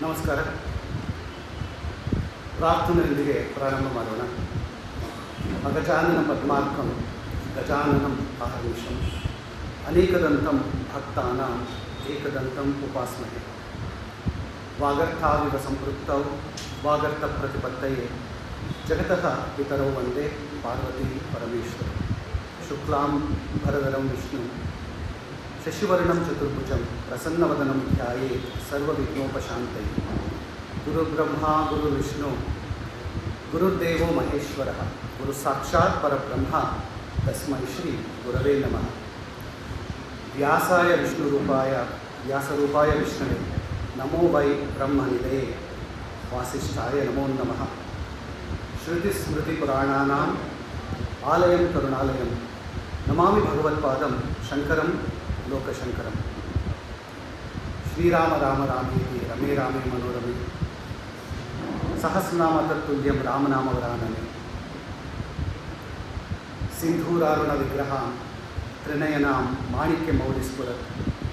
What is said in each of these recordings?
ನಮಸ್ಕಾರ. ಪ್ರಾರ್ಥನೆಯೊಂದಿಗೆ ಪ್ರಾರಂಭ ಮಾಡೋಣ. ಅಗಜಾನನ ಪದ್ಮಾರ್ಕಂ ಗಜಾನನಂ ಅಹರ್ನಿಶಂ ಅನೇಕದಂತಂ ಭಕ್ತಾನಾಂ ಏಕದಂತಂ ಉಪಾಸ್ಮಹೆ. ವಾಗರ್ಥಾವಿವ ಸಂಪೃಕ್ತೌ ವಾಗರ್ಥ ಪ್ರತಿಪತ್ತಯೇ ಜಗತಃ ಪಿತರೌ ವಂದೇ ಪಾರ್ವತಿ ಪರಮೇಶ್ವರ. ಶುಕ್ಲಾಂ ಭರಧರಂ ವಿಷ್ಣು ಶಶಿವರ್ಣಂ ಚತುರ್ಭುಜಂ ಪ್ರಸನ್ನವದನಂ ಧ್ಯಾಯೇತ್ ಸರ್ವವಿಘ್ನೋಪಶಾಂತಯೇ. ಗುರುಬ್ರಹ್ಮ ಗುರುರ್ವಿಷ್ಣು ಗುರುರ್ದೇವೋ ಮಹೇಶ್ವರಃ ಗುರು ಸಾಕ್ಷಾತ್ ಪರಬ್ರಹ್ಮ ತಸ್ಮೈ ಶ್ರೀ ಗುರವೇ ನಮಃ. ವ್ಯಾಸಾಯ ವಿಷ್ಣುರೂಪಾಯ ವ್ಯಾಸರೂಪಾಯ ವಿಷ್ಣುವೇ ನಮೋ ವೈ ಬ್ರಹ್ಮನಿಧಯೇ ವಾಸಿಷ್ಠಾಯ ನಮೋ ನಮಃ. ಶ್ರುತಿಸ್ಮೃತಿಪುರಾಣಾನಾಂ ಆಲಯಂ ಕರುಣಾಲಯಂ ನಮಾಮಿ ಭಗವತ್ಪಾದಂ ಶಂಕರಂ ಲೋಕಶಂಕರಂ. ಶ್ರೀರಾಮ ರಾಮ ರಾಮೇತಿ ರಮೇ ರಾಮೇ ಮನೋರಮೆ ಸಹಸ್ರನಾಮ ತತ್ತುಲ್ಯಂ ರಾಮನಾಮವರಾನನೆ. ಸಿಂಧೂರಾರುಣ ವಿಗ್ರಹಾಂ ತ್ರಿನಯನಾಂ ಮಾಣಿಕ್ಯ ಮೌಲಿಸ್ಫುರತ್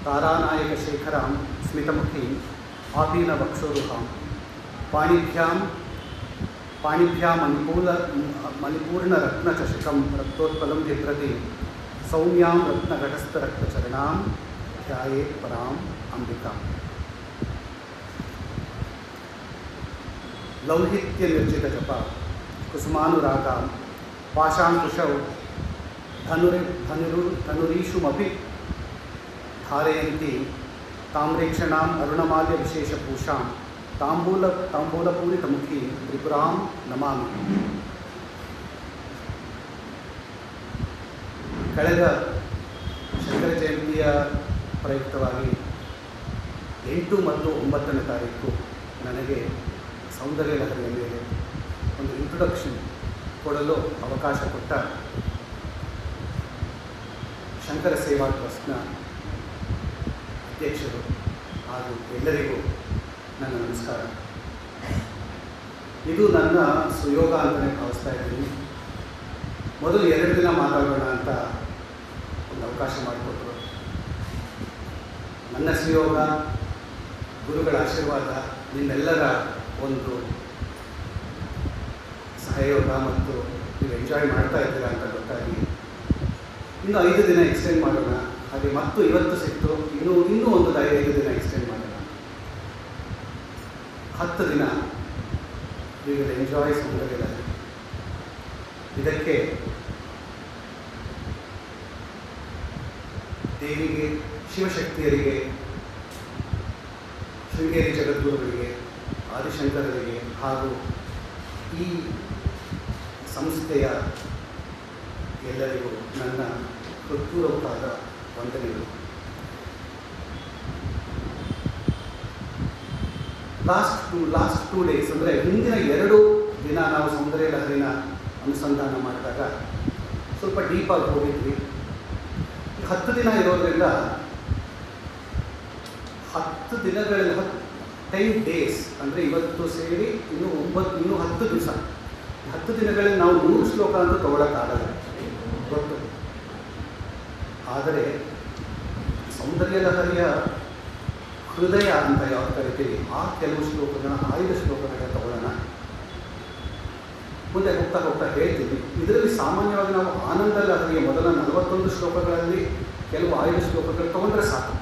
ತಾರಾನಾಯಕ ಶೇಖರಾಂ ಸ್ಮಿತಮುಖೀಂ ಆಪೀನ ವಕ್ಷೋರುಹಾಂ ಪಾಣಿಭ್ಯಾಂ ಮಣಿಪೂರ್ಣರತ್ನಚಷಕಂ ರಕ್ತೋತ್ಪಲಂ ಬಿಭ್ರತಿ ಸೌಮ್ಯಾಂ ರತ್ನಘಟಸ್ಥರಕ್ತಚರಣಾಂ ಧ್ಯಾಯೇತ್ ಪರಾಂ ಅಂಬಿಕಾಂ. ಲೌಹಿತ್ಯ ನಿರ್ಜಿತ ಜಪ ಕುಸುಮಾನುರಾಗಾಂ ಪಾಶಾಂಕುಶೌ ಧನುರೀಷುಮಪಿ ಧಾರಯಂತಿ ತಾಮ್ರೇಕ್ಷಣಾಂ ಅರುಣಮಾಲ್ಯ ವಿಶೇಷಪೂಷಾಂ ತಾಂಬೂಲಪೂರಿತಮುಖಿ ತ್ರಿಪುರಾಂ ನಮಾಮಿ. ಕಳೆದ ಶಂಕರ ಜಯಂತಿಯ ಪ್ರಯುಕ್ತವಾಗಿ 8 ಮತ್ತು 9ನೇ ತಾರೀಕು ನನಗೆ ಸೌಂದರ್ಯ ಲಹರಿಯ ಮೇಲೆ ಒಂದು ಇಂಟ್ರೊಡಕ್ಷನ್ ಕೊಡಲು ಅವಕಾಶ ಕೊಟ್ಟ ಶಂಕರ ಸೇವಾ ಟ್ರಸ್ಟ್ನ ಅಧ್ಯಕ್ಷರು ಹಾಗೂ ಎಲ್ಲರಿಗೂ ನನ್ನ ನಮಸ್ಕಾರ. ಇದು ನನ್ನ ಸುಯೋಗ ಅಂತಲೇ ಭಾವಿಸ್ತಾ ಇದ್ದೀನಿ. ಮೊದಲು 2 ದಿನ ಮಾತಾಡೋಣ ಅಂತ ಒಂದು ಅವಕಾಶ ಮಾಡಿಕೊಟ್ರು. ನನ್ನ ಸುಯೋಗ, ಗುರುಗಳ ಆಶೀರ್ವಾದ, ನಿಮ್ಮೆಲ್ಲರ ಒಂದು ಸಹಯೋಗ ಮತ್ತು ನೀವು ಎಂಜಾಯ್ ಮಾಡ್ತಾ ಇದ್ದೀರಾ ಅಂತ ಗೊತ್ತಾಗಿ ಇನ್ನು 5 ದಿನ ಎಕ್ಸ್ಟೆಂಡ್ ಮಾಡೋಣ. ಹಾಗೆ ಮತ್ತು ಇವತ್ತು ಸಿಕ್ತು, ಇನ್ನೂ ಒಂದು 5 ದಿನ ಎಕ್ಸ್ಟೆಂಡ್ ಮಾಡೋಣ. 10 ದಿನ ವಿ ವಿಲ್ ಎಂಜಾಯ್ ಸೌಂದರ್ಯ. ಇದಕ್ಕೆ ದೇವಿಗೆ, ಶಿವಶಕ್ತಿಯರಿಗೆ, ಶೃಂಗೇರಿ ಜಗದ್ಗುರುಗಳಿಗೆ, ಆದಿಶಂಕರರಿಗೆ ಹಾಗೂ ಈ ಸಂಸ್ಥೆಯ ಎಲ್ಲರಿಗೂ ನನ್ನ ಹೃತ್ಪೂರ್ವಕವಾದ ವಂದನೆಗಳು. ಲಾಸ್ಟ್ ಟೂ ಡೇಸ್ ಅಂದರೆ ಹಿಂದಿನ 2 ದಿನ ನಾವು ಸೌಂದರ್ಯ ಲಹರಿನ ಅನುಸಂಧಾನ ಮಾಡಿದಾಗ ಸ್ವಲ್ಪ ಡೀಪಾಗಿ ಹೋಗಿದ್ವಿ. 10 ದಿನ ಇರೋದ್ರಿಂದ 10 ದಿನಗಳಲ್ಲಿ 10 ಡೇಸ್ ಅಂದರೆ ಇವತ್ತು ಸೇರಿ ಇನ್ನೂ 10 ದಿವಸ. 10 ದಿನಗಳಲ್ಲಿ ನಾವು 100 ಶ್ಲೋಕ ಅಂತೂ ತೊಗೊಳಕ್ಕಾಗಲ್ಲ, ಗೊತ್ತು. ಆದರೆ ಸೌಂದರ್ಯ ಲಹರಿಯ ಹೃದಯ ಅಂತ ಯಾವ್ದು ಕರಿತೀವಿ, ಆ ಕೆಲವು ಶ್ಲೋಕಗಳನ್ನ, ಆಯ್ದ ಶ್ಲೋಕಗಳನ್ನ ತಗೊಳ್ಳೋಣ. ಮುಂದೆ ಹೋಗ್ತಾ ಹೇಳ್ತೀವಿ. ಇದರಲ್ಲಿ ಸಾಮಾನ್ಯವಾಗಿ ನಾವು ಆನಂದ ಲಹರಿಯ ಮೊದಲ 41 ಶ್ಲೋಕಗಳಲ್ಲಿ ಕೆಲವು ಆಯ್ದ ಶ್ಲೋಕಗಳು ತಗೊಂಡ್ರೆ ಸಾಕು.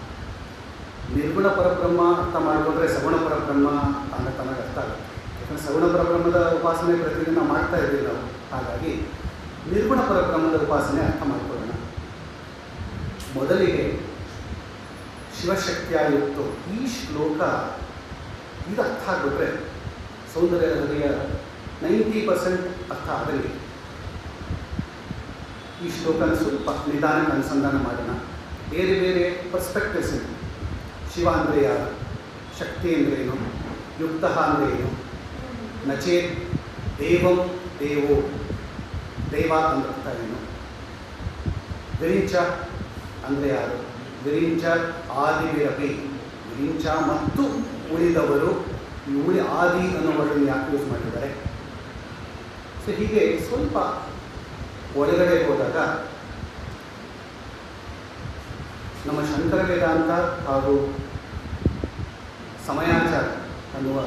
ನಿರ್ಗುಣ ಪರಬ್ರಹ್ಮ ಅರ್ಥ ಮಾಡಿಕೊಂಡ್ರೆ ಸಗುಣ ಪರಬ್ರಹ್ಮ ತನಗೆ ಅರ್ಥ ಆಗುತ್ತೆ. ಯಾಕಂದರೆ ಸಗುಣ ಪರಬ್ರಹ್ಮದ ಉಪಾಸನೆ ಪ್ರತಿದಿನ ಮಾಡ್ತಾ ಇದ್ದೀವಿ ನಾವು. ಹಾಗಾಗಿ ನಿರ್ಗುಣ ಪರಬ್ರಹ್ಮದ ಉಪಾಸನೆ ಅರ್ಥ ಮಾಡಿಕೊಳ್ಳೋಣ. ಮೊದಲಿಗೆ ಶಿವಶಕ್ತಿಯಾಯುಕ್ತ ಈ ಶ್ಲೋಕ ಇದು ಅರ್ಥ ಆಗಿಬಿಟ್ರೆ ಸೌಂದರ್ಯ ಲಹರಿಯ 90% ಅರ್ಥ ಆಗಲಿ. ಈ ಶ್ಲೋಕನ ಸ್ವಲ್ಪ ನಿಧಾನಕ್ಕೆ ಅನುಸಂಧಾನ ಮಾಡೋಣ. ಬೇರೆ ಬೇರೆ ಪರ್ಸ್ಪೆಕ್ಟಿವ್ಸ್ ಇದೆ. ಶಿವ ಅಂದರೆ ಯಾರು, ಶಕ್ತಿ ಅಂದರೆ ಏನು, ಯುಕ್ತ ಅಂದರೆ ಏನು, ನಚೇತ್ ದೇವಂ ದೇವೋ ದೇವ ಅಂದ್ರೆ ಅರ್ಥ ಏನು, ವಿರಿಂಚ ಅಂದರೆ ಯಾರು, ವಿರಿಂಚ ಆದಿವಿರಪಿ, ವಿರಿಂಚ ಮತ್ತು ಉಳಿದವರು. ಈ ಆದಿ ಅನ್ನೋ ವರ್ಡನ್ನು ಯಾಕೆ ಯೂಸ್ ಮಾಡಿದ್ದಾರೆ. ಸೊ ಹೀಗೆ ಸ್ವಲ್ಪ ಒಳಗಡೆ ಹೋದಾಗ ನಮ್ಮ ಶಂಕರ ವೇದಾಂತ ಹಾಗೂ ಸಮಯಾಚಾರ ಅನ್ನುವ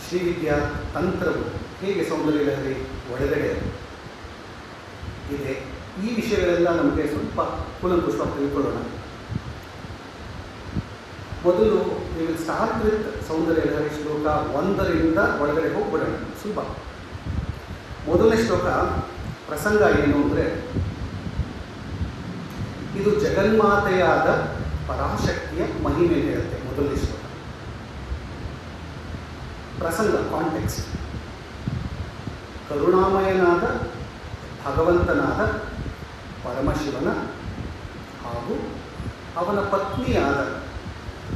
ಶ್ರೀವಿದ್ಯಾ ತಂತ್ರವು ಹೇಗೆ ಸೌಂದರ್ಯ ಲಹರಿ ಒಳಗಡೆ ಇದೆ, ಈ ವಿಷಯಗಳೆಲ್ಲ ನಮಗೆ ಸ್ವಲ್ಪ ಕೂಲಂಕುಷವಾಗಿ ತಿಳ್ಕೊಳ್ಳೋಣ. ಮೊದಲು ನೀವು ಸ್ಟಾರ್ಟ್ ವಿತ್ ಸೌಂದರ್ಯ ಲಹರಿ ಶ್ಲೋಕ 1ರಿಂದ ಒಳಗಡೆ ಹೋಗ್ಬಿಡೋಣ, ಸುಲಭ. ಮೊದಲನೇ ಶ್ಲೋಕ ಪ್ರಸಂಗ ಏನು ಅಂದರೆ, ಇದು ಜಗನ್ಮಾತೆಯಾದ ಪರಾಶಕ್ತಿಯ ಮಹಿಮೆ ಹೇಳುತ್ತೆ. ಮೊದಲನೇ ಶ್ಲೋಕ ಪ್ರಸಂಗ, ಕಾಂಟೆಕ್ಸ್ಟ್. ಕರುಣಾಮಯನಾದ ಭಗವಂತನಾದ ಪರಮಶಿವನ ಹಾಗೂ ಅವನ ಪತ್ನಿಯಾದ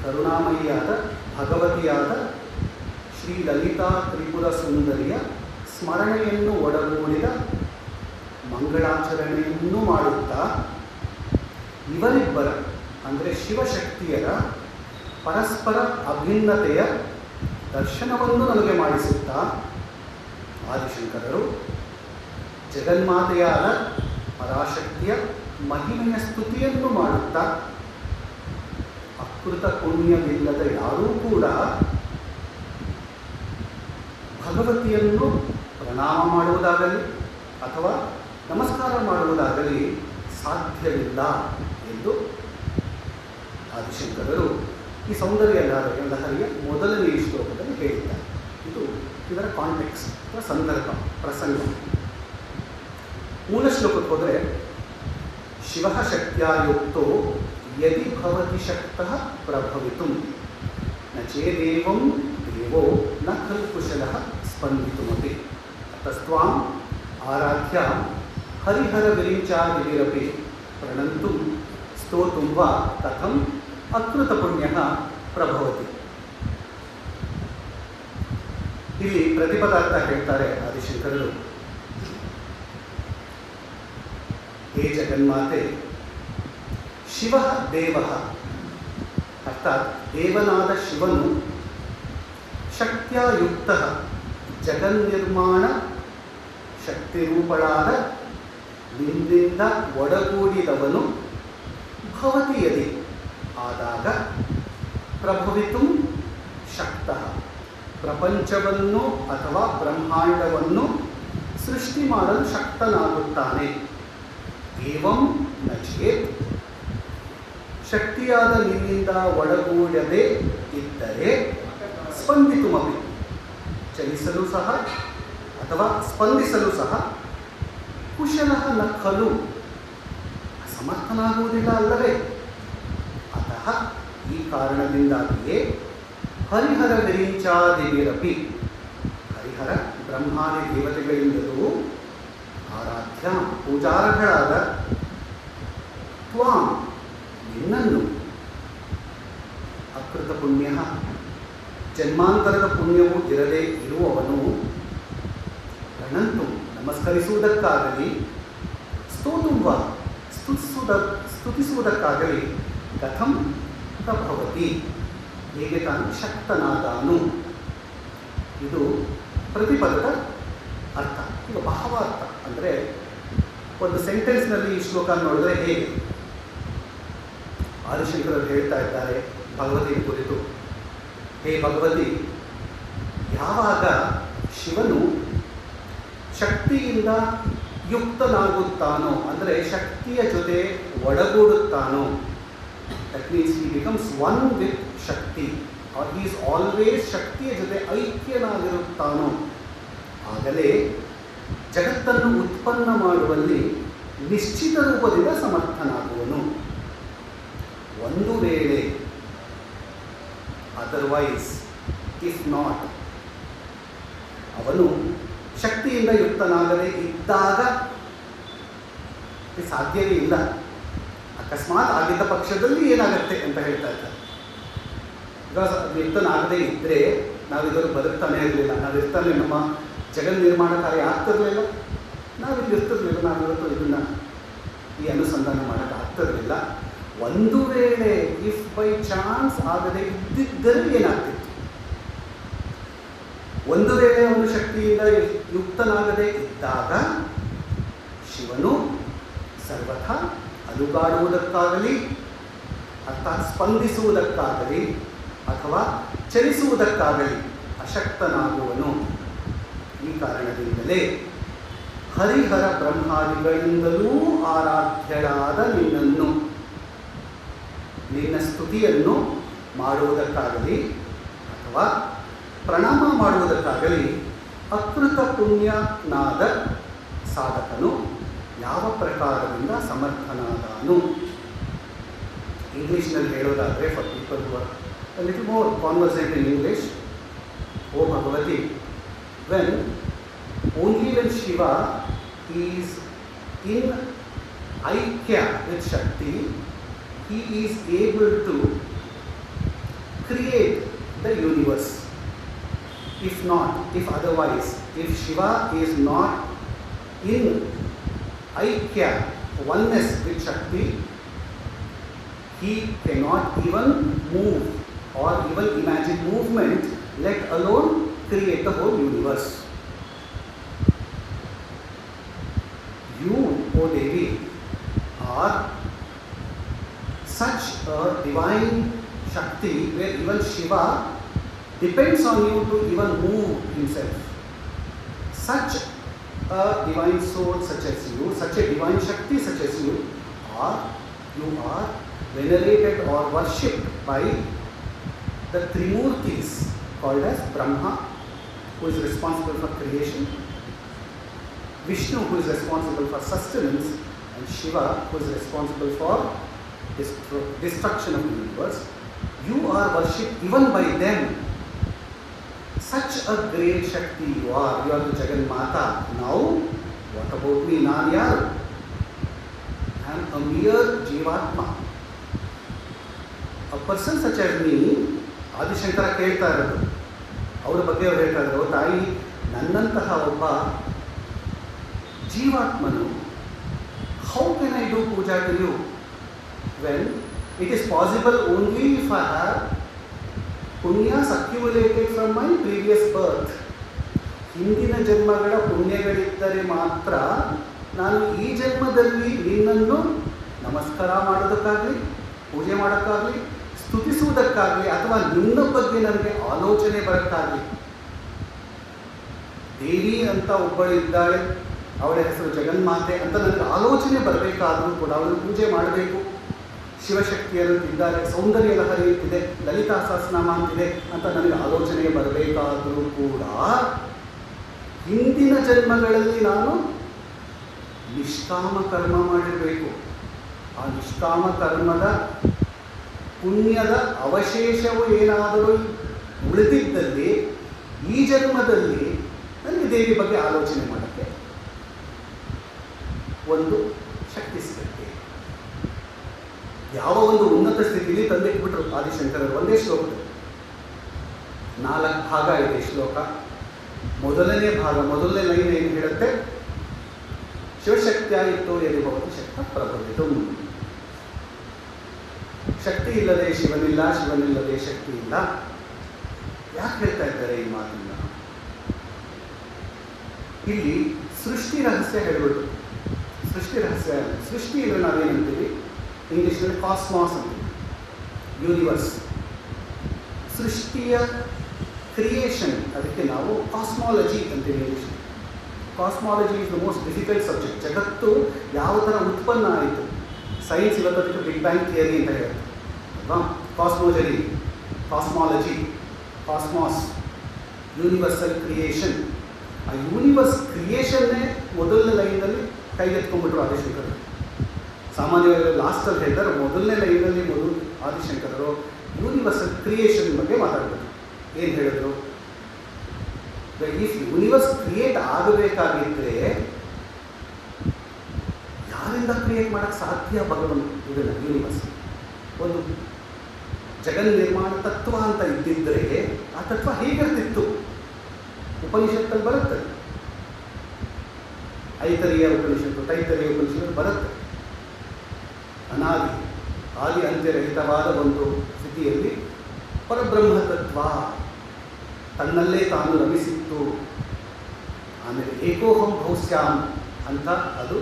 ಕರುಣಾಮಯಿಯಾದ ಭಗವತಿಯಾದ ಶ್ರೀ ಲಲಿತಾ ತ್ರಿಪುರ ಸುಂದರಿಯ ಸ್ಮರಣೆಯನ್ನು ಒಡಗೂಡಿದ ಮಂಗಳಾಚರಣೆಯನ್ನು ಮಾಡುತ್ತಾ ಇವರಿಬ್ಬರ ಅಂದರೆ ಶಿವಶಕ್ತಿಯರ ಪರಸ್ಪರ ಅಭಿನ್ನತೆಯ ದರ್ಶನವನ್ನು ನಮಗೆ ಮಾಡಿಸುತ್ತಾ ಆದಿಶಂಕರರು ಜಗನ್ಮಾತೆಯಾದ ಪರಾಶಕ್ತಿಯ ಮಹಿಮೆಯ ಸ್ತುತಿಯನ್ನು ಮಾಡುತ್ತಾ ಅಕೃತ ಪುಣ್ಯವಿಲ್ಲದ ಯಾರೂ ಕೂಡ ಭಗವತಿಯನ್ನು ಪ್ರಣಾಮ ಮಾಡುವುದಾಗಲಿ ಅಥವಾ ನಮಸ್ಕಾರ ಮಾಡುವುದಾಗಲಿ ಸಾಧ್ಯವಿಲ್ಲ ಎಂದು ಆದಿಶಂಕರರು ಈ ಸೌಂದರ್ಯ ಲಹರಿಯ ಮೊದಲನೇ ಶ್ಲೋಕದಲ್ಲಿ ಹೇಳಿದ್ದಾರೆ. ಇದು ಇದರ ಕಾಂಟೆಕ್ಸ್ಟ್ ಅಥವಾ ಸಂದರ್ಭ, ಪ್ರಸಂಗ. ಮೂಲ ಶ್ಲೋಕಕ್ಕೆ ಹೋದರೆ, ಶಿವ ಶಕ್ತ್ಯಾಯುಕ್ತೋ ಯದಿ ಭವತಿ ಶಕ್ತಃ ಪ್ರಭವಿತುಂ ನ ಚೇದೇವಂ ದೇವೋ ನ ಖಲು ಕುಶಲಃ ಸ್ಪಂದಿತುಮಪಿ ತಸ್ತ್ವಾಂ ಆರಾಧ್ಯ ಹರಿಹರ ವಿರಿಂಚಾದಿರಪಿ ಪ್ರಣಂತು ಸ್ತೋತುಂ ವಾ ಕಥಂ ಅಕೃತ ಪುಣ್ಯ ಪ್ರಭವತಿ. ಇಲ್ಲಿ ಪ್ರತಿಪದಾರ್ಥ ಹೇಳ್ತಾರೆ ಆದಿಶಂಕರರು. ಹೇ ಜಗನ್ಮಾತೆ, ಶಿವ ದೇವ ಅರ್ಥಾತ್ ದೇವನಾದ ಶಿವನು ಶಕ್ತ್ಯಾಯುಕ್ತ ಜಗನ್ನಿರ್ಮಾಣ ಶಕ್ತಿರೂಪಳಾದ ನಿನ್ನಿಂದ ಒಡಗೂಡಿದವನು ಭವತಿ ಯದಿ ಆದಾಗ ಪ್ರಭವಿತು ಶಕ್ತಃ ಪ್ರಪಂಚವನ್ನು ಅಥವಾ ಬ್ರಹ್ಮಾಂಡವನ್ನು ಸೃಷ್ಟಿ ಮಾಡಲು ಶಕ್ತನಾಗುತ್ತಾನೆ. ಏವಂ ನ ಚೇತ್ ಶಕ್ತಿಯಾದ ನಿನ್ನಿಂದ ಒಡಗೂಡದೆ ಇದ್ದರೆ ಸ್ಪಂದಿತುಮಪಿ ಚಲಿಸಲು ಸಹ ಅಥವಾ ಸ್ಪಂದಿಸಲು ಸಹ ಕುಶಲಃ ನ ಖಲು ಸಮರ್ಥನಾಗುವುದಿಲ್ಲ ಅಲ್ಲವೇ. ಅತಃ ಈ ಕಾರಣದಿಂದಾಗಿಯೇ ಹರಿಹರ ವಿರಿಂಚಾದಿರಪಿ ಹರಿಹರ ಬ್ರಹ್ಮಾದಿ ದೇವತೆಗಳಿಂದಲೂ ಆರಾಧ್ಯ ಪೂಜಾರ್ಹಳಾದ ತ್ವಾಂ ನಿನ್ನನ್ನು ಅಕೃತ ಪುಣ್ಯ ಜನ್ಮಾಂತರದ ಪುಣ್ಯವೂ ಇರದೇ ಇರುವವನು ಪ್ರಣಂತು ನಮಸ್ಕರಿಸುವುದಕ್ಕಾಗಲಿ ಸ್ತೋತುಂಬ ಸ್ತುತಿಸುವುದಕ್ಕಾಗಲಿ ಕಥಂ ಪ್ರಭವತಿ ಹೇಗೆ ತಾನು ಶಕ್ತನಾದಾನು. ಇದು ಪ್ರತಿಪದದ ಅರ್ಥ. ಈಗ ಭಾವಾರ್ಥ ಅಂದರೆ ಒಂದು ಸೆಂಟೆನ್ಸ್ನಲ್ಲಿ ಈ ಶ್ಲೋಕ ನೋಡಿದ್ರೆ ಹೇಗೆ ಆದಿಶಂಕರರು ಹೇಳ್ತಾ ಇದ್ದಾರೆ ಭಗವತಿಯ ಕುರಿತು. ಹೇ ಭಗವತಿ, ಯಾವಾಗ ಶಿವನು ಶಕ್ತಿಯಿಂದ ಯುಕ್ತನಾಗುತ್ತಾನೋ ಅಂದರೆ ಶಕ್ತಿಯ ಜೊತೆ ಒಡಗೂಡುತ್ತಾನೋ, that means he becomes one with Shakti, or he is always ಶಕ್ತಿಯ ಜೊತೆ ಐಕ್ಯನಾಗಿರುತ್ತಾನೋ, ಆಗಲೇ ಜಗತ್ತನ್ನು ಉತ್ಪನ್ನ ಮಾಡುವಲ್ಲಿ ನಿಶ್ಚಿತ ರೂಪದಿಂದ ಸಮರ್ಥನಾಗುವನು. ಒಂದು ವೇಳೆ ಅದರ್ವೈಸ್ ಇಫ್ ನಾಟ್ ಅವನು ಶಕ್ತಿಯಿಂದ ಯುಕ್ತನಾಗದೇ ಇದ್ದಾಗ ಸಾಧ್ಯವೇ ಇಲ್ಲ. ಅಕಸ್ಮಾತ್ ಆಗಿದ್ದ ಪಕ್ಷದಲ್ಲಿ ಏನಾಗುತ್ತೆ ಅಂತ ಹೇಳ್ತಾ ಇದ್ದಾರೆ. ಬಿಕಾಸ್ ಅದು ಯುಕ್ತನಾಗದೇ ಇದ್ದರೆ ನಾವಿದ್ರೂ ಬದುಕ್ತಾನೆ ಇರಲಿಲ್ಲ, ನಾವಿರ್ತಾನೆ ನಮ್ಮ ಜಗನ್ ನಿರ್ಮಾಣ ಕಾರ್ಯ ಆಗ್ತಿರಲಿಲ್ಲ, ನಾವಿಲ್ಲಿ ಇರ್ತಿರ್ಲಿಲ್ಲ, ನಾವಿವತ್ತು ಇದನ್ನು ಈ ಅನುಸಂಧಾನ ಮಾಡೋಕ್ಕೆ ಆಗ್ತಿರಲಿಲ್ಲ. ಒಂದು ವೇಳೆ ಇಫ್ ಬೈ ಚಾನ್ಸ್ ಆಗದೆ ಇದ್ದಿದ್ದರೆ ಏನಾಗ್ತಿತ್ತು? ಒಂದು ವೇಳೆ ಅವನು ಶಕ್ತಿಯಿಂದ ಯುಕ್ತನಾಗದೇ ಇದ್ದಾಗ ಶಿವನು ಸರ್ವಥಾ ಅಲುಗಾಡುವುದಕ್ಕಾಗಲಿ ಅರ್ಥಾತ್ ಸ್ಪಂದಿಸುವುದಕ್ಕಾಗಲಿ ಅಥವಾ ಚಲಿಸುವುದಕ್ಕಾಗಲಿ ಅಶಕ್ತನಾಗುವನು. ಈ ಕಾರಣದಿಂದಲೇ ಹರಿಹರ ಬ್ರಹ್ಮಾದಿಗಳಿಂದಲೂ ಆರಾಧ್ಯಳಾದ ನಿನ್ನನ್ನು, ನಿನ್ನ ಸ್ತುತಿಯನ್ನು ಮಾಡುವುದಕ್ಕಾಗಲಿ ಅಥವಾ ಪ್ರಣಾಮ ಮಾಡುವುದಕ್ಕಾಗಲಿ ಅಕೃತ ಪುಣ್ಯನಾದ ಸಾಧಕನು ಯಾವ ಪ್ರಕಾರದಿಂದ ಸಮರ್ಥನಾದನು. ಇಂಗ್ಲೀಷ್ನಲ್ಲಿ ಹೇಳೋದಾದರೆ, for people who are a little more conversant in English, O Bhagavati, only when Shiva is in Aikya with Shakti, he is able to create the universe. If not, if otherwise, if Shiva is not in Aikya, oneness with Shakti, he cannot even move or even imagine movement, let alone create the whole universe. You, O Devi, are such a divine Shakti where even Shiva depends on you to even move himself. Such a divine soul such as you, such a divine Shakti such as you are venerated or worshipped by the Trimurtis called as Brahma, who is responsible for creation, Vishnu, who is responsible for sustenance, and Shiva, who is responsible for destruction of the universe. You are worshipped even by them. Such a great Shakti you are. You are the Jagan Mata. Now, what about me? Naan yaru? I am a mere Jivatma. A person such as me, Adi Shankara ಕೇಳ್ತಾ ಇರೋದು, ಅವರ ಬಗ್ಗೆ ಅವ್ರು ಹೇಳ್ತಾ ಇದ್ರು, ತಾಯಿ ನನ್ನಂತಹ ಒಬ್ಬ ಜೀವಾತ್ಮನು, how can I do puja to you when it is possible only if I have punyas accumulated from my previous birth. ಹಿಂದಿನ ಜನ್ಮಗಳ ಪುಣ್ಯಗಳಿದ್ದರೆ ಮಾತ್ರ ನಾನು ಈ ಜನ್ಮದಲ್ಲಿ ನಿನ್ನನ್ನು ನಮಸ್ಕಾರ ಮಾಡೋದಕ್ಕಾಗಲಿ, ಪೂಜೆ ಮಾಡೋಕ್ಕಾಗಲಿ, ಸ್ತುತಿಸುವುದಕ್ಕಾಗಲಿ ಅಥವಾ ನಿನ್ನ ಬಗ್ಗೆ ನನಗೆ ಆಲೋಚನೆ ಬರೋಕ್ಕಾಗಲಿ. ದೇವಿ ಅಂತ ಒಬ್ಬಳಿದ್ದಾಳೆ, ಅವಳ ಹೆಸರು ಜಗನ್ಮಾತೆ ಅಂತ ನನಗೆ ಆಲೋಚನೆ ಬರಬೇಕಾದರೂ ಕೂಡ ಅವಳು ಪೂಜೆ ಮಾಡಬೇಕು. ಶಿವಶಕ್ತಿಯರು ಇದ್ದಾರೆ, ಸೌಂದರ್ಯ ಲಹರಿ ಅಂತಿದೆ, ಲಲಿತಾ ಸಹಸ್ರನಾಮ ಅಂತಿದೆ ಅಂತ ನನಗೆ ಆಲೋಚನೆ ಬರಬೇಕಾದರೂ ಕೂಡ ಹಿಂದಿನ ಜನ್ಮಗಳಲ್ಲಿ ನಾನು ನಿಷ್ಕಾಮ ಕರ್ಮ ಮಾಡಿರಬೇಕು. ಆ ನಿಷ್ಕಾಮ ಕರ್ಮದ ಪುಣ್ಯದ ಅವಶೇಷವು ಏನಾದರೂ ಉಳಿದಿದ್ದಲ್ಲಿ ಈ ಜನ್ಮದಲ್ಲಿ ನನಗೆ ದೇವಿ ಬಗ್ಗೆ ಆಲೋಚನೆ ಮಾಡೋಕ್ಕೆ ಒಂದು ಶಕ್ತಿ ಸಿಗುತ್ತೆ. ಯಾವ ಒಂದು ಉನ್ನತ ಸ್ಥಿತಿಯಲ್ಲಿ ತಂದಿಟ್ಬಿಟ್ರು ಆದಿಶಂಕರರು. ಒಂದೇ ಶ್ಲೋಕದಲ್ಲಿ 4 ಭಾಗ ಇದೆ ಶ್ಲೋಕ. ಮೊದಲನೇ ಭಾಗ, ಮೊದಲನೇ ಲೈನ್ ಏನು ಹೇಳುತ್ತೆ? ಶಿವಶಕ್ತಿಯಾಗಿತ್ತು ಎಲ್ಲಿ ಭವತಿ ಶಕ್ತ ಪ್ರಭವಿತು. ಶಕ್ತಿ ಇಲ್ಲದೆ ಶಿವನಿಲ್ಲ, ಶಿವನಿಲ್ಲದೆ ಶಕ್ತಿ ಇಲ್ಲ. ಯಾಕೆ ಹೇಳ್ತಾ ಇದ್ದಾರೆ ಈ ಮಾತನ್ನ? ಇಲ್ಲಿ ಸೃಷ್ಟಿ ರಹಸ್ಯ ಹೇಳ್ಬಿಟ್ಟು, ಸೃಷ್ಟಿ ರಹಸ್ಯ, ಸೃಷ್ಟಿ ಅಂದರೆ ನಾವೇನಂತೀವಿ ಇಂಗ್ಲೀಷ್ನಲ್ಲಿ ಕಾಸ್ಮಾಸ್ ಅಂತೀವಿ, ಯೂನಿವರ್ಸ್. ಸೃಷ್ಟಿಯ ಕ್ರಿಯೇಷನ್, ಅದಕ್ಕೆ ನಾವು ಕಾಸ್ಮಾಲಜಿ ಅಂತೀವಿ English. Cosmology is the most difficult subject. ಜಗತ್ತು ಯಾವ ಥರ ಉತ್ಪನ್ನ ಆಯಿತು, ಸೈನ್ಸ್ ಇವತ್ತು ಅದಕ್ಕೆ ಬಿಗ್ ಬ್ಯಾಂಗ್ ಥಿಯರಿ ಅಂತ ಹೇಳುತ್ತೆ ಅಲ್ವಾ. Cosmology, cosmos, universal creation. ಆ ಯೂನಿವರ್ಸ್ ಕ್ರಿಯೇಷನ್ನೇ ಮೊದಲನೇ ಲೈನಲ್ಲಿ ಕೈಗೆತ್ಕೊಂಡ್ಬಿಟ್ರು ಆದಿಶಂಕರರು. ಸಾಮಾನ್ಯವಾಗಿ ಲಾಸ್ಟಲ್ಲಿ ಹೇಳ್ತಾರೆ, ಮೊದಲನೇ ಲೈನಲ್ಲಿ ಆದಿಶಂಕರರು ಯೂನಿವರ್ಸಲ್ ಕ್ರಿಯೇಷನ್ ಬಗ್ಗೆ ಮಾತಾಡ್ತಾರೆ. ಏನು ಹೇಳಿದ್ರು? ಈ ಯೂನಿವರ್ಸ್ ಕ್ರಿಯೇಟ್ ಆಗಬೇಕಾಗಿದ್ದರೆ ಯಾರಿಂದ ಕ್ರಿಯೇಟ್ ಮಾಡೋಕ್ಕೆ ಸಾಧ್ಯ? ಭಗವಂತ ಇದನ್ನು ಯೂನಿವರ್ಸ್ ಒಂದು ಜಗನ್ ನಿರ್ಮಾಣ ತತ್ವ ಅಂತ ಇದ್ದಿದ್ದರೆ ಆ ತತ್ವ ಹೇಗಿರ್ತಿತ್ತು? ಉಪನಿಷತ್ತಲ್ಲಿ ಬರುತ್ತೆ, ಐತರಿಯ ಉಪನಿಷತ್ತು, ತೈತರಿಯ ಉಪನಿಷತ್ತು ಬರುತ್ತೆ. ಅನಾದಿ ಆದಿ ಅಂತ್ಯರಹಿತವಾದ ಒಂದು ಸ್ಥಿತಿಯಲ್ಲಿ ಪರಬ್ರಹ್ಮ ತತ್ವ ತನ್ನಲ್ಲೇ ತಾನು ರಮಿಸಿತ್ತು. ಆಮೇಲೆ ಏಕೋಹಂ ಭೌಸ್ಯಾಮ್ ಅಂತ ಅದು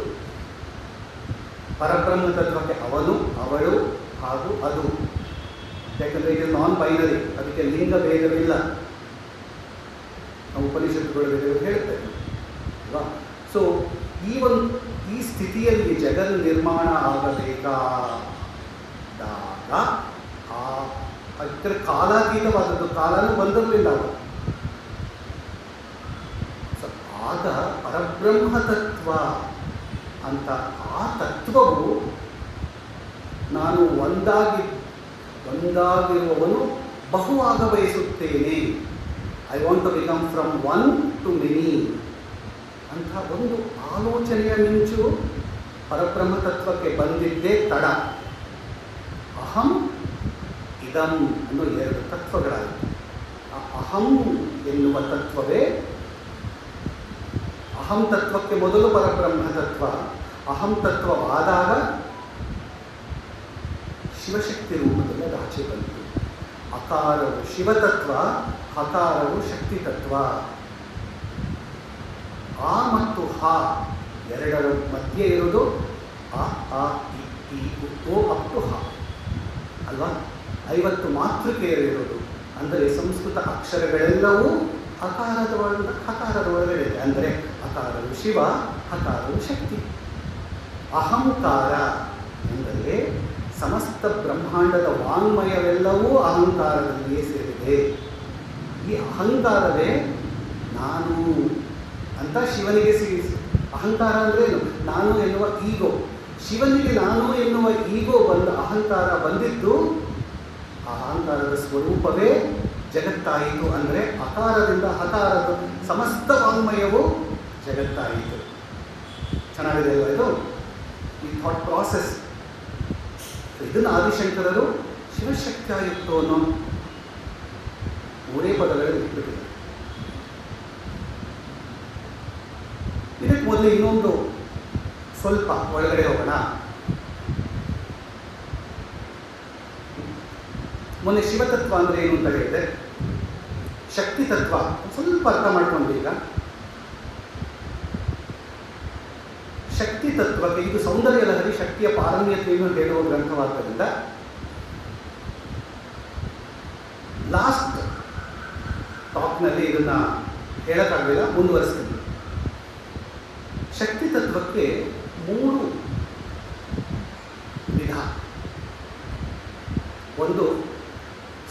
ಪರಬ್ರಹ್ಮ ತತ್ವಕ್ಕೆ ಅವನು, ಅವಳು ಹಾಗೂ ಅದು ಯಾಕಂದರೆ ಇದು ನಾನ್ ಬೈನರಿ, ಅದಕ್ಕೆ ಲಿಂಗ ಭೇದವಿಲ್ಲ. ನಾವು ಉಪನಿಷತ್ತುಗಳು ಹೇಳ್ತೇವೆ ಅಲ್ವಾ. ಸೊ ಈ ಸ್ಥಿತಿಯಲ್ಲಿ ಜಗನ್ ನಿರ್ಮಾಣ ಆಗಬೇಕಾದಾಗ ಅದರ ಕಾಲಾತೀತವಾದದ್ದು, ಕಾಲನೂ ಬಂದಿರಲಿಲ್ಲ ಅವರು. ಸೊ ಆಗ ಪರಬ್ರಹ್ಮ ತತ್ವ ಅಂತ ಆ ತತ್ವವು ನಾನು ಒಂದಾಗಿರುವವನು ಬಹುವಾಗ ಬಯಸುತ್ತೇನೆ, I want to become from one to many ಅಂತ ಒಂದು ಆಲೋಚನೆಯ ಮಿಂಚು ಪರಬ್ರಹ್ಮ ತತ್ವಕ್ಕೆ ಬಂದಿದ್ದೇ ತಡ. ಅಹಂ ಇದಂ ಅನ್ನೋ 2 ತತ್ವಗಳಾಗಿವೆ. ಆ ಅಹಂ ಎನ್ನುವ ತತ್ವವೇ, ಅಹಂ ತತ್ವಕ್ಕೆ ಮೊದಲು ಪರಬ್ರಹ್ಮ ತತ್ವ, ಅಹಂ ತತ್ವವಾದಾಗ ಶಿವಶಕ್ತಿ ರೂಪದಲ್ಲಿ ಅದು ಆಚೆ ಬಂತು. ಅಕಾರವು ಶಿವತತ್ವ, ಹಕಾರವು ಶಕ್ತಿ ತತ್ವ. ಆ ಮತ್ತು ಹ ಎರಡರ ಮಧ್ಯೆ ಇರೋದು ಅ ಇ ಓ ಅಪ್ ಟು ಹ ಅಲ್ವಾ. 50 ಮಾತೃಕೆಯಲ್ಲಿರೋದು. ಅಂದರೆ ಸಂಸ್ಕೃತ ಅಕ್ಷರಗಳೆಲ್ಲವೂ ಹಕಾರದ ಒಳಗಡೆ ಇದೆ. ಅಂದರೆ ಅಕಾರವು ಶಿವ, ಹಕಾರವು ಶಕ್ತಿ. ಅಹಂಕಾರ ಎಂದರೆ ಸಮಸ್ತ ಬ್ರಹ್ಮಾಂಡದ ವಾಂಗ್ಮಯವೆಲ್ಲವೂ ಅಹಂಕಾರದಲ್ಲಿಯೇ ಸೇರಿದೆ. ಈ ಅಹಂಕಾರವೇ ನಾನು ಅಂತ ಶಿವನಿಗೆ ಅಹಂಕಾರ ಅಂದರೆ ನಾನು ಎನ್ನುವ ಈಗೋ. ಶಿವನಿಗೆ ನಾನು ಎನ್ನುವ ಈಗೋ ಅಹಂಕಾರ ಬಂದಿದ್ದು, ಆ ಅಹಂಕಾರದ ಸ್ವರೂಪವೇ ಜಗತ್ತಾಯಿತು. ಅಂದರೆ ಅಕಾರದಿಂದ ಹಕಾರದ ಸಮಸ್ತ ವಾಂಗ್ಮಯವು ಜಗತ್ತಾಯಿತು. ಚೆನ್ನಾಗಿದೆ ಅಲ್ವಾ ಇದು, ಈ ಥಾಟ್ ಪ್ರಾಸೆಸ್. ಇದನ್ನು ಆದಿಶಂಕರರು ಶಿವಶಕ್ತಿಯಾಯುಕ್ತ ಅನ್ನೋ 3 ಪದಗಳಲ್ಲಿ ಇಟ್ಬಿಟ್ಟಿದ್ದಾರೆ. ಇದಕ್ಕೆ ಮೊದಲು ಇನ್ನೊಂದು ಸ್ವಲ್ಪ ಒಳಗಡೆ ಹೋಗೋಣ. ಮೊನ್ನೆ ಶಿವತತ್ವ ಅಂದರೆ ಏನು ಅಂತ ಹೇಳಿದೆ, ಶಕ್ತಿ ತತ್ವ ಸ್ವಲ್ಪ ಅರ್ಥ ಮಾಡ್ಕೊಂಡು. ಈಗ ಶಕ್ತಿ ತತ್ವಕ್ಕೆ ಇದು ಸೌಂದರ್ಯ ಲಹರಿ ಶಕ್ತಿಯ ಪಾರಮ್ಯತೆಯನ್ನು ಹೇಳುವ ಗ್ರಂಥವಾದ್ದರಿಂದ ಲಾಸ್ಟ್ ಟಾಕ್ನಲ್ಲಿ ಇದನ್ನು ಹೇಳೋಕ್ಕಾಗಲಿಲ್ಲ, ಮುಂದುವರಿಸ್ತೀನಿ. ಶಕ್ತಿ ತತ್ವಕ್ಕೆ 3 ವಿಧ. ಒಂದು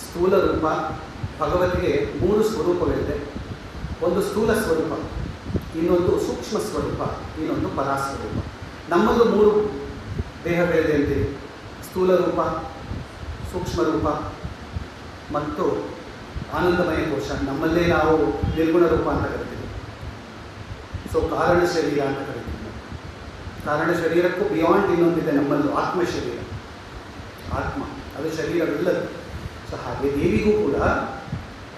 ಸ್ಥೂಲ ರೂಪ. ಭಗವತಿಗೆ 3 ಸ್ವರೂಪಗಳಿದೆ. ಒಂದು ಸ್ಥೂಲ ಸ್ವರೂಪ, ಇನ್ನೊಂದು ಸೂಕ್ಷ್ಮ ಸ್ವರೂಪ, ಇನ್ನೊಂದು ಪರಾಸ್ವರೂಪ. ನಮ್ಮಲ್ಲೂ 3 ದೇಹಗಳಿದೆ ಅಂತೀವಿ. ಸ್ಥೂಲ ರೂಪ, ಸೂಕ್ಷ್ಮ ರೂಪ ಮತ್ತು ಆನಂದಮಯ ಕೋಶ. ನಮ್ಮಲ್ಲೇ ನಾವು ನಿರ್ಗುಣ ರೂಪ ಅಂತ ಕರಿತೀವಿ. ಸೊ ಕಾರಣ ಶರೀರ ಅಂತ ಕರಿತೀವಿ. ಕಾರಣ ಶರೀರಕ್ಕೂ ಬಿಯಾಂಡ್ ಇನ್ನೊಂದಿದೆ ನಮ್ಮಲ್ಲೂ, ಆತ್ಮ ಶರೀರ. ಆತ್ಮ ಅದು ಶರೀರವಿಲ್ಲದು. ಸೊ ಹಾಗೆ ದೇವಿಗೂ ಕೂಡ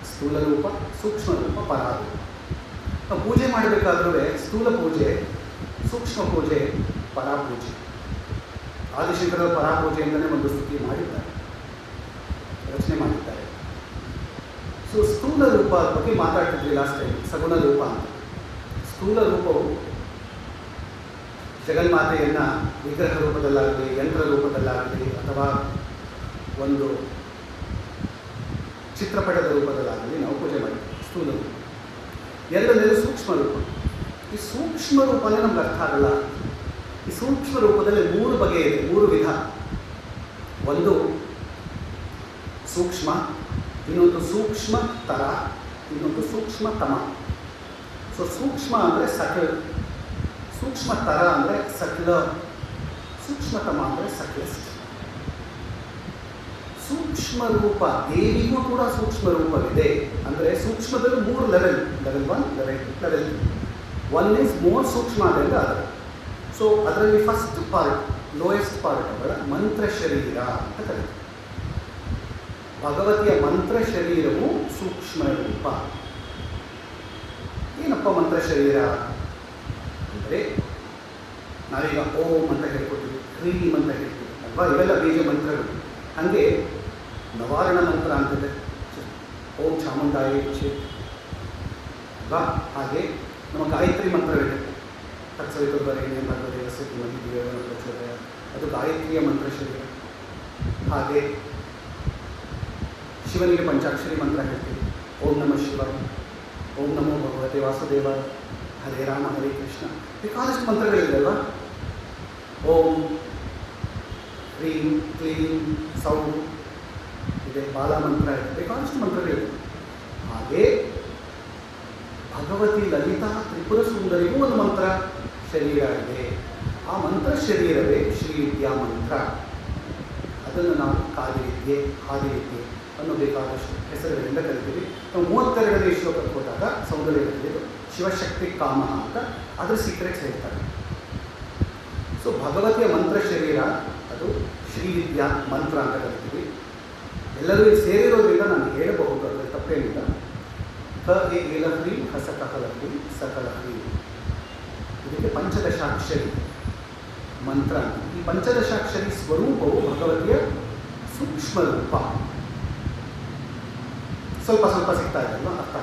ಸ್ಥೂಲ ರೂಪ, ಸೂಕ್ಷ್ಮ ರೂಪ, ಪರಾರೂಪ. ನಾವು ಪೂಜೆ ಮಾಡಬೇಕಾದ್ರೂ ಸ್ಥೂಲ ಪೂಜೆ, ಸೂಕ್ಷ್ಮ ಪೂಜೆ, ಪರಾಪೂಜೆ. ಆದಿಶಂಕರರು ಪರಾಪೂಜೆ ಅಂತಲೇ ಒಂದು ಸ್ತುತಿ ಮಾಡಿದ್ದಾರೆ, ರಚನೆ ಮಾಡಿದ್ದಾರೆ. ಸೊ ಸ್ಥೂಲ ರೂಪ ಬಗ್ಗೆ ಮಾತಾಡ್ತಿದ್ವಿ ಲಾಸ್ಟ್ ಟೈಮ್, ಸಗುಣ ರೂಪ ಅಂತ. ಸ್ಥೂಲ ರೂಪವು ಜಗನ್ಮಾತೆಯನ್ನು ವಿಗ್ರಹ ರೂಪದಲ್ಲಾಗಲಿ, ಯಂತ್ರ ರೂಪದಲ್ಲಾಗಲಿ, ಅಥವಾ ಒಂದು ಚಿತ್ರಪಟದ ರೂಪದಲ್ಲಾಗಲಿ ನಾವು ಪೂಜೆ ಮಾಡ್ತೀವಿ. ಸ್ಥೂಲ ರೂಪ. ಎರಡನೇದು ಸೂಕ್ಷ್ಮ ರೂಪ. ಈ ಸೂಕ್ಷ್ಮ ರೂಪನೇ ನಮ್ಗೆ ಅರ್ಥ ಆಗಲ್ಲ. ಈ ಸೂಕ್ಷ್ಮ ರೂಪದಲ್ಲಿ 3 ಬಗೆ ಇದೆ, 3 ವಿಧ. ಒಂದು ಸೂಕ್ಷ್ಮ, ಇನ್ನೊಂದು ಸೂಕ್ಷ್ಮತರ, ಇನ್ನೊಂದು ಸೂಕ್ಷ್ಮತಮ. ಸೊ ಸೂಕ್ಷ್ಮ ಅಂದರೆ ಸಕಲ, ಸೂಕ್ಷ್ಮತರ ಅಂದರೆ ಸಕಲ, ಸೂಕ್ಷ್ಮತಮ ಅಂದರೆ ಸಕಲೆಸ್ಟ್. ಸೂಕ್ಷ್ಮ ರೂಪ ದೇವಿಗೂ ಕೂಡ ಸೂಕ್ಷ್ಮ ರೂಪವಿದೆ. ಅಂದರೆ ಸೂಕ್ಷ್ಮದಲ್ಲಿ 3 level 1, level 2, level 3. 1 is more ಸೂಕ್ಷ್ಮ ಅದರಿಂದ ಅದು. ಸೊ ಅದರಲ್ಲಿ ಫಸ್ಟ್ ಪಾರ್ಟ್, ಲೋಯೆಸ್ಟ್ ಪಾರ್ಟ್ ಅವರ ಮಂತ್ರ ಶರೀರ ಅಂತ ಕರೀತಾರೆ. ಭಗವತಿಯ ಮಂತ್ರ ಶರೀರವು ಸೂಕ್ಷ್ಮ ರೂಪ. ಏನಪ್ಪ ಮಂತ್ರ ಶರೀರ ಅಂದರೆ, ನಾವೀಗ ಓಂ ಅಂತ ಹೇಳ್ಕೊತೀವಿ, ಕ್ರೀಂ ಅಂತ ಹೇಳ್ತೀವಿ ಅಲ್ವಾ, ಇವೆಲ್ಲ ಬೀಜ ಮಂತ್ರಗಳು. ಹಾಗೆ ನವಾರಣ ಮಂತ್ರ ಅಂತಿದೆ, ಓಂ ಚಾಮುಂಡಾಯ ಚೇತ್ ಅಲ್ವಾ. ಹಾಗೆ ನಮ್ಮ ಗಾಯತ್ರಿ ಮಂತ್ರವಿದೆ, ತತ್ಸವಿತುರ್ವರೇಣ್ಯ ಭಗವದೇವಸ್ಯ ಧೀಮಹಿ ಧಿಯೋ ಯೋ ನಃ ಪ್ರಚೋದಯಾತ್, ಅದು ಗಾಯತ್ರಿಯ ಮಂತ್ರ ಶರೀರ. ಹಾಗೆ ಶಿವನಿಗೆ ಪಂಚಾಕ್ಷರಿ ಮಂತ್ರ ಹೇಳ್ತೀವಿ. ಓಂ ನಮಃ ಶಿವಾಯ, ಓಂ ನಮೋ ಭಗವತೆ ವಾಸುದೇವ, ಹರೇ ರಾಮ ಹರೇ ಕೃಷ್ಣ, ಬೇಕಾದಷ್ಟು ಮಂತ್ರಗಳಿದೆ ಅಲ್ವಾ. ಓಂ ಹ್ರೀಂ ಕ್ಲೀಂ ಸೌ ಇದೆ, ಬಾಲ ಮಂತ್ರ ಇದೆ, ಬೇಕಾದಷ್ಟು ಮಂತ್ರಗಳಿದೆ. ಹಾಗೆ ಭಗವತಿ ಲಲಿತಾ ತ್ರಿಪುರ ಸುಂದರಿಗೂ ಒಂದು ಮಂತ್ರ ಶರೀರ ಇದೆ. ಆ ಮಂತ್ರ ಶರೀರವೇ ಶ್ರೀವಿದ್ಯಾ ಮಂತ್ರ. ಅದನ್ನು ನಾವು ಕಾದಿವಿದ್ಯೆ, ಹಾದಿವಿದ್ಯೆ ಅನ್ನೋ ಬೇಕಾದಷ್ಟು ಹೆಸರುಗಳಿಂದ ಕರಿತೀವಿ. ನಾವು 32ನೇ ಶ್ಲೋಕಕ್ಕೆ ಹೋದಾಗ ಸೌಂದರ್ಯದಲ್ಲಿ ಶಿವಶಕ್ತಿ ಕಾಮ ಅಂತ ಅದರ ಸೀಕ್ರೆಟ್ಸ್ ಹೇಳ್ತಾರೆ. ಸೊ ಭಗವತಿಯ ಮಂತ್ರ ಶರೀರ ಅದು ಶ್ರೀವಿದ್ಯಾ ಮಂತ್ರ ಅಂತ ಕರಿತೀವಿ. ಎಲ್ಲರೂ ಸೇರಿರೋದ್ರಿಂದ ನಾನು ಹೇಳಬಹುದು, ಅದರಲ್ಲಿ ತಪ್ಪೇನಿಲ್ಲ. ಕ ಎ ಏಲಹ್ರಿ ಹಸ ಕಹಲಹ್ರಿ ಸಕಲಹ್ರಿ, ಇದಕ್ಕೆ ಪಂಚದಶಾಕ್ಷರಿ ಮಂತ್ರ. ಈ ಪಂಚದಶಾಕ್ಷರಿ ಸ್ವರೂಪವು ಭಗವತಿಯ ಸೂಕ್ಷ್ಮ ರೂಪ. ಸ್ವಲ್ಪ ಸ್ವಲ್ಪ ಸಿಗ್ತಾ ಇದೆಯಲ್ಲ ಅರ್ಥ.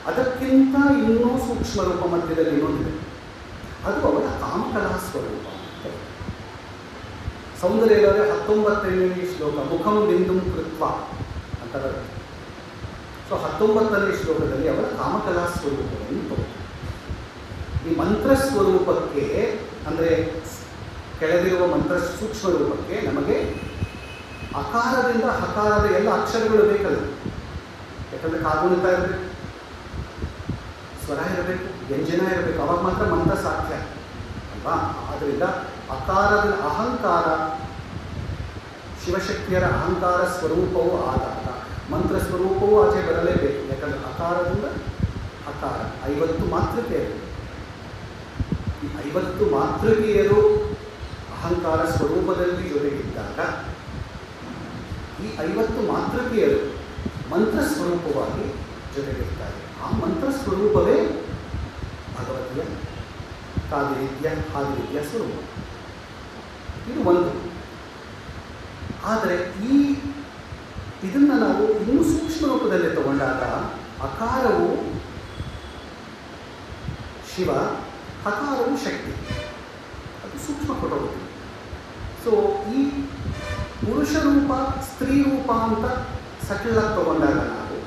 ಅದಕ್ಕಿಂತ ಇನ್ನೂ ಸೂಕ್ಷ್ಮ ರೂಪ ಮಧ್ಯದಲ್ಲಿ ಇನ್ನೊಂದಿದೆ, ಅದು ಅವರ ಕಾಮಕಲಾ ಸ್ವರೂಪ ಅಂತ. ಸೌಂದರ್ಯ 19ನೇ ಶ್ಲೋಕ ಮುಖಂ ಬಿಂದುಂ ಕೃತ್ವ ಅಂತ ಬರುತ್ತೆ. ಸೊ 19ನೇ ಶ್ಲೋಕದಲ್ಲಿ ಅವರ ಕಾಮಕಲಾ ಸ್ವರೂಪವನ್ನು ತೋರಿಸ್ತಾರೆ. ಈ ಮಂತ್ರ ಸ್ವರೂಪಕ್ಕೆ ಅಂದರೆ ಕೆಳಗಿರುವ ಮಂತ್ರ ಸೂಕ್ಷ್ಮ ರೂಪಕ್ಕೆ ನಮಗೆ ಅಕಾರದಿಂದ ಹಕಾರದ ಎಲ್ಲ ಅಕ್ಷರಗಳು ಬೇಕಲ್ಲ. ಯಾಕಂದರೆ ಕಾಗುಣಿತ ಇರಬೇಕು, ಸ್ವರ ಇರಬೇಕು, ವ್ಯಂಜನ ಇರಬೇಕು, ಅವಾಗ ಮಾತ್ರ ಮಂತ್ರ ಸಾಧ್ಯ ಅಲ್ವಾ. ಆದ್ದರಿಂದ ಅಕಾರದಿಂದ ಅಹಂಕಾರ, ಶಿವಶಕ್ತಿಯರ ಅಹಂಕಾರ ಸ್ವರೂಪವೂ ಆದಾಗ ಮಂತ್ರ ಸ್ವರೂಪವೂ ಆಚೆ ಬರಲೇಬೇಕು. ಯಾಕಂದರೆ ಅಕಾರದಿಂದ ಅಕಾರ 50 ಮಾತೃಕೆಯರು. ಈ 50 ಮಾತೃಕೆಯರು ಅಹಂಕಾರ ಸ್ವರೂಪದಲ್ಲಿ ಜೊತೆಗಿದ್ದಾಗ ಈ 50 ಮಾತೃಕೆಯರು ಮಂತ್ರ ಸ್ವರೂಪವಾಗಿ ಜೊತೆಗಿರ್ತಾರೆ. ಆ ಮಂತ್ರ ಸ್ವರೂಪವೇ ಭಗವತಿಯ ಕಾದಿವಿದ್ಯಾ ಹಾದಿವಿದ್ಯಾ ಸ್ವರೂಪ. ಇದು ಒಂದು. ಆದರೆ ಇದನ್ನು ನಾವು ಇನ್ನೂ ಸೂಕ್ಷ್ಮ ರೂಪದಲ್ಲಿ ತಗೊಂಡಾಗ ಅಕಾರವು ಶಿವ, ಹಕಾರವು ಶಕ್ತಿ, ಅದು ಸೂಕ್ಷ್ಮ ಕೊಟ್ಟೋಗುತ್ತೆ. ಸೊ ಈ ಪುರುಷ ರೂಪ ಸ್ತ್ರೀ ರೂಪ ಅಂತ ಸಟಲಾಗಿ ತಗೊಂಡಾಗ ನಾವು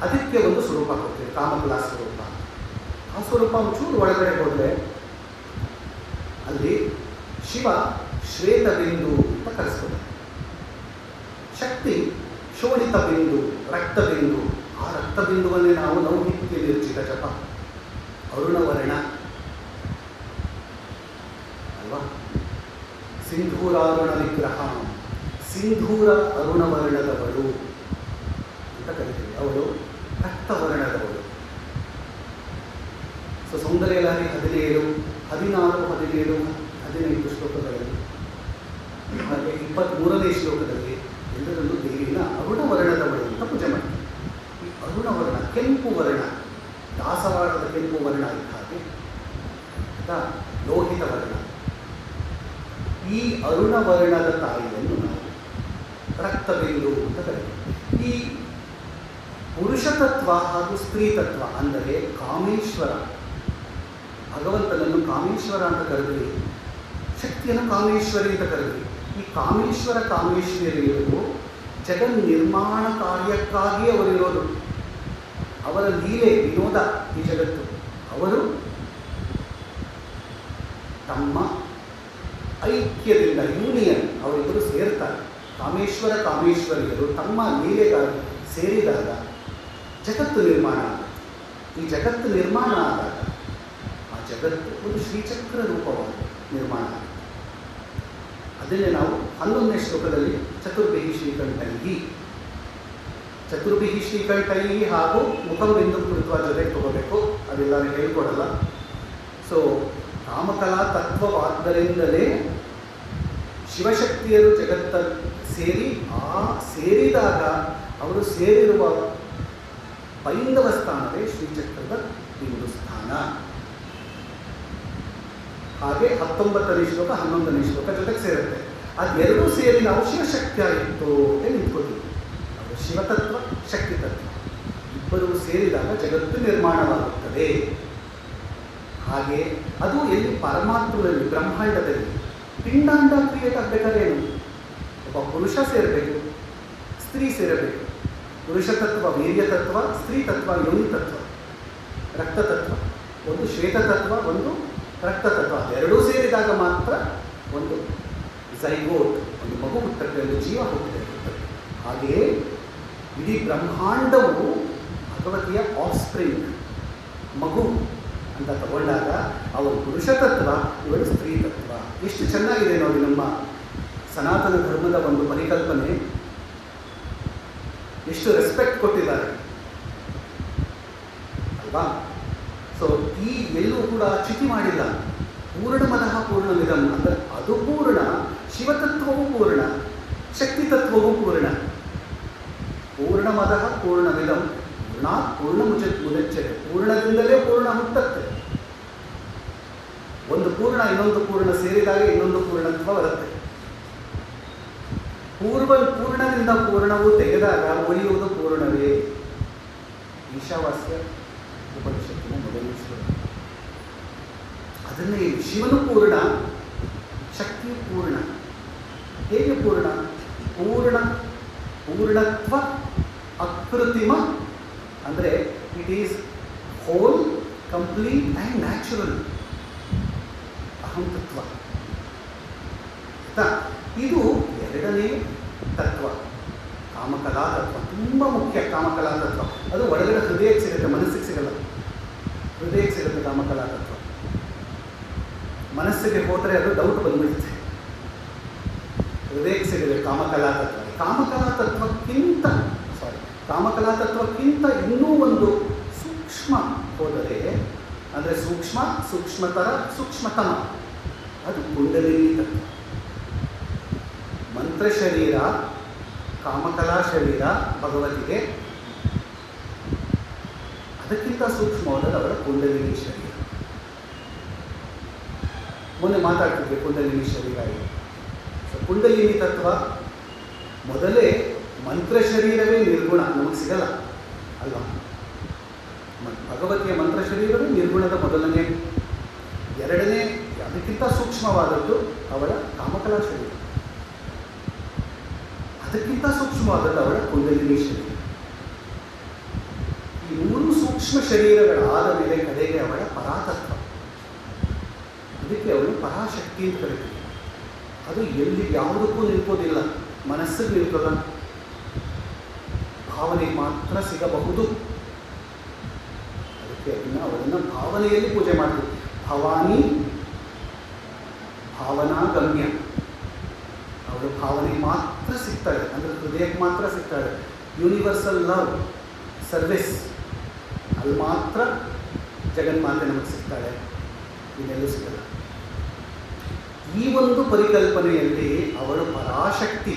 ಅದಕ್ಕೆ ಒಂದು ಸ್ವರೂಪ ಕೊಡ್ತೀವಿ, ಕಾಮಕಲಾ ಸ್ವರೂಪ. ಆ ಸ್ವರೂಪ ಒಂಚೂರು ಒಳಗಡೆ ಹೋದರೆ ಅಲ್ಲಿ ಶಿವ ಶ್ವೇತ ಬಿಂದು ಅಂತ ಕರೆಸ್ಕೊತಾರೆ, ಶಕ್ತಿ ಶೋಣಿತ ಬಿಂದು, ರಕ್ತ ಬಿಂದು. ಆ ರಕ್ತ ಬಿಂದುವನ್ನೇ ನಾವು ನೌಹಿತ್ಯ ನಿರ್ಜಿತ ಜಪ, ಅರುಣವರ್ಣ ಅಲ್ವಾ. ಸಿಂಧೂರಾರುಣ ವಿಗ್ರಹ, ಸಿಂಧೂರ ಅರುಣವರ್ಣದವಳು ಅಂತ ಕರಿತೀವಿ. ಅವಳು ರಕ್ತವರ್ಣದವಳು. ಸೊ ಸೌಂದರ್ಯ ಲಹರಿ 17, 16, 17, 18 ಶ್ಲೋಕಗಳಲ್ಲಿ, ಹಾಗೆ 23ನೇ ಶ್ಲೋಕದಲ್ಲಿ ಎಲ್ಲರಲ್ಲೂ ದೇವಿನ ಅರುಣವರ್ಣದವಳು ಅಂತ ಪೂಜೆ ಮಾಡ್ತಾರೆ. ಈ ಅರುಣವರ್ಣ ಕೆಂಪು ವರ್ಣ, ದಾಸವಾಳದ ಕೆಂಪು ವರ್ಣ ಇದ್ದ ಹಾಗೆ ಲೋಹಿತ ವರ್ಣ. ಈ ಅರುಣವರ್ಣದ ತಾಯಿಯನ್ನು ನಾವು ರಕ್ತಬಿಂದು ಅಂತ ಕರೀತೀವಿ. ಈ ಪುರುಷ ತತ್ವ ಹಾಗೂ ಸ್ತ್ರೀ ತತ್ವ ಅಂದರೆ ಕಾಮೇಶ್ವರ, ಭಗವಂತನನ್ನು ಕಾಮೇಶ್ವರ ಅಂತ ಕರೆದ್ವಿ, ಶಕ್ತಿಯನ್ನು ಕಾಮೇಶ್ವರಿ ಅಂತ ಕರೆದ್ವಿ. ಈ ಕಾಮೇಶ್ವರ ಕಾಮೇಶ್ವರಿಯರು ಜಗನ್ನಿರ್ಮಾಣ ಕಾರ್ಯಕ್ಕಾಗಿ ಅವರಿರೋದು. ಅವರ ಲೀಲೆ ವಿನೋದ ಈ ಜಗತ್ತು. ಅವರು ತಮ್ಮ ಐಕ್ಯದಿಂದ ಯೂನಿಯನ್ ಅವರಿಬ್ಬರು ಸೇರ್ತಾರೆ. ಕಾಮೇಶ್ವರ ಕಾಮೇಶ್ವರಿಯರು ತಮ್ಮ ಲೀಲೆಗಾಗಿ ಸೇರಿದಾಗ ಜಗತ್ತು ನಿರ್ಮಾಣ ಆಗುತ್ತೆ. ಈ ಜಗತ್ತು ನಿರ್ಮಾಣ ಆದಾಗ ಆ ಜಗತ್ತು ಒಂದು ಶ್ರೀಚಕ್ರ ರೂಪವಾಗಿ ನಿರ್ಮಾಣ ಆಗುತ್ತೆ. ಅದನ್ನೇ ನಾವು 11ನೇ ಶ್ಲೋಕದಲ್ಲಿ ಚತುರ್ಭಿಃ ಶ್ರೀಕಂಠೈಃ, ಚತುರ್ಭಿಃ ಶ್ರೀಕಂಠೈಃ ಹಾಗೂ ಮುಖಂ ಬಿಂದು ಕೃತ್ವ ಜೊತೆಗೆ ತಗೋಬೇಕು. ಅದೆಲ್ಲರೂ ಹೇಳ್ಕೊಡಲ್ಲ. ಸೊ ಕಾಮಕಲಾ ತತ್ವವಾದ್ದರಿಂದಲೇ ಶಿವಶಕ್ತಿಯರು ಜಗತ್ತ ಸೇರಿದಾಗ ಅವರು ಸೇರಿರುವ ಬೈಂದವ ಸ್ಥಾನವೇ ಶ್ರೀಚಕ್ರದ ಬಿಂದು ಸ್ಥಾನ. ಹಾಗೆ 19ನೇ ಶ್ಲೋಕ 11ನೇ ಶ್ಲೋಕ ಜೊತೆಗೆ ಸೇರುತ್ತೆ. ಅದೆರಡೂ ಸೇರಿ ನಾವು ಶಿವಶಕ್ತಿಯಾಗಿತ್ತು ಅಂತ ನಿಂತ್ಕೋತೀವಿ. ಅದು ಶಿವತತ್ವ ಶಕ್ತಿ ತತ್ವ ಇಬ್ಬರೂ ಸೇರಿದಾಗ ಜಗತ್ತು ನಿರ್ಮಾಣವಾಗುತ್ತದೆ. ಹಾಗೆ ಅದು ಎಲ್ಲಿ ಪರಮಾತ್ಮನಲ್ಲಿ ಬ್ರಹ್ಮಾಂಡದಲ್ಲಿ ಪಿಂಡಾಂಡ ಕ್ರಿಯೇಟ್ ಆಗಬೇಕಾದ್ರೆ ಏನು ಒಬ್ಬ ಪುರುಷ ಸೇರಬೇಕು, ಸ್ತ್ರೀ ಸೇರಬೇಕು. ಪುರುಷ ತತ್ವ ವೀರ್ಯ ತತ್ವ, ಸ್ತ್ರೀ ತತ್ವ ಯೋನಿ ತತ್ವ, ರಕ್ತ ತತ್ವ. ಒಂದು ಶ್ವೇತ ತತ್ವ, ಒಂದು ರಕ್ತ ತತ್ವ. ಎರಡೂ ಸೇರಿದಾಗ ಮಾತ್ರ ಒಂದು ಝೈಗೋಟ್, ಒಂದು ಮಗು ಹುಟ್ಟುತ್ತೆ, ಒಂದು ಜೀವ ಹುಟ್ಟುತ್ತೆ. ಹಾಗೆಯೇ ಇಡೀ ಬ್ರಹ್ಮಾಂಡವು ಭಗವತಿಯ ಆಫ್ಸ್ಪ್ರಿಂಗ್, ಮಗು ಅಂತ ತಗೊಂಡಾಗ ಅವರು ಪುರುಷ ತತ್ವ, ಇವರು ಸ್ತ್ರೀ ತತ್ವ. ಎಷ್ಟು ಚೆನ್ನಾಗಿದೆ ನೋಡಿ ನಮ್ಮ ಸನಾತನ ಧರ್ಮದ ಒಂದು ಪರಿಕಲ್ಪನೆ. ಎಷ್ಟು ರೆಸ್ಪೆಕ್ಟ್ ಕೊಟ್ಟಿದ್ದಾರೆ ಅಲ್ವಾ? ಸೊ ಈ ಎಲ್ಲೂ ಕೂಡ ಚ್ಯುತಿ ಮಾಡಿಲ್ಲ. ಪೂರ್ಣಮದಃ ಪೂರ್ಣಮಿದಂ ಅಂದರೆ ಅದು ಪೂರ್ಣ, ಶಿವತತ್ವವೂ ಪೂರ್ಣ, ಶಕ್ತಿ ತತ್ವವೂ ಪೂರ್ಣ. ಪೂರ್ಣಮದಃ ಪೂರ್ಣಮಿದಂ ಪೂರ್ಣ ಮುಚ್ಚದೆ, ಪೂರ್ಣದಿಂದಲೇ ಪೂರ್ಣ ಹುಟ್ಟುತ್ತೆ. ಒಂದು ಪೂರ್ಣ ಇನ್ನೊಂದು ಪೂರ್ಣ ಸೇರಿದಾಗ ಇನ್ನೊಂದು ಪೂರ್ಣತ್ವ ಬರುತ್ತೆ. ಪೂರ್ಣದಿಂದ ಪೂರ್ಣವು ತೆಗೆದಾಗ ಉಳಿಯುವುದು ಪೂರ್ಣವೇ. ಈಶಾವಾಸ್ಯ ಉಪನಿಷತ್ತಿನ ಮೊದಲನೇ ಶ್ಲೋಕ. ಅದನ್ನೇ ಶಿವನು ಪೂರ್ಣ, ಶಕ್ತಿಯು ಪೂರ್ಣ. ಹೇಗೆ ಪೂರ್ಣ? ಪೂರ್ಣತ್ವ ಅಕೃತಿಮ ಅಂದರೆ it is whole, complete and natural. ಅಹಂತತ್ವ. ಇದು ಎರಡನೇ ತತ್ವ, ಕಾಮಕಲಾ ತತ್ವ. ತುಂಬ ಮುಖ್ಯ ಕಾಮಕಲಾ ತತ್ವ. ಅದು ಒಳಗಡೆ ಹೃದಯಕ್ಕೆ ಸಿಗುತ್ತೆ, ಮನಸ್ಸಿಗೆ ಸಿಗಲ್ಲ. ಹೃದಯಕ್ಕೆ ಸಿಗುತ್ತೆ ಕಾಮಕಲಾ ತತ್ವ. ಮನಸ್ಸಿಗೆ ಹೋದರೆ ಅದು ಡೌಟ್ ಬಂದ್ಬಿಡುತ್ತೆ. ಹೃದಯಕ್ಕೆ ಸಿಗುತ್ತೆ ಕಾಮಕಲಾ ತತ್ವ. ಕಾಮಕಲಾ ತತ್ವಕ್ಕಿಂತ ಇನ್ನೂ ಒಂದು ಸೂಕ್ಷ್ಮ ಹೋದರೆ, ಅಂದರೆ ಸೂಕ್ಷ್ಮತರ ಸೂಕ್ಷ್ಮತಮ, ಅದು ಕುಂಡಲಿನಿ ತತ್ವ. ಮಂತ್ರ ಶರೀರ, ಕಾಮಕಲಾ ಶರೀರ ಭಗವತಿಗೆ, ಅದಕ್ಕಿಂತ ಸೂಕ್ಷ್ಮವಾದರೆ ಅವರ ಕುಂಡಲಿನಿ ಶರೀರ. ಮೊನ್ನೆ ಮಾತಾಡ್ತಿದ್ದೆ ಕುಂಡಲಿನಿ ಶರೀರ ಇದೆ. ಸೊ ಕುಂಡಲಿನಿ ತತ್ವ ಮೊದಲೇ, ಮಂತ್ರ ಶರೀರವೇ ನಿರ್ಗುಣ, ನಮಗೆ ಸಿಗಲ್ಲ ಅಲ್ವಾ? ಭಗವತಿಯ ಮಂತ್ರ ಶರೀರವೇ ನಿರ್ಗುಣದ ಮೊದಲನೇ. ಎರಡನೇ ಅದಕ್ಕಿಂತ ಸೂಕ್ಷ್ಮವಾದದ್ದು ಅವಳ ಕಾಮಕಲಾ ಶರೀರ. ಅದಕ್ಕಿಂತ ಸೂಕ್ಷ್ಮವಾದದ್ದು ಅವಳ ಕುಂಡಲಿನಿ ಶರೀರ. ಈ ಮೂರು ಸೂಕ್ಷ್ಮ ಶರೀರಗಳಾದ ಮೇಲೆ ಕಡೆಗೆ ಅವಳ ಪರಾತತ್ವ. ಅದಕ್ಕೆ ಅವಳು ಪರಾಶಕ್ತಿ ಅಂತ ಕರೀತೀವಿ. ಅದು ಎಲ್ಲಿ ಯಾವುದಕ್ಕೂ ನಿಲ್ಕೋದಿಲ್ಲ, ಮನಸ್ಸಿಗೆ ನಿಲ್ಕೋಲ್ಲ, ಭಾವನೆಗೆ ಮಾತ್ರ ಸಿಗಬಹುದು. ಅದಕ್ಕೆ ಅವಳನ್ನು ಭಾವನೆಯಲ್ಲಿ ಪೂಜೆ ಮಾಡ್ತೀವಿ. ಭವಾನಿ ಭಾವನಾಗಮ್ಯ. ಅವಳು ಭಾವನೆಗೆ ಮಾತ್ರ ಸಿಗ್ತಾಳೆ, ಅಂದರೆ ಹೃದಯಕ್ಕೆ ಮಾತ್ರ ಸಿಗ್ತಾಳೆ. ಯೂನಿವರ್ಸಲ್ ಲವ್ ಸರ್ವಿಸ್, ಅಲ್ಲಿ ಮಾತ್ರ ಜಗನ್ಮಾತೆ ನಮಗೆ ಸಿಗ್ತಾಳೆ, ಇದೆಲ್ಲೂ ಸಿಗಲ್ಲ. ಈ ಒಂದು ಪರಿಕಲ್ಪನೆಯಲ್ಲಿ ಅವಳು ಪರಾಶಕ್ತಿ,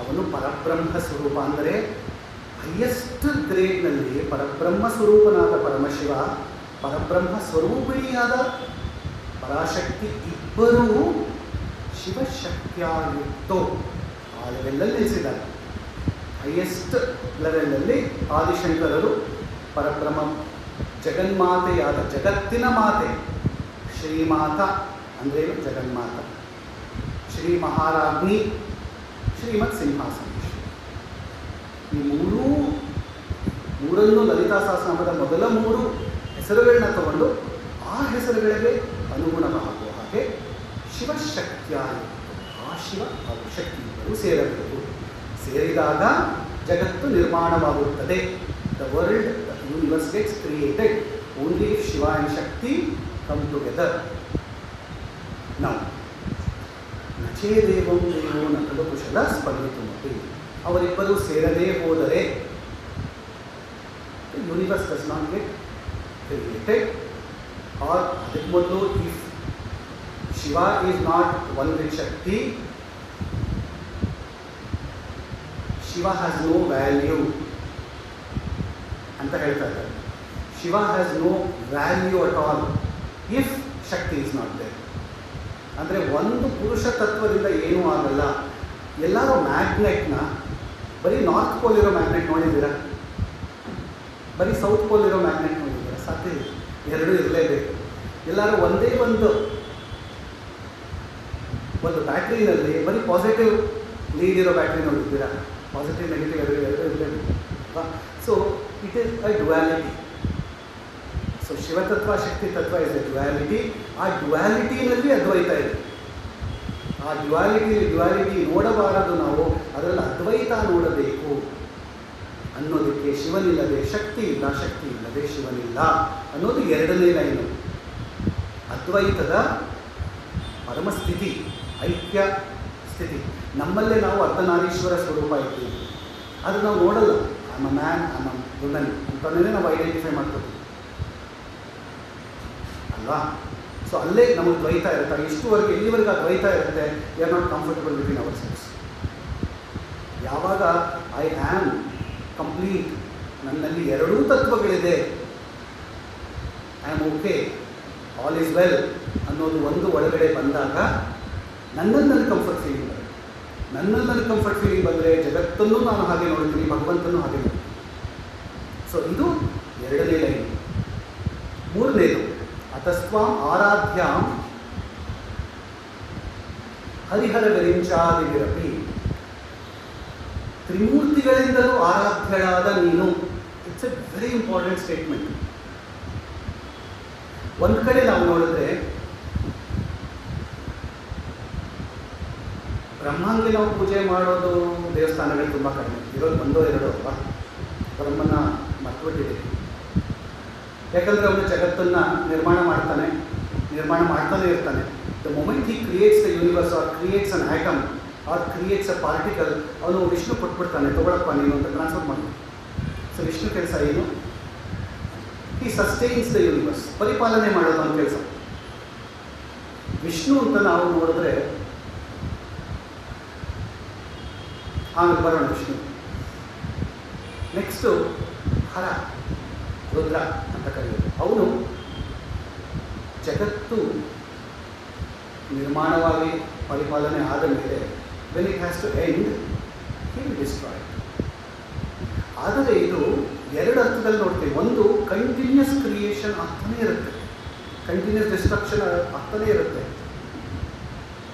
ಅವನು ಪರಬ್ರಹ್ಮ ಸ್ವರೂಪ. ಅಂದರೆ ಹೈಯೆಸ್ಟ್ ಗ್ರೇಡ್ನಲ್ಲಿ ಪರಬ್ರಹ್ಮ ಸ್ವರೂಪನಾದ ಪರಮಶಿವ, ಪರಬ್ರಹ್ಮ ಸ್ವರೂಪಿಣಿಯಾದ ಪರಾಶಕ್ತಿ ಇಬ್ಬರೂ ಶಿವಶಕ್ತಿಯಾಗಿತ್ತು. ಆ ಲೆವೆಲ್ಲಲ್ಲಿ ನಿಲ್ಲಿಸಿದ್ದಾರೆ. ಹೈಯೆಸ್ಟ್ ಲೆವೆಲ್ನಲ್ಲಿ ಆದಿಶಂಕರರು ಪರಬ್ರಹ್ಮ ಜಗನ್ಮಾತೆಯಾದ, ಜಗತ್ತಿನ ಮಾತೆ ಶ್ರೀಮಾತ ಅಂದ್ರೇನು? ಜಗನ್ಮಾತ. ಶ್ರೀ ಮಹಾರಾಜ್ಞಿ, ಶ್ರೀಮತ್ ಸಿಂಹಾಸನೇಶ್ವರಿ. ಈ ಮೂರನ್ನು ಲಲಿತಾ ಸಹಸ್ರನಾಮದ ಮೊದಲ ಮೂರು ಹೆಸರುಗಳನ್ನ ತಗೊಂಡು ಆ ಹೆಸರುಗಳಿಗೆ ಅನುಗುಣವಾಗುವ ಹಾಗೆ ಶಿವಶಕ್ತಿಯಾಗಿ ಆ ಶಿವ ಹಾಗೂ ಶಕ್ತಿಗಳು ಸೇರಬೇಕು. ಸೇರಿದಾಗ ಜಗತ್ತು ನಿರ್ಮಾಣವಾಗುತ್ತದೆ. The world, the universe gets created only if Shiva and Shakti come together. ನಾವು ನಚೇದೇವಂ ದೇವೋ ನ ಖಲು ಕುಶಲ ಸ್ಪಂದಿತುಮಪಿ. ಅವರಿಬ್ಬರೂ ಸೇರದೇ ಹೋದರೆ universe does not get created. Or ಅದಕ್ಕೆ ಮೊದಲು if Shiva is not one with Shakti, Shiva has no value ಅಂತ ಹೇಳ್ತಾ ಇದ್ದಾರೆ. Shiva has no value at all if Shakti is not there. ಅಂದರೆ ಒಂದು ಪುರುಷ ತತ್ವದಿಂದ ಏನೂ ಆಗಲ್ಲ. ಎಲ್ಲರೂ ಮ್ಯಾಗ್ನೆಟ್ನ ಬರೀ ನಾರ್ತ್ ಪೋಲ್ ಇರೋ ಮ್ಯಾಗ್ನೆಟ್ ನೋಡಿದ್ದೀರಾ? ಬರೀ ಸೌತ್ ಪೋಲ್ ಇರೋ ಮ್ಯಾಗ್ನೆಟ್ ನೋಡಿದ್ದೀರಾ? ಸಾಧ್ಯ ಇಲ್ಲ, ಎರಡೂ ಇರಲೇಬೇಕು. ಎಲ್ಲರೂ ಒಂದೇ ಒಂದು ಬ್ಯಾಟ್ರಿನಲ್ಲಿ ಬರೀ ಪಾಸಿಟಿವ್ ಲೀಡ್ ಇರೋ ಬ್ಯಾಟ್ರಿ ನೋಡಿದ್ದೀರಾ, ಪಾಸಿಟಿವ್ ನೆಗೆಟಿವ್ ಎರಡು ಇರಲೇಬೇಕು. So it is a duality. So Shivatattva Shakti tattva is A duality. ಆ ಡ್ಯುಯಾಲಿಟಿನಲ್ಲಿ ಅದ್ವೈತ ಇದೆ. ಆ ಡ್ಯುಯಾಲಿಟಿ ನೋಡಬಾರದು ನಾವು, ಅದರಲ್ಲಿ ಅದ್ವೈತ ನೋಡಬೇಕು ಅನ್ನೋದಕ್ಕೆ ಶಿವನಿಲ್ಲದೆ ಶಕ್ತಿ ಇಲ್ಲ, ಶಕ್ತಿ ಇಲ್ಲದೆ ಶಿವನಿಲ್ಲ ಅನ್ನೋದು ಎರಡನೇ ಲೈನು. ಅದ್ವೈತದ ಪರಮಸ್ಥಿತಿ, ಐಕ್ಯ ಸ್ಥಿತಿ. ನಮ್ಮಲ್ಲೇ ನಾವು ಅರ್ಧನಾರೀಶ್ವರ ಸ್ವರೂಪ ಇದ್ದೀವಿ, ಅದು ನಾವು ನೋಡಲ್ಲ. Am a man, am a women ಅಂತಲೇ ನಾವು ಐಡೆಂಟಿಫೈ ಮಾಡ್ತೀವಿ ಅಲ್ವಾ? ಸೊ ಅಲ್ಲೇ ನಮಗೆ ದ್ವೈತ ಇರುತ್ತೆ. ಎಲ್ಲಿವರೆಗೆ ಆ ದ್ವೈತ ಇರುತ್ತೆ, we are not comfortable with in ourselves. ಯಾವಾಗ ಐ ಆಮ್ ಕಂಪ್ಲೀಟ್, ನನ್ನಲ್ಲಿ ಎರಡೂ ತತ್ವಗಳಿದೆ, I am okay, all is well ಅನ್ನೋದು ಒಂದು ಒಳಗಡೆ ಬಂದಾಗ ನನ್ನಲ್ಲಿ ಕಂಫರ್ಟ್ ಫೀಲಿಂಗ್ ಬರುತ್ತೆ. ನನ್ನಲ್ಲಿ ಕಂಫರ್ಟ್ ಫೀಲಿಂಗ್ ಬಂದರೆ ಜಗತ್ತನ್ನು ನಾನು ಹಾಗೆ ನೋಡ್ತೀನಿ, ಭಗವಂತನೂ ಹಾಗೆ ನೋಡ್ತೀನಿ. ಸೊ ಇದು ಎರಡನೇ ಲೈನ್. ಮೂರನೇದು, ಅತಸ್ತ್ವಾಂ ಆರಾಧ್ಯಾಂ ಹರಿಹರ ವಿರಿಂಚಾದಿವಿರಪಿ. ತ್ರಿಮೂರ್ತಿಗಳಿಂದಲೂ ಆರಾಧ್ಯಳಾದ ನೀನು. It's A very important statement. ಒಂದು ಕಡೆ ನಾವು ನೋಡಿದ್ರೆ ಬ್ರಹ್ಮಂಗೆ ನಾವು ಪೂಜೆ ಮಾಡೋದು ದೇವಸ್ಥಾನಗಳು ತುಂಬ ಕಡಿಮೆ ಇರೋದು, ಒಂದೋ ಎರಡೋ ಅಲ್ವಾ. ಬ್ರಹ್ಮನ ಮರ್ತುಬಿಟ್ಟಿದೆ. ಯಾಕಂದರೆ ಅವನು ಜಗತ್ತನ್ನು ನಿರ್ಮಾಣ ಮಾಡ್ತಾನೆ ಇರ್ತಾನೆ. The moment he creates the universe or creates an atom or creates a particle, ಅವನು ವಿಷ್ಣು ಕೊಟ್ಬಿಡ್ತಾನೆ, ತಗೊಳಪ್ಪ ನೀನು ಅಂತ ಟ್ರಾನ್ಸ್ಫರ್ ಮಾಡ್ತಾನೆ. ಸೊ ವಿಷ್ಣು ಕೆಲಸ ಏನು? ಹಿ ಸಸ್ಟೈನ್ಸ್ ದ ಯೂನಿವರ್ಸ್, ಪರಿಪಾಲನೆ ಮಾಡೋದು ಅವನ ಕೆಲಸ. ವಿಷ್ಣು ಅಂತ ನಾವು ನೋಡಿದ್ರೆ, ಆಮೇಲೆ ಬರೋಣ ವಿಷ್ಣು. ನೆಕ್ಸ್ಟು ಹರ, ರುದ್ರ ಅಂತ ಕರೆಯೋದು. ಅವನು ಜಗತ್ತು ನಿರ್ಮಾಣವಾಗಿ ಪರಿಪಾಲನೆ ಆದ ಮೇಲೆ when it has to end, he will destroy. ಆದರೆ ಇದು ಎರಡು ಅರ್ಥದಲ್ಲಿ ನೋಡ್ತೀವಿ. ಒಂದು, ಕಂಟಿನ್ಯೂಸ್ ಕ್ರಿಯೇಷನ್ ಆಗ್ತಾನೇ ಇರುತ್ತೆ, ಕಂಟಿನ್ಯೂಸ್ ಡಿಸ್ಟ್ರಕ್ಷನ್ ಆಗ್ತಾನೇ ಇರುತ್ತೆ.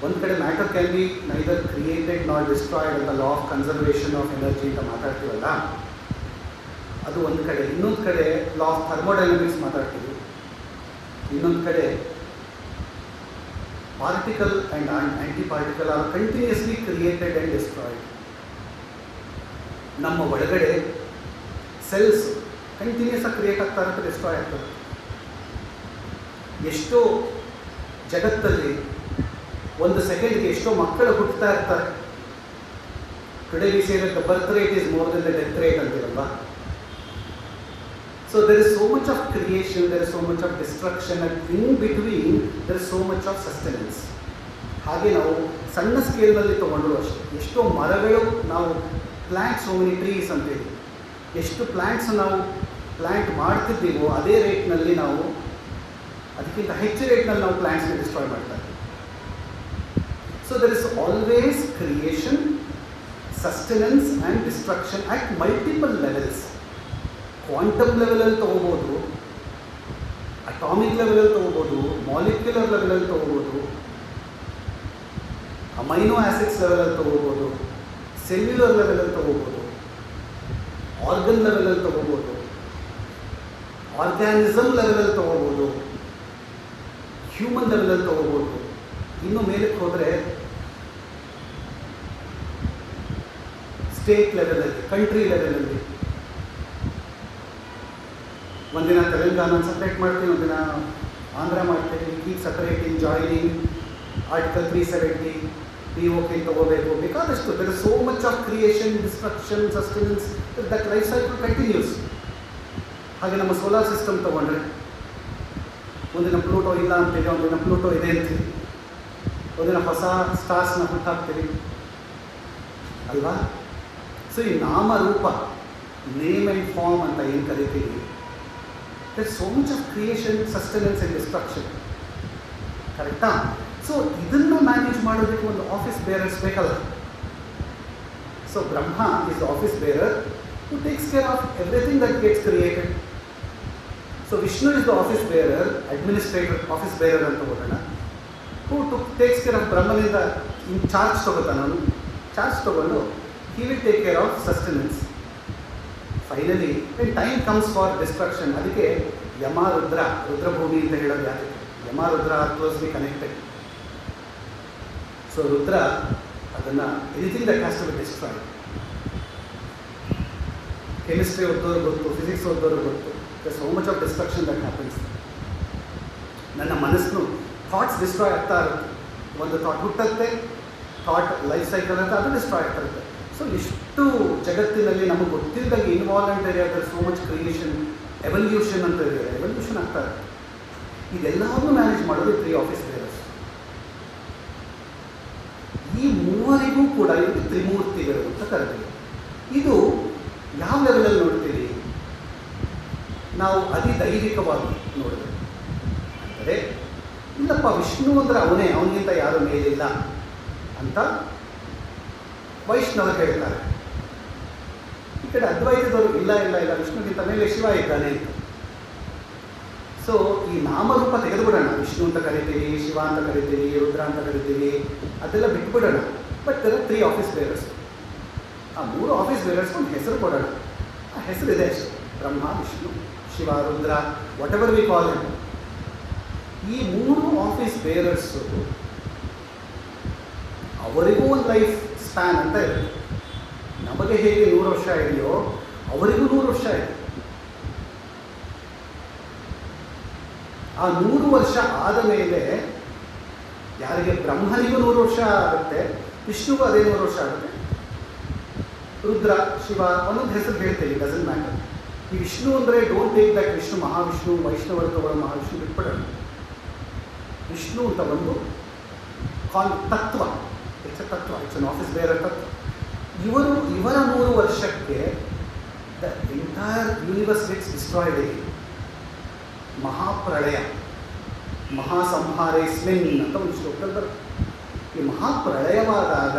ಒಂದು ಕಡೆ matter can be neither created not destroyed ಅಂತ law of conservation of energy ಅಂತ ಮಾತಾಡ್ತೀವಲ್ಲ, ಅದು ಒಂದು ಕಡೆ. ಇನ್ನೊಂದು ಕಡೆ ಲಾ ಆಫ್ ಥರ್ಮೋಡೈನಮಿಕ್ಸ್ ಮಾತಾಡ್ತೀವಿ. ಇನ್ನೊಂದು ಕಡೆ particle and anti particle R continuously created and destroyed. ನಮ್ಮ ಒಳಗಡೆ ಸೆಲ್ಸ್ ಕಂಟಿನ್ಯೂಸ್ ಆಗಿ ಕ್ರಿಯೇಟ್ ಆಗ್ತಾ ಇರುತ್ತೆ, ಡಿಸ್ಟ್ರಾಯ್ ಆಗ್ತದೆ. ಎಷ್ಟೋ ಜಗತ್ತಲ್ಲಿ ಒಂದು ಸೆಕೆಂಡ್ಗೆ ಎಷ್ಟೋ ಮಕ್ಕಳು ಹುಟ್ಟುತ್ತಾ ಇರ್ತಾರೆ. Today we say that the birth rate is more than the death rate ಅಂತೀರಲ್ವಾ. So there is so much of creation, there is so much of destruction, and in between there is so much of sustenance. ಹಾಗೆ ನಾವು ಸಣ್ಣ ಸ್ಕೇಲ್ನಲ್ಲಿ ತೊಗೊಂಡ್ರು ಅಷ್ಟೇ. ಎಷ್ಟೋ ಮರಗಳು ನಾವು plant, so many trees ಅಂತೇಳಿ, ಎಷ್ಟು ಪ್ಲ್ಯಾಂಟ್ಸ್ ನಾವು ಪ್ಲ್ಯಾಂಟ್ ಮಾಡ್ತಿದ್ದೀವೋ ಅದೇ ರೇಟ್ನಲ್ಲಿ ನಾವು, ಅದಕ್ಕಿಂತ ಹೆಚ್ಚು ರೇಟ್ನಲ್ಲಿ ನಾವು ಪ್ಲ್ಯಾಂಟ್ಸ್ನ ಡಿಸ್ಟ್ರಾಯ್ ಮಾಡ್ತಾ ಇದ್ದೀವಿ. So there is always creation, sustenance and destruction at multiple levels. Quantum ಲೆವೆಲಲ್ಲಿ ತೊಗೋಬೋದು, ಅಟಾಮಿಕ್ ಲೆವೆಲಲ್ಲಿ ತೊಗೋಬೋದು, ಮಾಲಿಕ್ಯುಲರ್ ಲೆವೆಲಲ್ಲಿ ತೊಗೋಬೋದು, ಅಮೈನೋ ಆಸಿಡ್ಸ್ ಲೆವೆಲಲ್ಲಿ ತೊಗೋಬೋದು, ಸೆಲ್ಯುಲರ್ ಲೆವೆಲಲ್ಲಿ ತೊಗೋಬೋದು, ಆರ್ಗನ್ ಲೆವೆಲಲ್ಲಿ ತೊಗೋಬೋದು, ಆರ್ಗ್ಯಾನಿಸಮ್ ಲೆವೆಲಲ್ಲಿ ತೊಗೋಬೋದು, ಹ್ಯೂಮನ್ ಲೆವೆಲಲ್ಲಿ ತೊಗೋಬೋದು. ಇನ್ನು ಮೇಲಕ್ಕೆ ಹೋದರೆ ಸ್ಟೇಟ್ ಲೆವೆಲಲ್ಲಿ, ಕಂಟ್ರಿ ಲೆವೆಲಲ್ಲಿ. ಒಂದಿನ ತೆಲಂಗಾಣ ಸಪ್ರೇಟ್ ಮಾಡ್ತೀವಿ, ಒಂದಿನ ಆಂಧ್ರ ಮಾಡ್ತೀವಿ. Keep separating, joining, article 370, POK ತಗೋಬೇಕು, ಬೇಕಾದಷ್ಟು. There is so much of creation, destruction, sustenance, that life cycle continues. ಹಾಗೆ ನಮ್ಮ ಸೋಲಾರ್ ಸಿಸ್ಟಮ್ ತೊಗೊಂಡ್ರೆ, ಒಂದಿನ ಪ್ಲೂಟೋ ಇಲ್ಲ ಅಂತೀವಿ, ಒಂದಿನ ಪ್ಲೂಟೋ ಇದೆ ಅಂತೀವಿ, ಒಂದಿನ ಹೊಸ ಸ್ಟಾರ್ಸ್ನ ಹುಟ್ಟಾಕ್ತೀವಿ ಅಲ್ವಾ. ಸೊ ಈ ನಾಮರೂಪ, ನೇಮ್ ಆ್ಯಂಡ್ ಫಾರ್ಮ್ ಅಂತ ಏನು ಕರಿತೀವಿ, there's so much of creation, sustenance and destruction. ಕರೆಕ್ಟಾ? ಸೊ ಇದನ್ನು ಮ್ಯಾನೇಜ್ ಮಾಡೋದಕ್ಕೆ ಒಂದು ಆಫೀಸ್ ಬೇರರ್ಸ್ ಬೇಕಲ್ಲ. So Brahma is the office bearer who takes care of everything that gets created. So Vishnu is the office bearer, administrator, office bearer ಅಂತ ಹೋಗೋಣ, who takes care of ಬ್ರಹ್ಮನಿಂದ in charge ತೊಗೋತಾನೆ ಅವನು. Charge ತಗೊಂಡು he will take care of sustenance. Finally when time comes for destruction, ಅದಕ್ಕೆ ಯಮ ರುದ್ರ, ರುದ್ರಭೂಮಿ ಅಂತ ಹೇಳೋದು ಯಾಕೆ? Yama Rudra R closely connected. So Rudra ಅದನ್ನು anything that has to be destroyed. Chemistry ಓದೋರು ಗೊತ್ತು, ಫಿಸಿಕ್ಸ್ ಓದೋರು ಗೊತ್ತು, so much of destruction that happens. ನನ್ನ ಮನಸ್ಸು ಥಾಟ್ಸ್ ಡಿಸ್ಟ್ರಾಯ್ ಆಗ್ತಾ ಇರುತ್ತೆ. ಒಂದು ಥಾಟ್ ಹುಟ್ಟುತ್ತೆ, ಥಾಟ್ ಲೈಫ್ ಸೈಕಲ್ ಅಂತ ಅದು ಡಿಸ್ಟ್ರಾಯ್ ಆಗ್ತಾ ಇರುತ್ತೆ. ಸೊ ಇಷ್ಟು ಜಗತ್ತಿನಲ್ಲಿ ನಮಗೆ ಗೊತ್ತಿಲ್ಲದಾಗೆ ಇನ್ವಾಲ್ವಂಟರಿ ಆದ ಸೋ ಮಚ್ ಕ್ರಿಯೇಷನ್, ಎವಲ್ಯೂಷನ್ ಅಂತ ಇದೆ, ಎವಲ್ಯೂಷನ್ ಆಗ್ತಾ ಇರುತ್ತೆ. ಇದೆಲ್ಲವನ್ನೂ ಮ್ಯಾನೇಜ್ ಮಾಡೋದು 3 ಆಫೀಸ್ ಬೇರರ್ಸ್. ಈ ಮೂವರಿಗೂ ಕೂಡ ಇದು ತ್ರಿಮೂರ್ತಿಗಳು ಅಂತ ಕರೆದಿದೆ. ಇದು ಯಾವ ಲೆವೆಲಲ್ಲಿ ನೋಡ್ತೀವಿ ನಾವು? ಅತಿ ದೈವಿಕವಾಗಿ ನೋಡಿದ್ರೆ ಅಂದರೆ ಇಲ್ಲಪ್ಪ ವಿಷ್ಣು ಅಂದರೆ ಅವನೇ, ಅವನಿಗಿಂತ ಯಾರೂ ಮೇಲಿಲ್ಲ ಅಂತ ವೈಷ್ಣವರು ಹೇಳ್ತಾರೆ. ಈ ಕಡೆ ಅದ್ವೈತದವರು ಇಲ್ಲ ಇಲ್ಲ ಇಲ್ಲ ವಿಷ್ಣುಗಿಂತ ಮೇಲೆ ಶಿವ ಇದ್ದಾನೆ ಅಂತ. ಸೊ ಈ ನಾಮರೂಪ ತೆಗೆದುಬಿಡೋಣ, ವಿಷ್ಣು ಅಂತ ಕರಿತೀವಿ, ಶಿವ ಅಂತ ಕರಿತೀವಿ, ರುದ್ರ ಅಂತ ಕರಿತೀವಿ, ಅದೆಲ್ಲ ಬಿಟ್ಬಿಡೋಣ. But there are 3 office bearers. ಆ 3 ಆಫೀಸ್ ಬೇರರ್ಸ್ ಒಂದು ಹೆಸರು ಕೊಡೋಣ. ಆ ಹೆಸರಿದೆ ಅಷ್ಟೇ, Brahma, Vishnu, Shiva, Rudra, whatever we call it. ಈ 3 ಆಫೀಸ್ ಬೇರರ್ಸು ಅವರಿಗೂ ಒಂದು ಲೈಫ್ ಸ್ಪ್ಯಾನ್ ಅಂತ ಇರುತ್ತೆ. ನಮಗೆ ಹೇಗೆ 100 ವರ್ಷ ಇದೆಯೋ ಅವರಿಗೂ 100 ವರ್ಷ ಇದೆ. ಆ 100 ವರ್ಷ ಆದ ಮೇಲೆ ಯಾರಿಗೆ ಬ್ರಹ್ಮನಿಗೂ 100 ವರ್ಷ ಆಗುತ್ತೆ, ವಿಷ್ಣುಗೂ ಅದೇ 100 ವರ್ಷ ಆಗುತ್ತೆ. ರುದ್ರ, ಶಿವ ಒಂದೊಂದು ಹೆಸರು ಹೇಳ್ತೇವೆ, ಡಸಂಟ್ ಮ್ಯಾಟರ್. ಈ ವಿಷ್ಣು ಅಂದರೆ don't take that Vishnu Mahavishnu, ವೈಷ್ಣವರು ತಗೊಳ್ಳೋ ಮಹಾವಿಷ್ಣು ಬಿಟ್ಬಿಡೋಣ. ವಿಷ್ಣು ಅಂತ ಒಂದು ತತ್ವ, ಇಟ್ಸ್ ಅ ತತ್ವ, ಇಟ್ಸ್ ಅನ್ ಆಫೀಸ್ ಬೇರರ್ ತತ್ವ. ಇವರ 100 ವರ್ಷಕ್ಕೆ the entire universe gets destroyed. ಮಹಾಪ್ರಳಯ, ಮಹಾಸಂಹಾರೇಸ್ಮಿನ್ ಅಂತ ಒಂದು ಶ್ಲೋಕದಲ್ಲಿ ಬರುತ್ತೆ. ಈ ಮಹಾಪ್ರಳಯವಾದಾಗ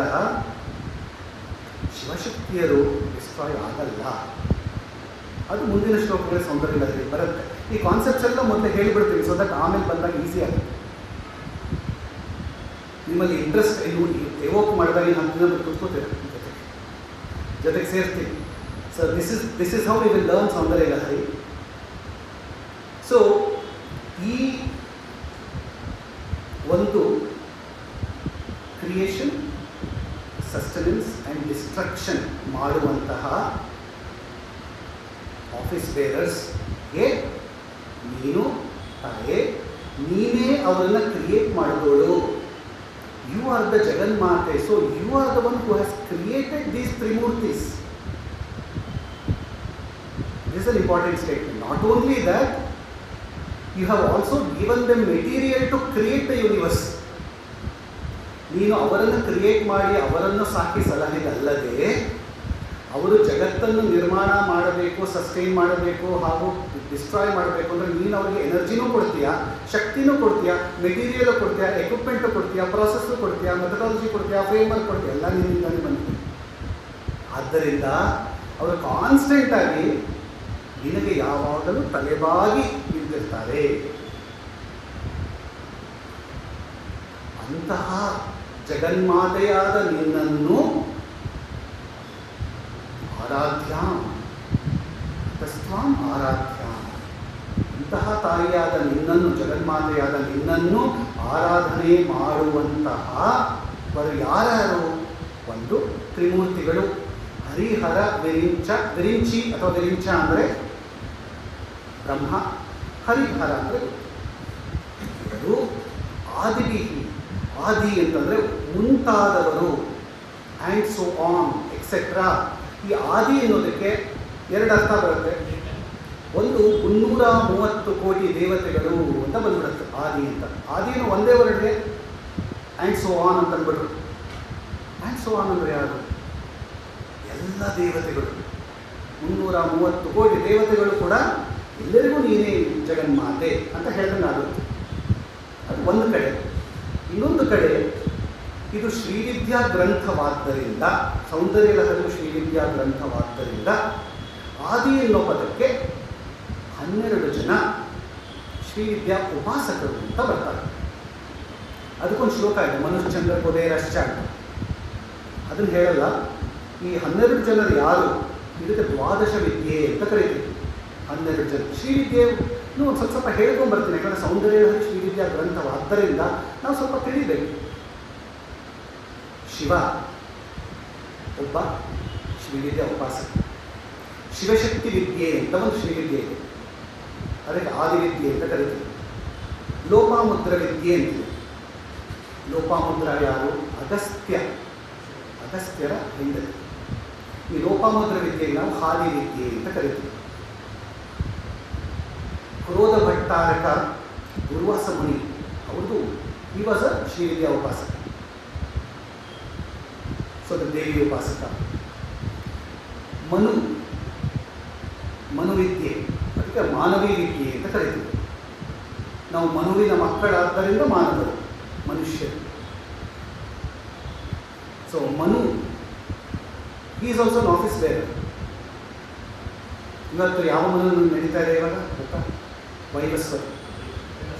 ಶಿವಶಕ್ತಿಯರು ಡಿಸ್ಟ್ರಾಯ್ ಆಗಲ್ಲ. ಅದು ಮುಂದಿನ ಶ್ಲೋಕಗಳ ಸೌಂದರ್ಯದಲ್ಲಿ ಬರುತ್ತೆ. ಈ ಕಾನ್ಸೆಪ್ಟ್ಸ್ ಎಲ್ಲ ಮೊದಲೇ ಹೇಳಿಬಿಡ್ತೀವಿ, ಸೊ ದಟ್ ಆಮೇಲೆ ಬಂದಾಗ ಈಸಿ ಆಗುತ್ತೆ. ನಿಮ್ಮಲ್ಲಿ ಇಂಟ್ರೆಸ್ಟ್ ಎವೋಕ್ ಮಾಡಿದಾಗ ಈ ಹಂತದಲ್ಲಿ ಕೂತ್ಕೋತೀರ, ಜೊತೆಗೆ ಸೇರ್ತೀವಿ. So this is how we will learn Soundarya Lahari. So ಈ ಒಂದು ಕ್ರಿಯೇಷನ್, ಸಸ್ಟೆನೆನ್ಸ್ ಆ್ಯಂಡ್ ಡಿಸ್ಟ್ರಕ್ಷನ್ ಮಾಡುವಂತಹ ಆಫೀಸ್ ಬೇರರ್ಸ್ಗೆ ನೀನು ತಾಯೇ, ನೀನೇ ಅವರನ್ನು ಕ್ರಿಯೇಟ್ ಮಾಡಿದೋಳು. ಯು ಆರ್ ದ ಜಗನ್ಮಾತೆ. So you are the one who has created these Trimurtis. This is an important statement. Not only that, you have also given them material to create the universe. ನೀನು ಅವರನ್ನು create ಮಾಡಿ ಅವರನ್ನು ಸಾಕಿ ಸಲಹೆಗಲ್ಲದೆ ಅವರು ಜಗತ್ತನ್ನು ನಿರ್ಮಾಣ ಮಾಡಬೇಕು, ಸಸ್ಟೈನ್ ಮಾಡಬೇಕು ಹಾಗೂ ಡಿಸ್ಟ್ರಾಯ್ ಮಾಡಬೇಕು ಅಂದರೆ ನೀನು ಅವರಿಗೆ ಎನರ್ಜಿನೂ ಕೊಡ್ತೀಯಾ, ಶಕ್ತಿನೂ ಕೊಡ್ತೀಯಾ, ಮೆಟೀರಿಯಲು ಕೊಡ್ತೀಯಾ, ಎಕ್ವಿಪ್ಮೆಂಟು ಕೊಡ್ತೀಯಾ, ಪ್ರಾಸೆಸ್ಸು ಕೊಡ್ತೀಯಾ, ಮೆಥಡಾಲಜಿ ಕೊಡ್ತೀಯಾ, ಫ್ರೇಮ್ವರ್ಕ್ ಕೊಡ್ತೀಯಾ, ಎಲ್ಲ ನಿನ್ನಿಂದಾನೇ ಬಂದಿದೆ. ಆದ್ದರಿಂದ ಅವರು ಕಾನ್ಸ್ಟೆಂಟಾಗಿ ನಿನಗೆ ಯಾವಾಗಲೂ ತಲೆಬಾಗಿ ನಿಂತಿರ್ತಾರೆ. ಅಂತಹ ಜಗನ್ಮಾತೆಯಾದ ನಿನ್ನನ್ನು ಆರಾಧ್ಯ ತಸ್ತ್ವಾಂ ಆರಾಧ್ಯ, ಅಂತಹ ತಾಯಿಯಾದ ನಿನ್ನನ್ನು, ಜಗನ್ಮಾತೆಯಾದ ನಿನ್ನನ್ನು ಆರಾಧನೆ ಮಾಡುವಂತಹ ಅವರು ಯಾರ್ಯಾರು? ಒಂದು ತ್ರಿಮೂರ್ತಿಗಳು, ಹರಿಹರ ವಿರಿಂಚಿ ಅಥವಾ ವಿರಿಂಚ ಅಂದರೆ ಬ್ರಹ್ಮ, ಹರಿಹರ ಅಂದರೆ ಇವರು ಆದಿವಿಹಿ, ಆದಿ ಅಂತಂದರೆ ಮುಂತಾದವರು, ಆ್ಯಂಡ್ ಸೋ ಆನ್ ಎಕ್ಸೆಟ್ರಾ. ಈ ಆದಿ ಅನ್ನೋದಕ್ಕೆ 2 ಅರ್ಥ ಬರುತ್ತೆ. ಒಂದು 330 ಕೋಟಿ ದೇವತೆಗಳು ಅಂತ ಬಂದ್ಬಿಡುತ್ತೆ ಆದಿ ಅಂತ. ಆದಿಯನ್ನು ಒಂದೇ ವರ್ಡ್ಗೆ ಆ್ಯಂಡ್ ಸೋ ಆನ್ ಅಂತ ಅಂದ್ಬಿಟ್ರು. ಆ್ಯಂಡ್ ಸೋ ಆನ್ ಅಂದರೆ ಯಾರು? ಎಲ್ಲ ದೇವತೆಗಳು, 330 ಕೋಟಿ ದೇವತೆಗಳು ಕೂಡ ಎಲ್ಲರಿಗೂ ನೀನೇ ಜಗನ್ಮಾತೆ ಅಂತ ಹೇಳಿದಂಗೆ ಆಗುತ್ತೆ. ಅದು ಒಂದು ಕಡೆ. ಇನ್ನೊಂದು ಕಡೆ ಇದು ಶ್ರೀವಿದ್ಯಾ ಗ್ರಂಥವಾದ್ದರಿಂದ, ಸೌಂದರ್ಯ ಲಹರಿ ಶ್ರೀವಿದ್ಯಾ ಗ್ರಂಥವಾದ್ದರಿಂದ ಆದಿ ಎನ್ನೋ ಪದಕ್ಕೆ 12 ಜನ ಶ್ರೀವಿದ್ಯಾ ಉಪಾಸಕರು ಅಂತ ಬರ್ತಾರೆ. ಅದಕ್ಕೊಂದು ಶ್ಲೋಕ ಇದೆ, ಮನುಷ್ಯಂದ್ರ ಕುಬೇರಶ್ಚ ಅಂತ. ಅದನ್ನು ಹೇಳಲ್ಲ. ಈ 12 ಜನರು ಯಾರು, ಇದಕ್ಕೆ ದ್ವಾದಶ ವಿದ್ಯೆ ಅಂತ ಕರೀತೀವಿ. 12 ಜನ ಶ್ರೀವಿದ್ಯೆಯನ್ನು ಒಂದು ಸ್ವಲ್ಪ ಹೇಳ್ಕೊಂಡ್ಬರ್ತೀನಿ, ಯಾಕಂದರೆ ಸೌಂದರ್ಯದಲ್ಲಿ ಶ್ರೀವಿದ್ಯಾ ಗ್ರಂಥವಾದ್ದರಿಂದ ನಾವು ಸ್ವಲ್ಪ ತಿಳಿಬೇಕು. ಶಿವ ಒಬ್ಬ ಶ್ರೀವಿದ್ಯಾ ಉಪಾಸಕ. ಶಿವಶಕ್ತಿ ವಿದ್ಯೆ ಅಂತ ಒಂದು ಶ್ರೀವಿದ್ಯೆ ಇದೆ, ಅದಕ್ಕೆ ಆದಿವಿದ್ಯೆ ಅಂತ ಕರೀತೀವಿ. ಲೋಪಾಮುದ್ರ ವಿದ್ಯೆ ಅಂತೀವಿ. ಲೋಪಾಮುದ್ರ ಯಾರು? ಅಗಸ್ತ್ಯರ ಹೆಂಡತಿ. ಈ ಲೋಪಾಮುದ್ರ ವಿದ್ಯೆಗೆ ನಾವು ಹಾದಿ ವಿದ್ಯೆ ಅಂತ ಕರಿತೀವಿ. ಕ್ರೋಧ ಭಟ್ಟಾರಕ ದುರ್ವಾಸ ಮುನಿ, ಅವ್ರದ್ದು ಈ ವಾಸ ಶ್ರೀವಿದ್ಯಾ ಉಪಾಸಕ, ಸೊ ದೇವಿ ಉಪಾಸಕ. ಮನುವಿದ್ಯೆ, ಅದಕ್ಕೆ ಮಾನವೀಯ ವಿದ್ಯೆ ಅಂತ ಕರಿತೀವಿ. ನಾವು ಮನುವಿನ ಮಕ್ಕಳಾದ್ದರಿಂದ ಮಾನವರು, ಮನುಷ್ಯರು. So Manu is also an office ಬೇರೆ. ಇವತ್ತು ಯಾವ ಮನು ನಡೀತಾ ಇದೆ ಇವಾಗ ಗೊತ್ತಾ? ವೈವಸ್ವತ.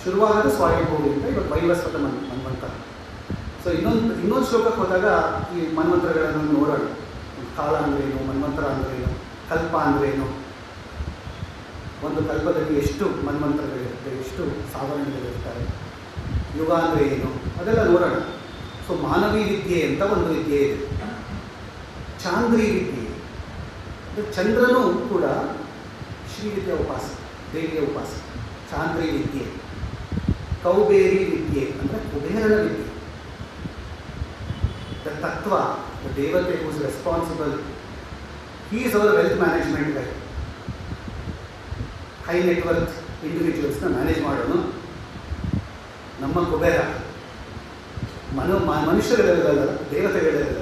ಶುರುವಾಗೋದು ಸ್ವಯಂಭೂವಿಯಿಂದ, ಇವತ್ತು ವೈವಸ್ವತ ಮನ್ವಂತರ. ಸೊ ಇನ್ನೊಂದು ಶ್ಲೋಕಕ್ಕೆ ಹೋದಾಗ ಈ ಮನ್ವಂತರಗಳನ್ನು ನೋಡೋಣ. ಕಾಲ ಅಂದ್ರೇನು, ಮನ್ವಂತರ ಅಂದ್ರೇನು, ಕಲ್ಪ ಅಂದ್ರೇನು, ಒಂದು ಕಲ್ಪದಲ್ಲಿ ಎಷ್ಟು ಮನ್ವಂತರಗಳಿರುತ್ತೆ, ಎಷ್ಟು ಸಾವರಣಗಳಿರ್ತಾರೆ, ಯುಗ ಅಂದರೆ ಏನು, ಅದೆಲ್ಲ ನೋಡೋಣ. ಸೊ ಮಾನವೀಯ ವಿದ್ಯೆ ಅಂತ ಒಂದು ವಿದ್ಯೆ ಇದೆ. ಚಾಂದ್ರಿ ವಿದ್ಯೆ, ಚಂದ್ರನೂ ಕೂಡ ಶ್ರೀವಿದ್ಯಾ ಉಪಾಸಕ, ದೇವಿಯ ಉಪಾಸಕ. ಚಾಂದ್ರಿ ವಿದ್ಯೆ. ಕೌಬೇರಿ ವಿದ್ಯೆ ಅಂದರೆ ಕುಬೇರನ ವಿದ್ಯೆ. ದ ತತ್ವ, ದ ದೇವತೆ who is responsible, he is our wealth management guy. High net worth ಇಂಡಿವಿಜುವಲ್ಸ್ನ ಮ್ಯಾನೇಜ್ ಮಾಡೋನು ನಮ್ಮ ಕುಬೇರ. ಮನುಷ್ಯರುಗಳಿರಲ್ಲ, ದೇವತೆಗಳಿರಲ್ಲ.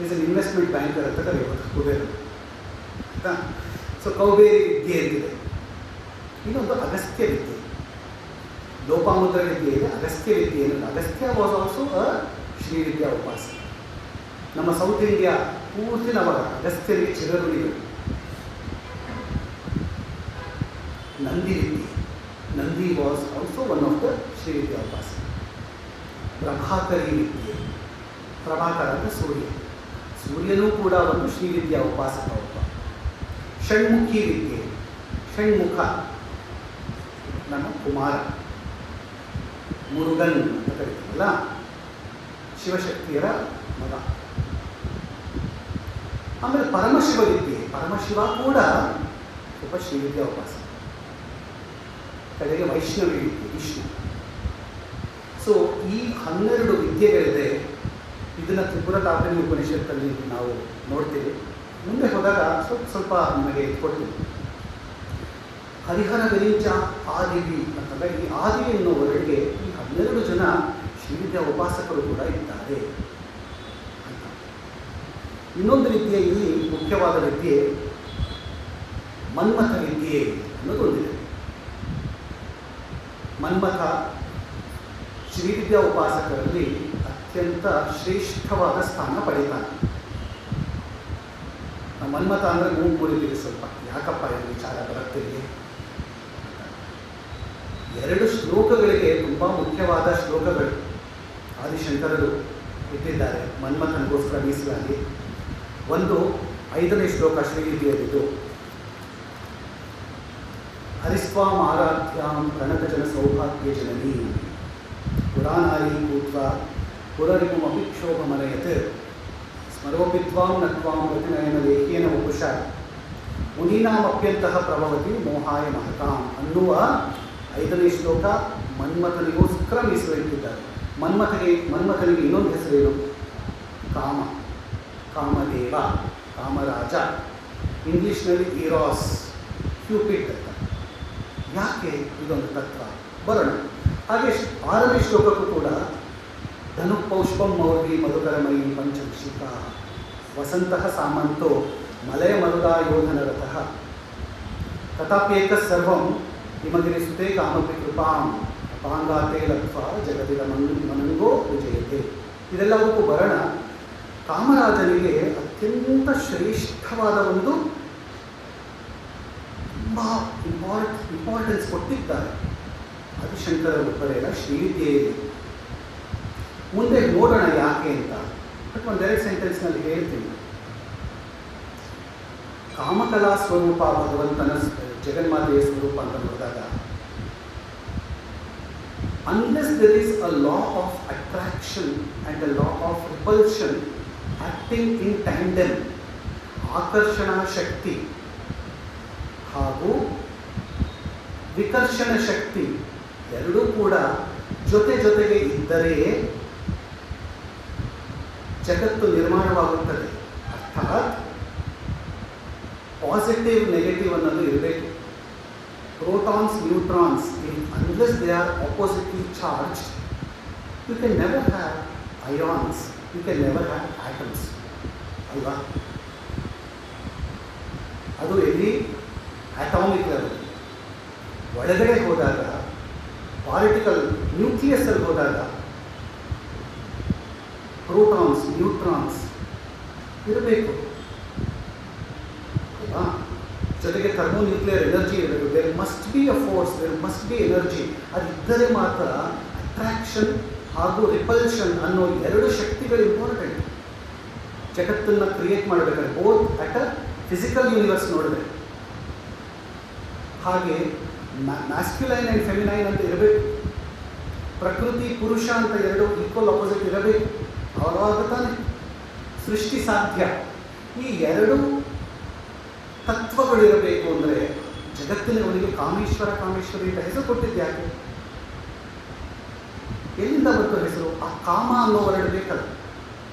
ಈಸ್ ಅನ್ ಇನ್ವೆಸ್ಟ್ಮೆಂಟ್ ಬ್ಯಾಂಕರ್ ಅಂತ ಕರೆಯುವುದು ಕುಬೇರ. ಆಯಿತಾ? ಸೊ ಕೌಬೇರಿ ವಿದ್ಯೆ ಅಂತಿದೆ. ಇನ್ನೊಂದು ಅಗಸ್ತ್ಯ ವಿದ್ಯೆ. ಲೋಪಾಮುದ್ರ ವಿದ್ಯೆ ಇದೆ, ಅಗಸ್ತ್ಯ ವಿದ್ಯೆ ಅನ್ನೋದು. Agastya was also a Srividya ಉಪಾಸಕ. ನಮ್ಮ ಸೌತ್ ಇಂಡಿಯಾ ಪೂರ್ತಿ ನವಾಗ ಅಗಸ್ತ್ಯರಿಗೆ ಚಿರಋಣಿಗಳು. ನಂದಿ ವಿದ್ಯೆ, Nandi was also one of the Srividya ಉಪಾಸಕ. ಪ್ರಭಾಕರಿ ವಿದ್ಯೆ, ಪ್ರಭಾಕರ ಅಂದರೆ ಸೂರ್ಯನೂ ಕೂಡ ಒಂದು ಶ್ರೀವಿದ್ಯಾ ಉಪಾಸಕ ಒಬ್ಬ. ಷಣ್ಮುಖಿ ವಿದ್ಯೆ, ಷಣ್ಮುಖ ನಮ್ಮ ಕುಮಾರ, ಮುರುಗನ್ ಅಂತ ಕರಿತೀವಲ್ಲ, ಶಿವಶಕ್ತಿಯರ ಮಗ. ಆಮೇಲೆ ಪರಮಶಿವ ವಿದ್ಯೆ, ಪರಮಶಿವ ಕೂಡ ಒಬ್ಬ ಶ್ರೀವಿದ್ಯಾ ಉಪಾಸಕ. ಕಡೆಗೆ ವೈಷ್ಣವಿ ವಿದ್ಯೆ, ವಿಷ್ಣು. ಸೊ ಈ 12 ವಿದ್ಯೆಗಳಿದೆ. ಇದನ್ನು ತ್ರಿಪುರ ತಾಪನಿ ಉಪನಿಷತ್ತಲ್ಲಿ ನಾವು ನೋಡ್ತೀವಿ. ಮುಂದೆ ಹೋದಾಗ ಸ್ವಲ್ಪ ನಿಮಗೆ ಕೊಡ್ತೀವಿ. ಹರಿಹರ ವಿರಿಂಚ ಆದಿವಿ ಅಂತಂದರೆ ಈ ಆದಿ ಎನ್ನುವವರೆಗೆ ಈ 12 ಜನ ಶ್ರೀವಿದ್ಯಾ ಉಪಾಸಕರು ಕೂಡ ಇದ್ದಾರೆ ಅಂತ. ಇನ್ನೊಂದು ವಿದ್ಯೆ, ಇಲ್ಲಿ ಮುಖ್ಯವಾದ ವಿದ್ಯೆ ಮನ್ಮಥ ವಿದ್ಯೆ ಅನ್ನೋದು ಒಂದಿದೆ. ಮನ್ಮಥ ಶ್ರೀವಿದ್ಯಾ ಉಪಾಸಕರಲ್ಲಿ ಅತ್ಯಂತ ಶ್ರೇಷ್ಠವಾದ ಸ್ಥಾನ ಪಡೀತಾನೆ. ಮನ್ಮಥ ಅಂದರೆ ಮೂಗು ಮುರಿದಿದೆ ಸ್ವಲ್ಪ, ಯಾಕಪ್ಪ ಇದು ವಿಚಾರ ಬರುತ್ತಿದೆ. 2 ಶ್ಲೋಕಗಳಿಗೆ ತುಂಬ ಮುಖ್ಯವಾದ ಶ್ಲೋಕಗಳು ಆದಿಶಂಕರರು ಇಟ್ಟಿದ್ದಾರೆ ಮನ್ಮಥನಿಗೋಸ್ಕರ ಮೀಸಲಾಗಿ. ಒಂದು 5ನೇ ಶ್ಲೋಕ ಶ್ರೀವಿದ್ಯೆಯಲ್ಲಿದ್ದು, ಹರಿಸ್ವಾಂ ಆರಾಧ್ಯಾಂ ಪ್ರಣತಜನ ಸೌಭಾಗ್ಯ ಜನನಿ ಪುರಾಣಾರಿ ಭೂತ್ವ ಪುರರಿಪುಮಪಿ ಕ್ಷೋಭಮನಯತ್ ಸ್ಮರೋಪಿತ್ವಾಂ ನತ್ವಾಂ ರತಿನಯನ ಲೇಖೇನ ವಪುಷ ಮುನೀನಾಮಪ್ಯಂತಹ ಪ್ರಭವತಿ ಮೋಹಾಯ ಮಹತಾಂ ಅನ್ನುವ 5ನೇ ಶ್ಲೋಕ ಮನ್ಮಥನಿಗೋಸ್ಕರ ಮೀಸಲಿಟ್ಟಿದ್ದಾರೆ. ಮನ್ಮಥನಿಗೆ ಇನ್ನೊಂದು ಹೆಸರೇನು? ಕಾಮದೇವ, ಕಾಮರಾಜ. ಇಂಗ್ಲೀಷ್ನಲ್ಲಿ ಈರಾಸ್, ಕ್ಯೂಪಿಡ್ ಅಂತ. ಯಾಕೆ ಇದೊಂದು ತತ್ವ ಬರೋಣ. ಹಾಗೆ 6ನೇ ಶ್ಲೋಕಕ್ಕೂ ಕೂಡ ಧನು ಪೌಷ್ಪಂ ಮೌರ್ವಿ ಮಧುಕರಮಯಿ ಪಂಚಕ್ಷಿಕಾ ವಸಂತಃ ಸಾಮಂತೋ ಮಲಯ ಮರುದಾಯೋಧನರತಃ ತಥಾಪ್ಯೇಕ ಸರ್ವಂ ಹಿಮಗಿರಿ ಸುತೆ ಕಾಮಪಿ ಕೃಪಾಂ ಅಪಾಂಗಾತೆ ಲತ್ವ ಜಗದಿದ ಮನಂಗೋ ವಿಜಯತೆ. ಇದೆಲ್ಲವಕ್ಕೂ ಬರೋಣ. ಕಾಮರಾಜನಿಗೆ ಅತ್ಯಂತ ಶ್ರೇಷ್ಠವಾದ ಒಂದು ತುಂಬ ಇಂಪಾರ್ಟೆನ್ಸ್ ಕೊಟ್ಟಿದ್ದಾರೆ ಆದಿಶಂಕರರು. ಬರೆಯಲ್ಲ ಶ್ರೀವಿದ್ಯೆಯಲ್ಲಿ. ಮುಂದೆ ನೋಡೋಣ ಯಾಕೆ ಅಂತ. ಬಟ್ ಒಂದೆರಡು ಸೆಂಟೆನ್ಸ್ನಲ್ಲಿ ಹೇಳ್ತೀನಿ. ಕಾಮಕಲಾ ಸ್ವರೂಪ ಭಗವಂತನ ಜಗನ್ಮಾತೆಯ ಸ್ವರೂಪ ಅಂತ ನೋಡಿದಾಗ, unless there is a law of attraction and a law of repulsion acting in tandem, ಆಕರ್ಷಣಾ ಶಕ್ತಿ ಹಾಗೂ ವಿಕರ್ಷಣ ಶಕ್ತಿ ಎರಡೂ ಕೂಡ ಜೊತೆಗೆ ಇದ್ದರೆ ಜಗತ್ತು ನಿರ್ಮಾಣವಾಗುತ್ತದೆ. ಅರ್ಥಾತ್ ಪಾಸಿಟಿವ್ ನೆಗೆಟಿವ್ ಅನ್ನೋದು ಇರಬೇಕು. Protons neutrons, unless they are oppositely charged, you can never have ions, you can never have atoms. ಅಲ್ವಾ? ಅದು ಎಲ್ಲಿ ಅಟಾಮಿಕ್ ಲೆವೆಲ್. ಒಳಗಡೆ ಹೋದಾಗ, ಪಾರ್ಟಿಕಲ್ ನ್ಯೂಕ್ಲಿಯಸ್ಸಲ್ಲಿ ಹೋದಾಗ ಪ್ರೋಟಾನ್ಸ್ ನ್ಯೂಟ್ರಾನ್ಸ್ ಇರಬೇಕು ಅಲ್ವಾ? ಜೊತೆಗೆ ಥರ್ಮೋನ್ಯೂಕ್ಲಿಯರ್ ಎನರ್ಜಿ ಇರಬೇಕು. There must be a force, there must be energy. ಅದಿದ್ದರೆ ಮಾತ್ರ ಅಟ್ರಾಕ್ಷನ್ ಹಾಗೂ ರಿಪಲ್ಷನ್ ಅನ್ನೋ ಎರಡು ಶಕ್ತಿಗಳು ಇಂಪಾರ್ಟೆಂಟ್. ಜಗತ್ತನ್ನು ಕ್ರಿಯೇಟ್ ಮಾಡಬೇಕಾದ್ರೆ both at a physical universe ನೋಡಿದ್ರೆ, ಹಾಗೆ ಮ್ಯಾಸ್ಕ್ಯುಲೈನ್ ಆ್ಯಂಡ್ ಫೆಮಿನೈನ್ ಅಂತ ಇರಬೇಕು. ಪ್ರಕೃತಿ ಪುರುಷ ಅಂತ ಎರಡು ಈಕ್ವಲ್ ಆಪೋಸಿಟ್ ಇರಬೇಕು. ಆವಾಗ ತಾನೇ ಸೃಷ್ಟಿ ಸಾಧ್ಯ. ಈ ಎರಡು ತತ್ವಗಳಿರಬೇಕು ಅಂದರೆ ಜಗತ್ತಿನವನಿಗೆ ಕಾಮೇಶ್ವರ ಕಾಮೇಶ್ವರಿ ಅಂತ ಹೆಸರು ಕೊಟ್ಟಿದ್ದು ಯಾಕೆ? ಎಲ್ಲಿಂದ ಬಂತು ಹೆಸರು? ಆ ಕಾಮ ಅನ್ನೋ ವರ್ಡ್ ಬೇಕಲ್ಲ.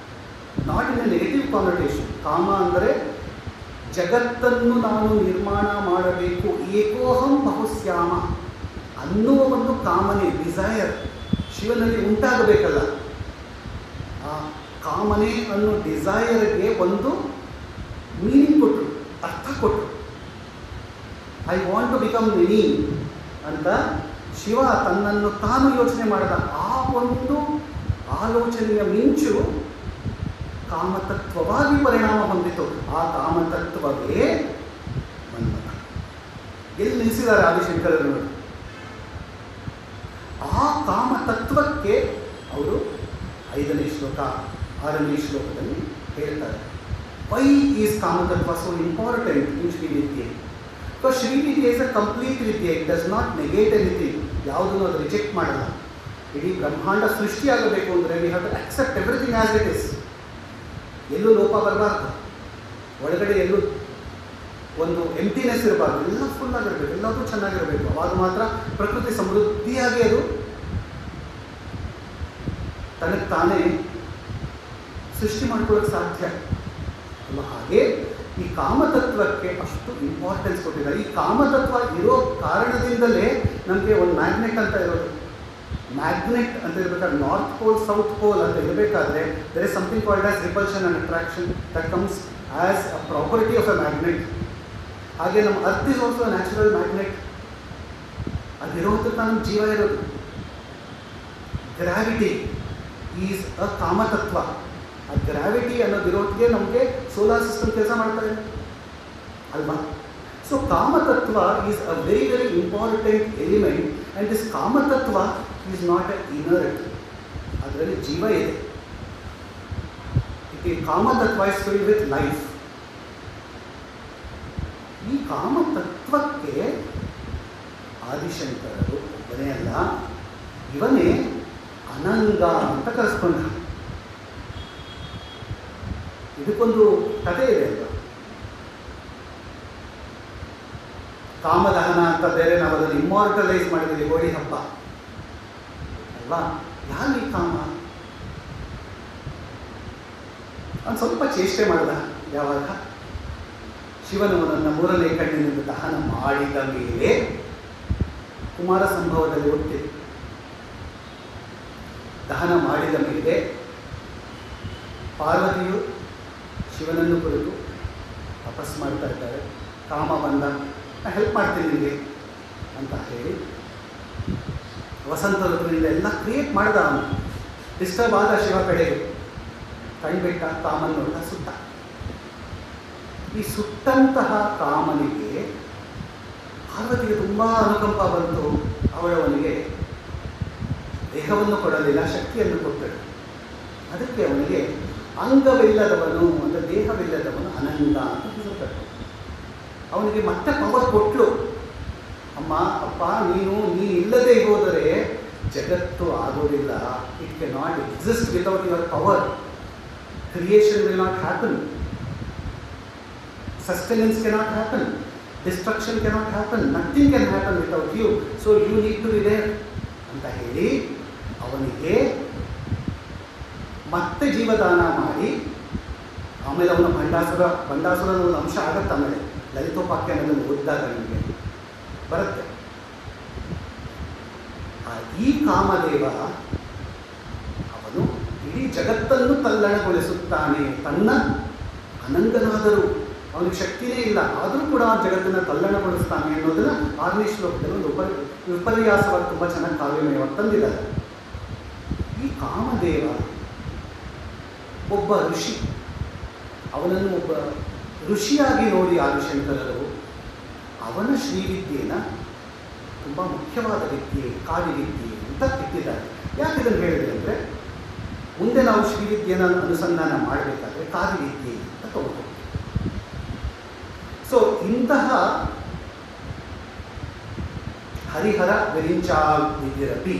Not in a negative connotation. ಕಾಮ ಅಂದರೆ ಜಗತ್ತನ್ನು ನಾನು ನಿರ್ಮಾಣ ಮಾಡಬೇಕು, ಏಕೋಹಂ ಬಹುಶ್ಯಾಮ ಅನ್ನುವ ಒಂದು ಕಾಮನೆ, ಡಿಸೈರ್ ಶಿವನಲ್ಲಿ ಉಂಟಾಗಬೇಕಲ್ಲ. ಆ ಕಾಮನೆ ಅನ್ನೋ ಡಿಸೈರ್ಗೆ ಒಂದು ಮೀನಿಂಗ್ ಕೊಟ್ಟರು, ಅರ್ಥ ಕೊಟ್ಟರು. I want to become many ಅಂತ ಶಿವ ತನ್ನನ್ನು ತಾನು ಯೋಚನೆ ಮಾಡಿದ. ಆ ಒಂದು ಆಲೋಚನೆಯ ಮಿಂಚು ಕಾಮತತ್ವವಾಗಿ ಪರಿಣಾಮ ಹೊಂದಿತು. ಆ ಕಾಮತತ್ವವೇ ಮನ್ಮಥ. ಎಲ್ಲಿ ನಿಲ್ಲಿಸಿದ್ದಾರೆ ಆದಿಶಂಕರರು? ಆ ಕಾಮತತ್ವಕ್ಕೆ ಅವರು 5ನೇ ಶ್ಲೋಕ 6ನೇ ಶ್ಲೋಕದಲ್ಲಿ ಹೇಳ್ತಾರೆ. ವೈ ಈಸ್ ಕಾಮತತ್ವ so important in Srividya? Because Srividya is a complete ವಿದ್ಯೆ. It does not negate anything. ಯಾವುದನ್ನು ಅದು ರಿಜೆಕ್ಟ್ ಮಾಡಲ್ಲ. ಇಡೀ ಬ್ರಹ್ಮಾಂಡ ಸೃಷ್ಟಿಯಾಗಬೇಕು ಅಂದರೆ we have to accept everything as it is. ಎಲ್ಲೂ ಲೋಪ ಬರಬಾರ್ದು, ಒಳಗಡೆ ಎಲ್ಲೂ ಒಂದು ಎಂಟಿನೆಸ್ ಇರಬಾರ್ದು, ಎಲ್ಲ ಫುಲ್ ಆಗಿರಬೇಕು, ಎಲ್ಲದೂ ಚೆನ್ನಾಗಿರಬೇಕು. ಅವಾಗ ಮಾತ್ರ ಪ್ರಕೃತಿ ಸಮೃದ್ಧಿಯಾಗಿ ಅದು ತನಗೆ ತಾನೇ ಸೃಷ್ಟಿ ಮಾಡ್ಕೊಳ್ಳೋಕ್ಕೆ ಸಾಧ್ಯ ಅಲ್ಲ. ಹಾಗೆ ಈ ಕಾಮತತ್ವಕ್ಕೆ ಅಷ್ಟು ಇಂಪಾರ್ಟೆನ್ಸ್ ಕೊಟ್ಟಿದ್ದಾರೆ. ಈ ಕಾಮತತ್ವ ಇರೋ ಕಾರಣದಿಂದಲೇ ನಮಗೆ ಒಂದು ಮ್ಯಾಗ್ನೆಟ್ ಅಂತ ಇರೋದು. ಮ್ಯಾಗ್ನೆಟ್ ಅಂತ ಇರಬೇಕಾದ್ರೆ ನಾರ್ತ್ ಪೋಲ್ ಸೌತ್ ಪೋಲ್ ಅಂತ ಇರಬೇಕಾದ್ರೆ there is something called as repulsion and attraction that comes as a property of a magnet. ಹಾಗೆ ನಮ್ಮ earth is also natural magnet. ಅದಿರೋದಕ್ಕೆ ನಮ್ಮ ಜೀವ ಇರೋದು. ಗ್ರಾವಿಟಿ ಈಸ್ ಅ ಕಾಮತತ್ವ. ಆ ಗ್ರಾವಿಟಿ ಅನ್ನೋದಿರೋದಕ್ಕೆ ನಮಗೆ ಸೋಲಾರ್ ಸಿಸ್ಟಮ್ ಕೆಲಸ ಮಾಡ್ತಾರೆ ಅಲ್ವಾ? ಸೊ ಕಾಮತತ್ವ is a very very important element. And this ಕಾಮತತ್ವ ಈಸ್ ನಾಟ್ ಎ ಇನರ್ಟ್. ಅದರಲ್ಲಿ ಜೀವ ಇದೆ. ಈ ಕಾಮತತ್ವ ಇಸ್ ಫಿಲ್ಡ್ ವಿತ್ ಲೈಫ್. ಈ ಕಾಮತತ್ವಕ್ಕೆ ಆದಿಶಂಕರರು ಒಬ್ಬನೇ ಅಲ್ಲ, ಇವನೇ ಅನಂಗ ಅಂತ ಕರೆಸ್ಕೊಂಡ. ಇದಕ್ಕೊಂದು ಕಥೆ ಇದೆ ಅಲ್ವಾ? ಕಾಮದಹನ ಅಂತ ಬೇರೆ ನಾವು ಅದನ್ನು ಇಮ್ಮಾರ್ಟಲೈಸ್ ಮಾಡಿದ್ದೀವಿ, ಹೋಳಿ ಹಬ್ಬ ಅಲ್ವಾ? ಯಾರು ಈ ಕಾಮ? ಅವನು ಸ್ವಲ್ಪ ಚೇಷ್ಟೆ ಮಾಡಿದ. ಯಾವಾಗ ಶಿವನವನನ್ನು 3ನೇ ಕಣ್ಣಿನಿಂದ ದಹನ ಮಾಡಿದ ಮೇಲೆ, ಕುಮಾರ ಸಂಭವದಲ್ಲಿ ಓದ್ತೀವಿ, ದಹನ ಮಾಡಿದ ಮೇಲೆ ಪಾರ್ವತಿಯು ಶಿವನನ್ನು ಕುರಿತು ತಪಸ್ ಮಾಡ್ತಾ ಇದ್ದಾರೆ. ಕಾಮ ಬಂದ, ನಾನು ಹೆಲ್ಪ್ ಮಾಡ್ತೀನಿ ನಿಮಗೆ ಅಂತ ಹೇಳಿ ವಸಂತ ಋತುವಿನಿಂದ ಎಲ್ಲ ಕ್ರಿಯೇಟ್ ಮಾಡಿದ. ಅವನು ಡಿಸ್ಟರ್ಬ್ ಆದ ಶಿವ ಕಡೆಗೆ ಕಣ್ಬಿಟ್ಟ, ಕಾಮನ್ ನೋಡಿದ, ಸುಟ್ಟ. ಈ ಸುಟ್ಟಂತಹ ಕಾಮನಿಗೆ ಪಾರ್ವತಿಗೆ ತುಂಬ ಅನುಕಂಪ ಬಂತು. ಅವಳವನಿಗೆ ದೇಹವನ್ನು ಕೊಡಲಿಲ್ಲ, ಶಕ್ತಿಯನ್ನು ಕೊಟ್ಟಳು. ಅದಕ್ಕೆ ಅವನಿಗೆ ಅಂಗವಿಲ್ಲದವನು ಅಂದರೆ ದೇಹವಿಲ್ಲದವನು ಅನಂಗ ಅಂತ ಹೆಸರು. ಅವನಿಗೆ ಮತ್ತೆ ಪವರ್ ಕೊಟ್ಟಳು. ಅಮ್ಮ ಅಪ್ಪ ನೀನು ಇಲ್ಲದೆ ಹೋದರೆ ಜಗತ್ತು ಆಗೋದಿಲ್ಲ. It can not exist without your power. Creation will not happen. Sustenance cannot happen. Destruction cannot happen. Nothing can happen without you. So you need to be there ಅಂತ ಹೇಳಿ ಅವನಿಗೆ ಮತ್ತೆ ಜೀವದಾನ ಮಾಡಿ, ಆಮೇಲೆ ಅವನ ಬಂಡಾಸುರನ ಒಂದು ಅಂಶ ಆಗತ್ತೆ. ಆಮೇಲೆ ಲಲಿತೋಪಾಖ್ಯಾನದಲ್ಲಿ ಓದಿದಾಗ ನಿಮಗೆ ಬರುತ್ತೆ. ಈ ಕಾಮದೇವ ಅವನು ಇಡೀ ಜಗತ್ತನ್ನು ತಲ್ಲಣಗೊಳಿಸುತ್ತಾನೆ. ತನ್ನ ಅನಂಗನಾದರೂ ಅವನಿಗೆ ಶಕ್ತಿಯೇ ಇಲ್ಲ, ಆದರೂ ಕೂಡ ಆ ಜಗತ್ತನ್ನು ತಲ್ಲಣಗೊಳಿಸ್ತಾನೆ ಅನ್ನೋದನ್ನು 6ನೇ ಶ್ಲೋಕದಲ್ಲಿ ಒಂದು ವಿಪರ್ಯಾಸವಾಗಿ ತುಂಬ ಚೆನ್ನಾಗಿ ಕಾವ್ಯಮಯವಾಗಿ ತಂದಿದ್ದಾರೆ. ಈ ಕಾಮದೇವ ಒಬ್ಬ ಋಷಿ. ಅವನನ್ನು ಒಬ್ಬ ಋಷಿಯಾಗಿ ನೋಡಿ ಆದಿಶಂಕರರು ಅವನ ಶ್ರೀವಿದ್ಯೆನ ತುಂಬ ಮುಖ್ಯವಾದ ವಿದ್ಯೆ, ಕಾರ್ಯವಿದ್ಯೆ ಅಂತ ಇಟ್ಟಿದ್ದಾರೆ. ಯಾಕೆ ಇದನ್ನು ಹೇಳಿದೆ ಅಂದರೆ, ಮುಂದೆ ನಾವು ಶ್ರೀವಿದ್ಯೆನ ಅನುಸಂಧಾನ ಮಾಡಬೇಕಾದ್ರೆ ಕಾರ್ಯವಿದ್ಯೆ ಅಂತ ತಗೋಬಹುದು. ಸೊ ಇಂತಹ ಹರಿಹರ ವಿರಿಂಚಾವಿದ್ಯರಪಿ,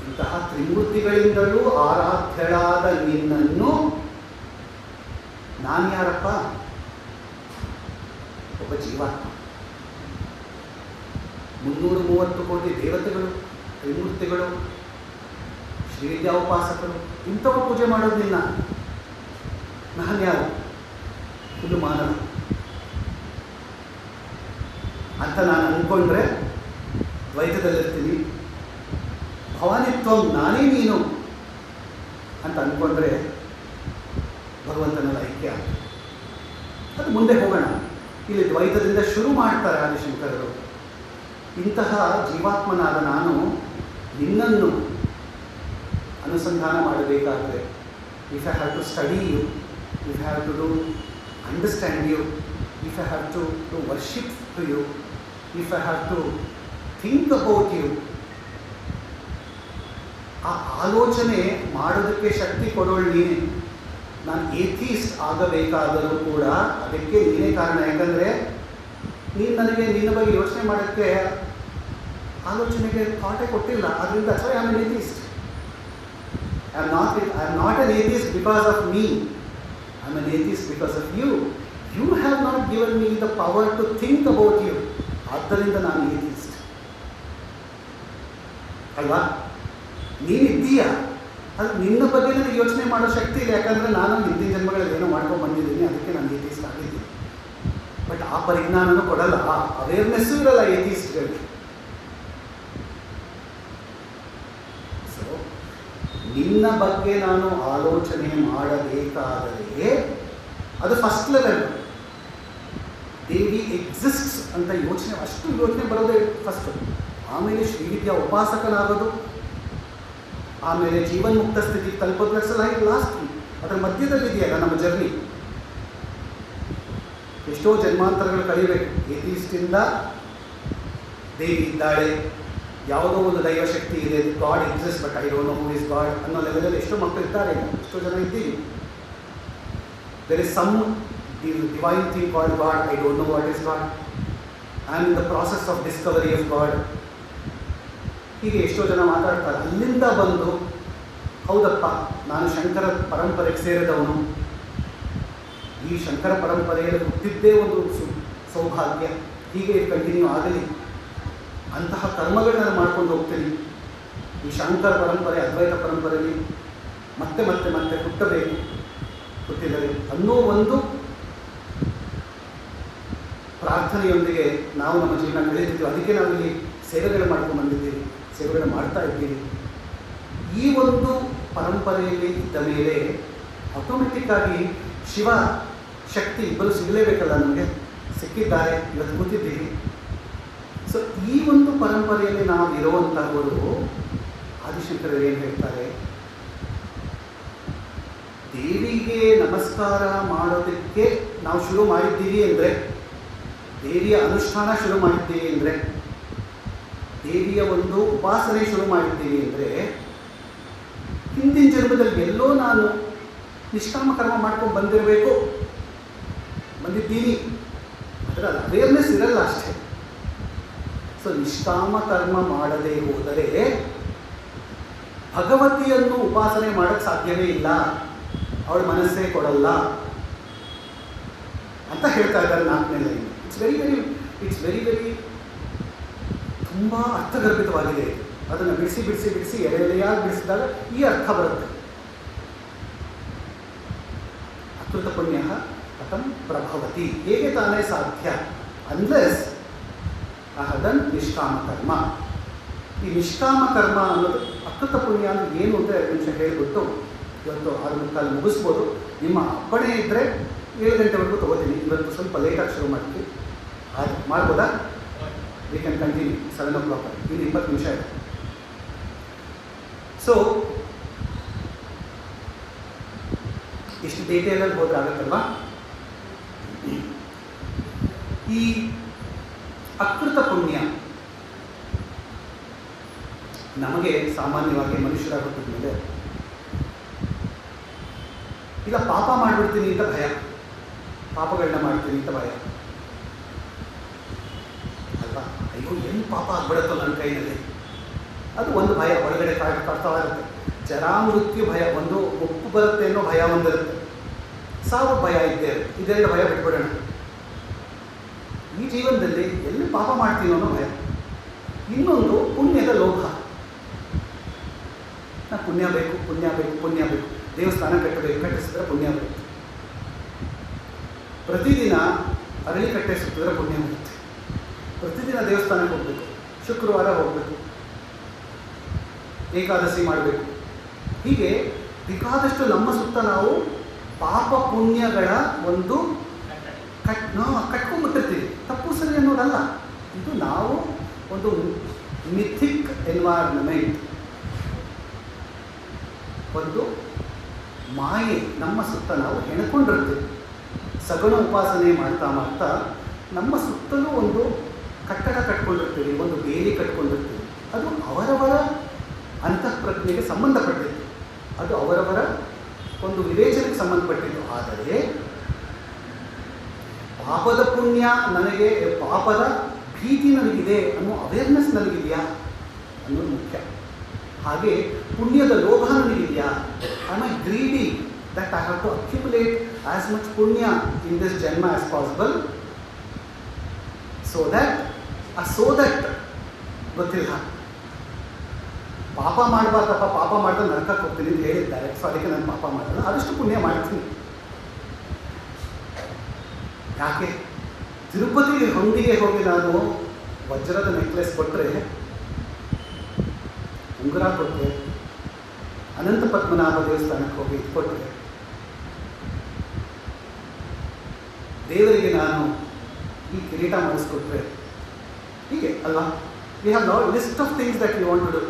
ಇಂತಹ ತ್ರಿಮೂರ್ತಿಗಳಿಂದಲೂ ಆರಾಧ್ಯಳಾದ ನಿನ್ನನ್ನು ನಾನು ಯಾರಪ್ಪ? ಒಬ್ಬ ಜೀವಾತ್ಮ. 330 ಕೋಟಿ ದೇವತೆಗಳು, ತ್ರಿಮೂರ್ತಿಗಳು, ಶ್ರೀವಿದ್ಯಾ ಉಪಾಸಕರು ಇಂಥವು ಪೂಜೆ ಮಾಡೋದಿಲ್ಲ. ನಾನು ಯಾರು? ಇದು ಮಾನವ ಅಂತ ನಾನು ಅಂದ್ಕೊಂಡ್ರೆ ದ್ವೈತದಲ್ಲಿರ್ತೀನಿ. ಭವಾನಿತ್ವ ನಾನೇ ನೀನು ಅಂತ ಅಂದ್ಕೊಂಡ್ರೆ ಭಗವಂತನಲ್ಲಿ ಐಕ್ಯ. ಅದು ಮುಂದೆ ಹೋಗೋಣ. ಇಲ್ಲಿ ದ್ವೈತದಿಂದ ಶುರು ಮಾಡ್ತಾರೆ ಆದಿಶಂಕರರು. ಇಂತಹ ಜೀವಾತ್ಮನಾದ ನಾನು ನಿನ್ನನ್ನು ಅನುಸಂಧಾನ ಮಾಡಬೇಕಾದರೆ, if I have to study you, if I have to do understand you, if I have to do worship to you, if I have to think about you, ಆ ಆಲೋಚನೆ ಮಾಡೋದಕ್ಕೆ ಶಕ್ತಿ ಕೊಡೋಳು ನೀನೆ. ನಾನು ಏಥೀಸ್ಟ್ ಆಗಬೇಕಾದರೂ ಕೂಡ ಅದಕ್ಕೆ ನೀನೇ ಕಾರಣ. ಯಾಕಂದರೆ ನೀನು ನನಗೆ ನಿನ್ನ ಬಗ್ಗೆ ಯೋಚನೆ ಮಾಡೋಕ್ಕೆ ಆಲೋಚನೆಗೆ ಥಾಟೇ ಕೊಟ್ಟಿಲ್ಲ. ಅದರಿಂದ that's why I am an atheist. I am not an atheist because of me. I am an atheist because of you. You have not given me the power to think about you. ಆದ್ದರಿಂದ ನಾನು atheist. ಅಲ್ವಾ? ನೀನಿದ್ದೀಯ, ಅದು ನಿನ್ನ ಬಗ್ಗೆ ನನಗೆ ಯೋಚನೆ ಮಾಡೋ ಶಕ್ತಿ ಇಲ್ಲ. ಯಾಕಂದರೆ ನಾನು ಹಿಂದಿನ ಜನ್ಮಗಳಲ್ಲಿ ಏನೋ ಮಾಡ್ಕೊಂಡು ಬಂದಿದ್ದೀನಿ, ಅದಕ್ಕೆ ನಾನು ಏಥೀಸ್ಟ್ ಆಗಿದ್ದೀನಿ. ಬಟ್ ಆ ಪರಿಜ್ಞಾನನೂ ಕೊಡಲ್ಲ, ಆ ಅವೇರ್ನೆಸ್ಸೂ ಇರಲ್ಲ ಏಥೀಸ್ಟ್ಗಳಿಗೆ. ಸೊ ನಿನ್ನ ಬಗ್ಗೆ ನಾನು ಆಲೋಚನೆ ಮಾಡಬೇಕಾದರೆ ಅದು ಫಸ್ಟ್ ಲೆವೆಲ್. ದೇವಿ ಎಕ್ಸಿಸ್ಟ್ಸ್ ಅಂತ ಅಷ್ಟು ಯೋಚನೆ ಬರೋದೇ ಫಸ್ಟು. ಆಮೇಲೆ ಶ್ರೀವಿದ್ಯಾ ಉಪಾಸಕನಾಗೋದು, ಆಮೇಲೆ ಜೀವನ್ಮುಕ್ತ ಸ್ಥಿತಿಗೆ ತಲುಪೋದು, ಲಾಸ್ಟ್. ಅದರ ಮಧ್ಯದಲ್ಲಿದೆಯಲ್ಲ ನಮ್ಮ ಜರ್ನಿ. ಎಷ್ಟೋ ಜನ್ಮಾಂತರಗಳು ಕಲಿಬೇಕು. ಏಥೀಸ್ಟಿಂದ ದೇವಿ ಇದ್ದಾಳೆ, ಯಾವುದೋ ಒಂದು ದೈವಶಕ್ತಿ ಇದೆ, God exist but I don't know who is God ಅನ್ನೋ ಲೆವೆಲಲ್ಲಿ ಎಷ್ಟೋ ಮಕ್ಕಳು ಇದ್ದಾರೆ. ಎಷ್ಟೋ ಜನ ಇದ್ದೀವಿ. There is some divine thing called God. I don't know what is God. I am in the process of discovery of God. ಹೀಗೆ ಎಷ್ಟೋ ಜನ ಮಾತಾಡ್ತಾರೆ. ಅಲ್ಲಿಂದ ಬಂದು ಹೌದಪ್ಪ ನಾನು ಶಂಕರ ಪರಂಪರೆಗೆ ಸೇರಿದವನು, ಈ ಶಂಕರ ಪರಂಪರೆಯಲ್ಲಿ ಹುಟ್ಟಿದ್ದೇ ಒಂದು ಸೌಭಾಗ್ಯ, ಹೀಗೆ ಕಂಟಿನ್ಯೂ ಆಗಲಿ, ಅಂತಹ ಕರ್ಮಗಳನ್ನ ಮಾಡ್ಕೊಂಡು ಹೋಗ್ತೀನಿ, ಈ ಶಂಕರ ಪರಂಪರೆ ಅದ್ವೈತ ಪರಂಪರೆಯಲ್ಲಿ ಮತ್ತೆ ಮತ್ತೆ ಮತ್ತೆ ಹುಟ್ಟಬೇಕು, ಹುಟ್ಟಿದರೆ ಅನ್ನೋ ಒಂದು ಪ್ರಾರ್ಥನೆಯೊಂದಿಗೆ ನಾವು ನಮ್ಮ ಜೀವನ ಕಳೆದಿದ್ದೀವಿ. ಅದಕ್ಕೆ ನಾವು ಇಲ್ಲಿ ಸೇವೆಗಳು ಮಾಡ್ಕೊಂಡು ಬಂದಿದ್ದೀವಿ, ಸೇವೆಗಳು ಮಾಡ್ತಾ ಇದ್ದೀವಿ. ಈ ಒಂದು ಪರಂಪರೆಯಲ್ಲಿ ಇದ್ದ ಮೇಲೆ ಆಟೋಮೆಟಿಕ್ಕಾಗಿ ಶಿವ ಶಕ್ತಿ ಇಬ್ಬರು ಸಿಗಲೇಬೇಕಲ್ಲ. ನಮಗೆ ಸಿಕ್ಕಿದ್ದಾರೆ, ಇವತ್ತು ಕೂತಿದ್ದೀವಿ. ಸೊ ಈ ಒಂದು ಪರಂಪರೆಯಲ್ಲಿ ನಾವು ಇರುವಂಥವರು ಆದಿಶಂಕರರು ಏನು ಹೇಳ್ತಾರೆ, ದೇವಿಗೆ ನಮಸ್ಕಾರ ಮಾಡೋದಕ್ಕೆ ನಾವು ಶುರು ಮಾಡಿದ್ದೀವಿ ಅಂದರೆ, ದೇವಿಯ ಅನುಷ್ಠಾನ ಶುರು ಮಾಡಿದ್ದೀವಿ ಅಂದರೆ, ದೇವಿಯ ಒಂದು ಉಪಾಸನೆ ಶುರು ಮಾಡಿದ್ದೀವಿ ಅಂದರೆ ಹಿಂದಿನ ಜನ್ಮದಲ್ಲಿ ಎಲ್ಲೋ ನಾನು ನಿಷ್ಕಾಮ ಕರ್ಮ ಮಾಡ್ಕೊಂಡು ಬಂದಿದ್ದೀನಿ, ಅದರ ಅವೇರ್ನೆಸ್ ಇರಲ್ಲ ಅಷ್ಟೇ. ಸೊ ನಿಷ್ಕಾಮ ಕರ್ಮ ಮಾಡದೇ ಹೋದರೆ ಭಗವತಿಯನ್ನು ಉಪಾಸನೆ ಮಾಡೋಕ್ಕೆ ಸಾಧ್ಯವೇ ಇಲ್ಲ, ಅವಳ ಮನಸ್ಸೇ ಕೊಡಲ್ಲ ಅಂತ ಹೇಳ್ತಾ ಇದ್ದಾರೆ 4ನೇ ಲೈನ್. ಇಟ್ಸ್ ವೆರಿ ತುಂಬ ಅರ್ಥಗರ್ಭಿತವಾಗಿದೆ. ಅದನ್ನು ಬಿಡಿಸಿ ಎಳೆಯಾಗಿ ಬಿಡಿಸಿದಾಗ ಈ ಅರ್ಥ ಬರುತ್ತೆ. ಅಕೃತ ಪುಣ್ಯ ಕಥಂ ಪ್ರಭವತಿ, ಹೇಗೆ ತಾನೇ ಸಾಧ್ಯ ಅನ್ಲೆಸ್ ಅಹದನ್ ನಿಷ್ಕಾಮ ಕರ್ಮ. ಈ ನಿಷ್ಕಾಮ ಕರ್ಮ ಅನ್ನೋದು ಅಕೃತ ಪುಣ್ಯ ಅನ್ನೋದು ಏನು ಅಂತ 2 ನಿಮಿಷ ಹೇಳಿಬಿಟ್ಟು ಇವತ್ತು 6:45 ಮುಗಿಸ್ಬೋದು. ನಿಮ್ಮ ಅಪ್ಪಣೆ ಇದ್ದರೆ 7 ಗಂಟೆವರೆಗೂ ತೊಗೋತೀನಿ. ಇವತ್ತು ಸ್ವಲ್ಪ ಲೇಟಾಗಿ ಶುರು ಮಾಡ್ತೀವಿ, ಅದು ಮಾಡ್ಬೋದಾ? We can continue 7 o'clock. ಇನ್ನು 20 ನಿಮಿಷ ಇದೆ. ಸೊ ಇಷ್ಟು ಡೀಟೇಲಲ್ಲಿ ಹೋದ್ರೆ ಆಗುತ್ತಲ್ವಾ? ಈ ಅಕೃತ ಪುಣ್ಯ ನಮಗೆ ಸಾಮಾನ್ಯವಾಗಿ ಮನುಷ್ಯರಾಗಿ ಹುಟ್ಟಿದ ಮೇಲೆ ಇಲ್ಲ ಪಾಪ ಮಾಡಿಬಿಡ್ತೀನಿ ಅಂತ ಭಯ, ಪಾಪಗಳನ್ನ ಮಾಡ್ತೀನಿ ಅಂತ ಭಯ ಅಲ್ವಾ? ಅಯ್ಯೋ ಏನು ಪಾಪ ಆಗ್ಬಿಡುತ್ತೋ ನನ್ನ ಕೈನಲ್ಲಿ, ಅದು ಒಂದು ಭಯ ಒಳಗಡೆ ಕಾಡ್ತಾ ಇರುತ್ತೆ. ಜರಾಮೃತ್ಯು ಭಯ ಒಂದು, ಒಪ್ಪು ಬರುತ್ತೆ ಅನ್ನೋ ಭಯ ಒಂದಿರುತ್ತೆ, ಸಾವು ಭಯ ಇದ್ದೇ ಇರುತ್ತೆ. ಇದೆರಡು ಭಯ ಬಿಟ್ಬಿಡೋಣ. ಈ ಜೀವನದಲ್ಲಿ ಎಲ್ಲಿ ಪಾಪ ಮಾಡ್ತೀನೋ ಅನ್ನೋ ಭಯ. ಇನ್ನೊಂದು ಪುಣ್ಯದ ಲೋಭ. ನಾನು ಪುಣ್ಯ ಬೇಕು, ದೇವಸ್ಥಾನ ಕಟ್ಟಿಸಿದ್ರೆ ಪುಣ್ಯ ಬೇಕು, ಪ್ರತಿದಿನ ಅರಳಿ ಕಟ್ಟೆ ಸುತ್ತಿದ್ರೆ ಪುಣ್ಯ ಬರುತ್ತೆ, ಪ್ರತಿದಿನ ದೇವಸ್ಥಾನಕ್ಕೆ ಹೋಗಬೇಕು, ಶುಕ್ರವಾರ ಹೋಗಬೇಕು, ಏಕಾದಶಿ ಮಾಡಬೇಕು. ಹೀಗೆ ಬೇಕಾದಷ್ಟು ನಮ್ಮ ಸುತ್ತ ನಾವು ಪಾಪ ಪುಣ್ಯಗಳ ಒಂದು ಕಟ್ಕೊಂಡ್ಬಿಟ್ಟಿರ್ತೀವಿ. ತಪ್ಪು ಸರಿ ಅನ್ನೋದಲ್ಲ, ಇದು ನಾವು ಒಂದು ಮಿಥಿಕ್ ಎನ್ವೈರ್ನ್ಮೆಂಟ್, ಒಂದು ಮಾಯೆ ನಮ್ಮ ಸುತ್ತ ನಾವು ಹೆಣ್ಕೊಂಡಿರ್ತೀವಿ. ಸಗುಣ ಉಪಾಸನೆ ಮಾಡ್ತಾ ನಮ್ಮ ಸುತ್ತಲೂ ಒಂದು ಕಟ್ಟಡ ಕಟ್ಕೊಂಡಿರ್ತೀವಿ, ಒಂದು ಬೇಲಿ ಕಟ್ಕೊಂಡಿರ್ತೀವಿ. ಅದು ಅವರವರ ಅಂತಃಪ್ರಜ್ಞೆಗೆ ಸಂಬಂಧಪಟ್ಟಿದ್ದು, ಅದು ಅವರವರ ಒಂದು ವಿವೇಚನೆಗೆ ಸಂಬಂಧಪಟ್ಟಿದ್ದು. ಆದರೆ ಪಾಪದ ಪುಣ್ಯ ನನಗೆ, ಪಾಪದ ಭೀತಿ ನನಗಿದೆ ಅನ್ನೋ ಅವೇರ್ನೆಸ್ ನನಗಿದೆಯಾ ಅನ್ನೋದು ಮುಖ್ಯ. ಹಾಗೆ ಪುಣ್ಯದ ಲೋಭ ನನಗಿದೆಯಾ? I am greedy that I have to accumulate as much ಪುಣ್ಯ ಇನ್ ದಿಸ್ ಜನ್ಮ ಆಸ್ ಪಾಸಿಬಲ್, ಸೊ ದಟ್ ಗೊತ್ತಿಲ್ಲ. ಪಾಪ ಮಾಡಬಾರ್ದಪ್ಪ, ಪಾಪ ಮಾಡಿದ್ರೆ ನರಕಕ್ಕೆ ಹೋಗ್ತೀನಿ ಅಂತ ಹೇಳಿದ್ದಾರೆ. ಸೊ ಅದಕ್ಕೆ ನಾನು ಪಾಪ ಮಾಡಲ್ಲ, ಆದಷ್ಟು ಪುಣ್ಯ ಮಾಡ್ತೀನಿ. ಯಾಕೆ? ತಿರುಪತಿ ಹೊಂದಿಗೆ ಹೋಗಿ ನಾನು ವಜ್ರದ ನೆಕ್ಲೆಸ್ ಕೊಟ್ಟರೆ, ಉಂಗುರ ಕೊಟ್ಟರೆ, ಅನಂತ ಪದ್ಮನಾಭ ದೇವಸ್ಥಾನಕ್ಕೆ ಹೋಗಿ ಕೊಟ್ಟರೆ, ದೇವರಿಗೆ ನಾನು ಈ ಕಿರೀಟ ಮಾಡಿಸ್ಕೊಟ್ರೆ, ಹೀಗೆ ಅಲ್ವಾ? We have not list of things that you want to do.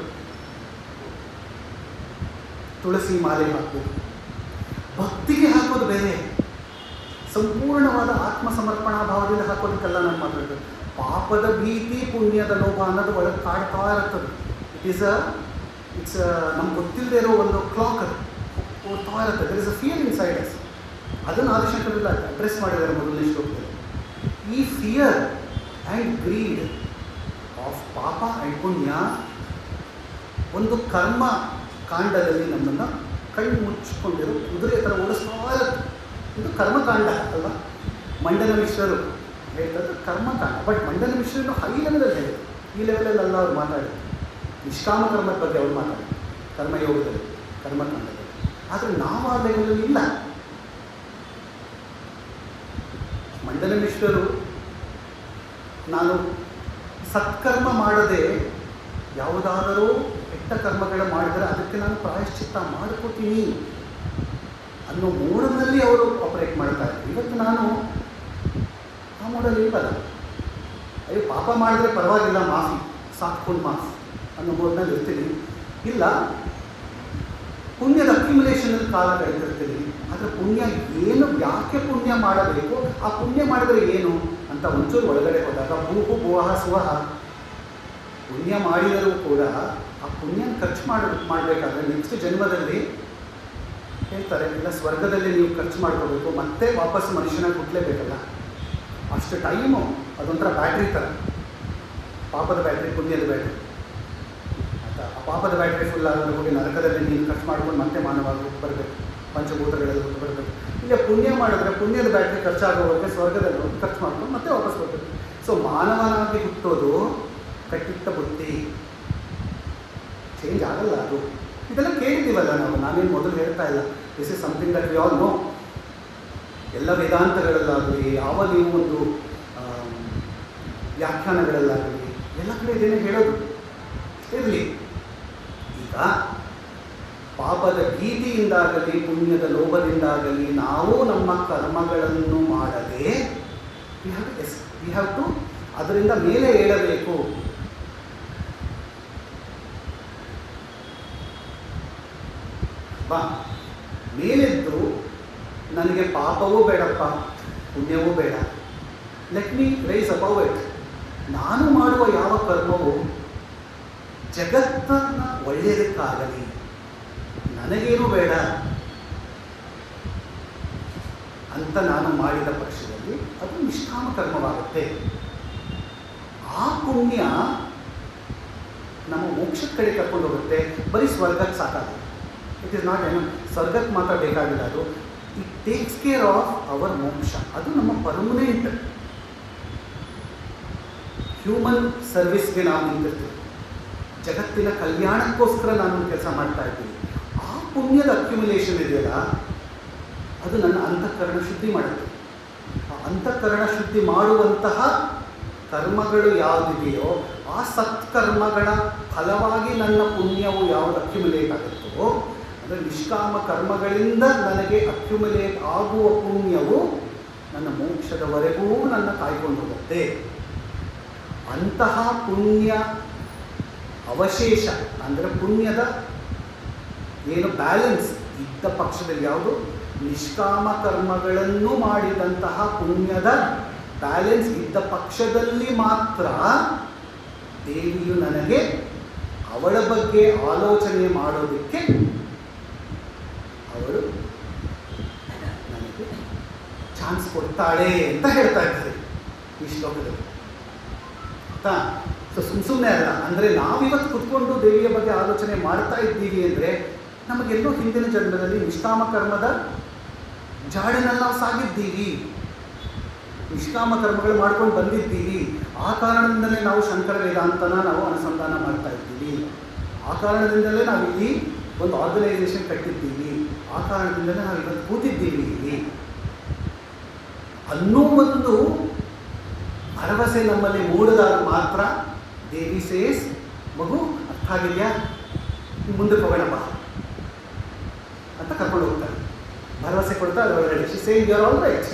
ತುಳಸಿ ಮಾಲೆ ಹಾಕಬೇಕು, ಭಕ್ತಿಗೆ ಹಾಕೋದು ಬೇರೆ, ಸಂಪೂರ್ಣವಾದ ಆತ್ಮ ಸಮರ್ಪಣಾ ಭಾವದಿಂದ ಹಾಕೋದಕ್ಕೆಲ್ಲ ನಾನು ಮಾತಾಡೋದು. ಪಾಪದ ಭೀತಿ, ಪುಣ್ಯದ ಲೋಭ ಅನ್ನೋದು ಒಳಗೆ ಕಾಡ್ತಾ ಇರ್ತದೆ. ಇಟ್ಸ್ ನಮ್ಗೆ ಗೊತ್ತಿಲ್ಲದೆ ಇರೋ ಒಂದು ಕ್ಲಾಕ್, ಅದು ಓಡ್ತಾ ಇರುತ್ತೆ. There is a fear inside us. ಅದನ್ನು ಆದಿಶಂಕರಲ್ಲ ಅಡ್ರೆಸ್ ಮಾಡಿದ್ದಾರೆ ಮೊದಲನೇ ಶ್ಲೋಕದಲ್ಲಿ. ಈ ಫಿಯರ್ ಆ್ಯಂಡ್ ಗ್ರೀಡ್ ಆಫ್ ಪಾಪ ಆ್ಯಂಡ್ ಪುಣ್ಯ ಒಂದು ಕರ್ಮ ಕಾಂಡದಲ್ಲಿ ನಮ್ಮನ್ನು ಕಣ್ಣು ಮುಚ್ಚಿಕೊಂಡಿರೋ ಕುದುರೆ ಥರ ಓಡಿಸ್ತಾ ಇರುತ್ತೆ. ಇದು ಕರ್ಮಕಾಂಡ ಅಲ್ವಾ? ಮಂಡನ ಮಿಶ್ರರು ಹೇಳ್ತಾರೆ ಕರ್ಮಕಾಂಡ. ಬಟ್ ಮಂಡನ ಮಿಶ್ರರು ಹೈ ಲೆವೆಲಲ್ಲಿ ಹೇಳಿದ್ರು, ಈ ಲೆವೆಲಲ್ಲ ಅವ್ರು ಮಾತಾಡಿದ್ರು. ನಿಷ್ಕಾಮ ಕರ್ಮದ ಬಗ್ಗೆ ಅವ್ರು ಮಾತಾಡಿದ್ರು ಕರ್ಮಯೋಗದಲ್ಲಿ, ಕರ್ಮಕಾಂಡದಲ್ಲಿ. ಆದರೆ ನಾವು ಆ ಲೆವೆಲಲ್ಲಿ ಇಲ್ಲ. ಮಂಡನ ಮಿಶ್ರರು ನಾನು ಸತ್ಕರ್ಮ ಮಾಡದೆ ಯಾವುದಾದರೂ ಕೆಟ್ಟ ಕರ್ಮಗಳ ಮಾಡಿದರೆ ಅದಕ್ಕೆ ನಾನು ಪ್ರಾಯಶ್ಚಿತ್ತ ಮಾಡಿಕೊತೀನಿ ಅನ್ನೋ ಮೂಡಲ್ಲಿ ಅವರು ಆಪರೇಟ್ ಮಾಡ್ತಾ ಇದ್ರು. ಇವತ್ತು ನಾನು ಆ ಮೂಡಲ್ಲಿ ಇಲ್ಲಲ್ಲ. ಅಯ್ಯೋ ಪಾಪ ಮಾಡಿದ್ರೆ ಪರವಾಗಿಲ್ಲ, ಮಾಫಿ, ಸಾಕ್ಕೊಂಡು ಮಾಫಿ ಅನ್ನೋ ಮೂಡಲ್ಲಿ ಇರ್ತೀನಿ. ಇಲ್ಲ, ಪುಣ್ಯದ ಅಕ್ಯುಮುಲೇಷನಲ್ಲಿ ಕಾಲ ಕಳೆದಿರ್ತೀನಿ. ಆದರೆ ಪುಣ್ಯ ಏನು, ಯಾಕೆ ಪುಣ್ಯ ಮಾಡಬೇಕು, ಆ ಪುಣ್ಯ ಮಾಡಿದರೆ ಏನು ಅಂತ ಒಂಚೂರು ಒಳಗಡೆ ಹೋದಾಗ ಭೂಹು ಭುವಃ ಸುವಹ, ಪುಣ್ಯ ಮಾಡಿದರೂ ಕೂಡ ಆ ಪುಣ್ಯನ ಖರ್ಚು ಮಾಡಬೇಕಾದ್ರೆ ನೆಕ್ಸ್ಟ್ ಜನ್ಮದಲ್ಲಿ ಹೇಳ್ತಾರೆ, ಇಲ್ಲ ಸ್ವರ್ಗದಲ್ಲಿ ನೀವು ಖರ್ಚು ಮಾಡ್ಕೋಬೇಕು, ಮತ್ತೆ ವಾಪಸ್ ಮನುಷ್ಯನಾಗಿ ಹುಟ್ಟಲೇಬೇಕಲ್ಲ. ಅಷ್ಟು ಟೈಮು ಅದೊಂಥರ ಬ್ಯಾಟ್ರಿ ಥರ, ಪಾಪದ ಬ್ಯಾಟ್ರಿ, ಪುಣ್ಯದ ಬ್ಯಾಟ್ರಿ. ಆಯಿತಾ? ಆ ಪಾಪದ ಬ್ಯಾಟ್ರಿ ಫುಲ್ ಆಗೋದು ಹೋಗಿ ನರಕದಲ್ಲಿ ನೀನು ಖರ್ಚು ಮಾಡ್ಕೊಂಡು ಮತ್ತೆ ಮಾನವಾಗಿ ಹುಟ್ಟು ಬರಬೇಕು, ಪಂಚಭೂತಗಳಲ್ಲಿ ಹುಟ್ಟು ಬರಬೇಕು. ಈಗ ಪುಣ್ಯ ಮಾಡಿದ್ರೆ ಪುಣ್ಯದ ಬ್ಯಾಟ್ರಿ ಖರ್ಚಾಗೋವರೆಗೆ ಸ್ವರ್ಗದಲ್ಲಿ ಹೋಗಿ ಖರ್ಚು ಮಾಡ್ಕೊಂಡು ಮತ್ತೆ ವಾಪಸ್ ಬರಬೇಕು. ಸೊ ಮಾನವನಾಗಿ ಹುಟ್ಟೋದು ಕಟ್ಟಿಟ್ಟ ಬುದ್ಧಿ, ಚೇಂಜ್ ಆಗಲ್ಲ ಅದು. ಇದೆಲ್ಲ ಕೇಳಿದ್ದೀವಲ್ಲ ನಾವು, ನಾವೇನು ಮೊದಲು ಹೇಳ್ತಾ ಇಲ್ಲ. This is something that we all know. ಎಲ್ಲ ವೇದಾಂತಗಳಲ್ಲಾಗಲಿ, ಯಾವ ನೀವು ಒಂದು ವ್ಯಾಖ್ಯಾನಗಳಲ್ಲಾಗಲಿ, ಎಲ್ಲ ಕಡೆ ಇದೇನೇ ಹೇಳೋದು ಇರಲಿ. ಈಗ ಪಾಪದ ಭೀತಿಯಿಂದಾಗಲಿ ಪುಣ್ಯದ ಲೋಭದಿಂದಾಗಲಿ ನಾವು ನಮ್ಮ ಕರ್ಮಗಳನ್ನು ಮಾಡದೆ ವಿ ಹ್ಯಾವ್ ಟು ಅದರಿಂದ ಮೇಲೆ ಏಳಬೇಕು. ಬಾ ಮೇಲೆದ್ದು ನನಗೆ ಪಾಪವೂ ಬೇಡಪ್ಪ, ಪುಣ್ಯವೂ ಬೇಡ, let me rise above it. ನಾನು ಮಾಡುವ ಯಾವ ಕರ್ಮವು ಜಗತ್ತನ್ನು ಒಳ್ಳೆಯದಕ್ಕಾಗಲಿ, ನನಗೇನು ಬೇಡ ಅಂತ ನಾನು ಮಾಡಿದ ಪಕ್ಷದಲ್ಲಿ ಅದು ನಿಷ್ಕಾಮ ಕರ್ಮವಾಗುತ್ತೆ. ಆ ಪುಣ್ಯ ನಮ್ಮ ಮೋಕ್ಷದ ಕಡೆ ಕರ್ಕೊಂಡು ಹೋಗುತ್ತೆ. ಬರೀ ಸ್ವರ್ಗಕ್ಕೆ ಸಾಕಾಗುತ್ತೆ. ಇಟ್ ಈಸ್ ನಾಟ್ ಏನು ಸ್ವರ್ಗಕ್ಕೆ ಮಾತ್ರ ಬೇಕಾಗಿಲ್ಲ, ಅದು it takes care of our ಮೋಕ್ಷ. ಅದು ನಮ್ಮ ಪರ್ಮನೆಂಟ್ ಹ್ಯೂಮನ್ ಸರ್ವಿಸ್ಗೆ ನಾವು ನಿಂತಿರ್ತೀವಿ. ಜಗತ್ತಿನ ಕಲ್ಯಾಣಕ್ಕೋಸ್ಕರ ನಾನು ಕೆಲಸ ಮಾಡ್ತಾ ಇದ್ದೀನಿ. ಆ ಪುಣ್ಯದ ಅಕ್ಯುಮುಲೇಷನ್ ಇದೆಯಲ್ಲ, ಅದು ನನ್ನ ಅಂತಃಕರಣ ಶುದ್ಧಿ ಮಾಡುತ್ತೆ. ಆ ಅಂತಃಕರಣ ಶುದ್ಧಿ ಮಾಡುವಂತಹ ಕರ್ಮಗಳು ಯಾವುದಿದೆಯೋ ಆ ಸತ್ಕರ್ಮಗಳ ಫಲವಾಗಿ ನನ್ನ ಪುಣ್ಯವು ಯಾವುದು ಅಕ್ಯುಮುಲೇಟ್ ಆಗುತ್ತೋ, ಅಂದರೆ ನಿಷ್ಕಾಮ ಕರ್ಮಗಳಿಂದ ನನಗೆ ಅಕ್ಯುಮುಲೇಟ್ ಆಗುವ ಪುಣ್ಯವು ನನ್ನ ಮೋಕ್ಷದವರೆಗೂ ನನ್ನ ಕಾಯ್ಕೊಂಡು ಹೋಗುತ್ತೆ. ಅಂತಹ ಪುಣ್ಯ ಅವಶೇಷ ಅಂದರೆ ಪುಣ್ಯದ ಏನು ಬ್ಯಾಲೆನ್ಸ್ ಇದ್ದ ಪಕ್ಷದಲ್ಲಿ, ಯಾವುದು ನಿಷ್ಕಾಮ ಕರ್ಮಗಳನ್ನು ಮಾಡಿದಂತಹ ಪುಣ್ಯದ ಬ್ಯಾಲೆನ್ಸ್ ಇದ್ದ ಪಕ್ಷದಲ್ಲಿ ಮಾತ್ರ ದೇವಿಯು ನನಗೆ ಅವಳ ಬಗ್ಗೆ ಆಲೋಚನೆ ಮಾಡೋದಕ್ಕೆ ಅವಳು ನನಗೆ ಚಾನ್ಸ್ ಕೊಡ್ತಾಳೆ ಅಂತ ಹೇಳ್ತಾ ಇದ್ದಾರೆ ಈ ಶ್ಲೋಕದಲ್ಲಿ. ಆಯಿತಾ? ಸೊ ಸುಮ್ಮನೆ ಅಲ್ಲ. ಅಂದರೆ ನಾವಿವತ್ತು ಕುತ್ಕೊಂಡು ದೇವಿಯ ಬಗ್ಗೆ ಆಲೋಚನೆ ಮಾಡ್ತಾ ಇದ್ದೀವಿ ಅಂದರೆ ನಮಗೆಲ್ಲೋ ಹಿಂದಿನ ಜನ್ಮದಲ್ಲಿ ನಿಷ್ಕಾಮ ಕರ್ಮದ ಜಾಡಿನಲ್ಲಿ ನಾವು ಸಾಗಿದ್ದೀವಿ, ನಿಷ್ಕಾಮ ಕರ್ಮಗಳು ಮಾಡ್ಕೊಂಡು ಬಂದಿದ್ದೀವಿ. ಆ ಕಾರಣದಿಂದಲೇ ನಾವು ಶಂಕರ ವೇದಾಂತನ ನಾವು ಅನುಸಂಧಾನ ಮಾಡ್ತಾ ಇದ್ದೀವಿ. ಆ ಕಾರಣದಿಂದಲೇ ನಾವು ಇಲ್ಲಿ ಒಂದು ಆರ್ಗನೈಸೇಷನ್ ಕಟ್ಟಿದ್ದೀವಿ. ಆ ಕಾರಣದಿಂದಲೇ ನಾವು ಇವತ್ತು ಕೂತಿದ್ದೀವಿ ಇಲ್ಲಿ ಅನ್ನೋ ಒಂದು ಭರವಸೆ ನಮ್ಮಲ್ಲಿ ಮೂಡಿದಾಗ ಮಾತ್ರ ದೇವಿ ಸೇಸ್, ಮಗು ಅರ್ಥ ಆಗಿದೆಯಾ, ಮುಂದಕ್ಕೆ ಹೋಗೋಣ ಬಾ ಅಂತ ಕರ್ಕೊಂಡು ಹೋಗ್ತಾರೆ. ಭರವಸೆ ಕೊಡ್ತಾ ಅದು ಒಳಗಡೆ she saying you are all right,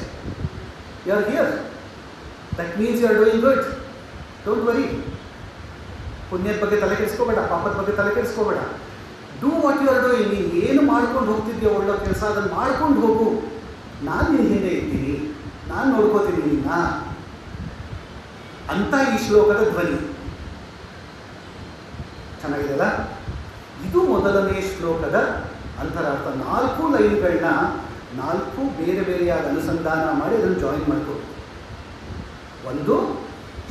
you are here, that means you are doing good, don't worry. ಪುಣ್ಯದ ಬಗ್ಗೆ ತಲೆ ಕೆಡಿಸ್ಕೋಬೇಡ, ಪಾಪದ ಬಗ್ಗೆ ತಲೆ ಕೆಡಿಸ್ಕೋಬೇಡ. Do what you are doing. ನೀನು ಏನು ಮಾಡ್ಕೊಂಡು ಹೋಗ್ತಿದ್ಯೋ ಒಳ್ಳೆ ಕೆಲಸ, ಅದನ್ನು ಮಾಡ್ಕೊಂಡು ಹೋಗು. ನಾನು ನಿನ್ನ ಹಿಂದೆ ಇದ್ದೀನಿ, ನಾನು ನೋಡ್ಕೋತೀನಿ ನಿನ್ನ ಅಂತ ಈ ಶ್ಲೋಕದ ಧ್ವನಿ. ಚೆನ್ನಾಗಿದೆಯಲ್ಲ? ಇದು ಮೊದಲನೇ ಶ್ಲೋಕದ ಅಂತರಾರ್ಥ. 4 ಲೈನ್ಗಳನ್ನ 4 ಬೇರೆ ಬೇರೆಯಾದ ಅನುಸಂಧಾನ ಮಾಡಿ ಅದನ್ನು ಜಾಯಿನ್ ಮಾಡ್ಕೋಬೇಕು. ಒಂದು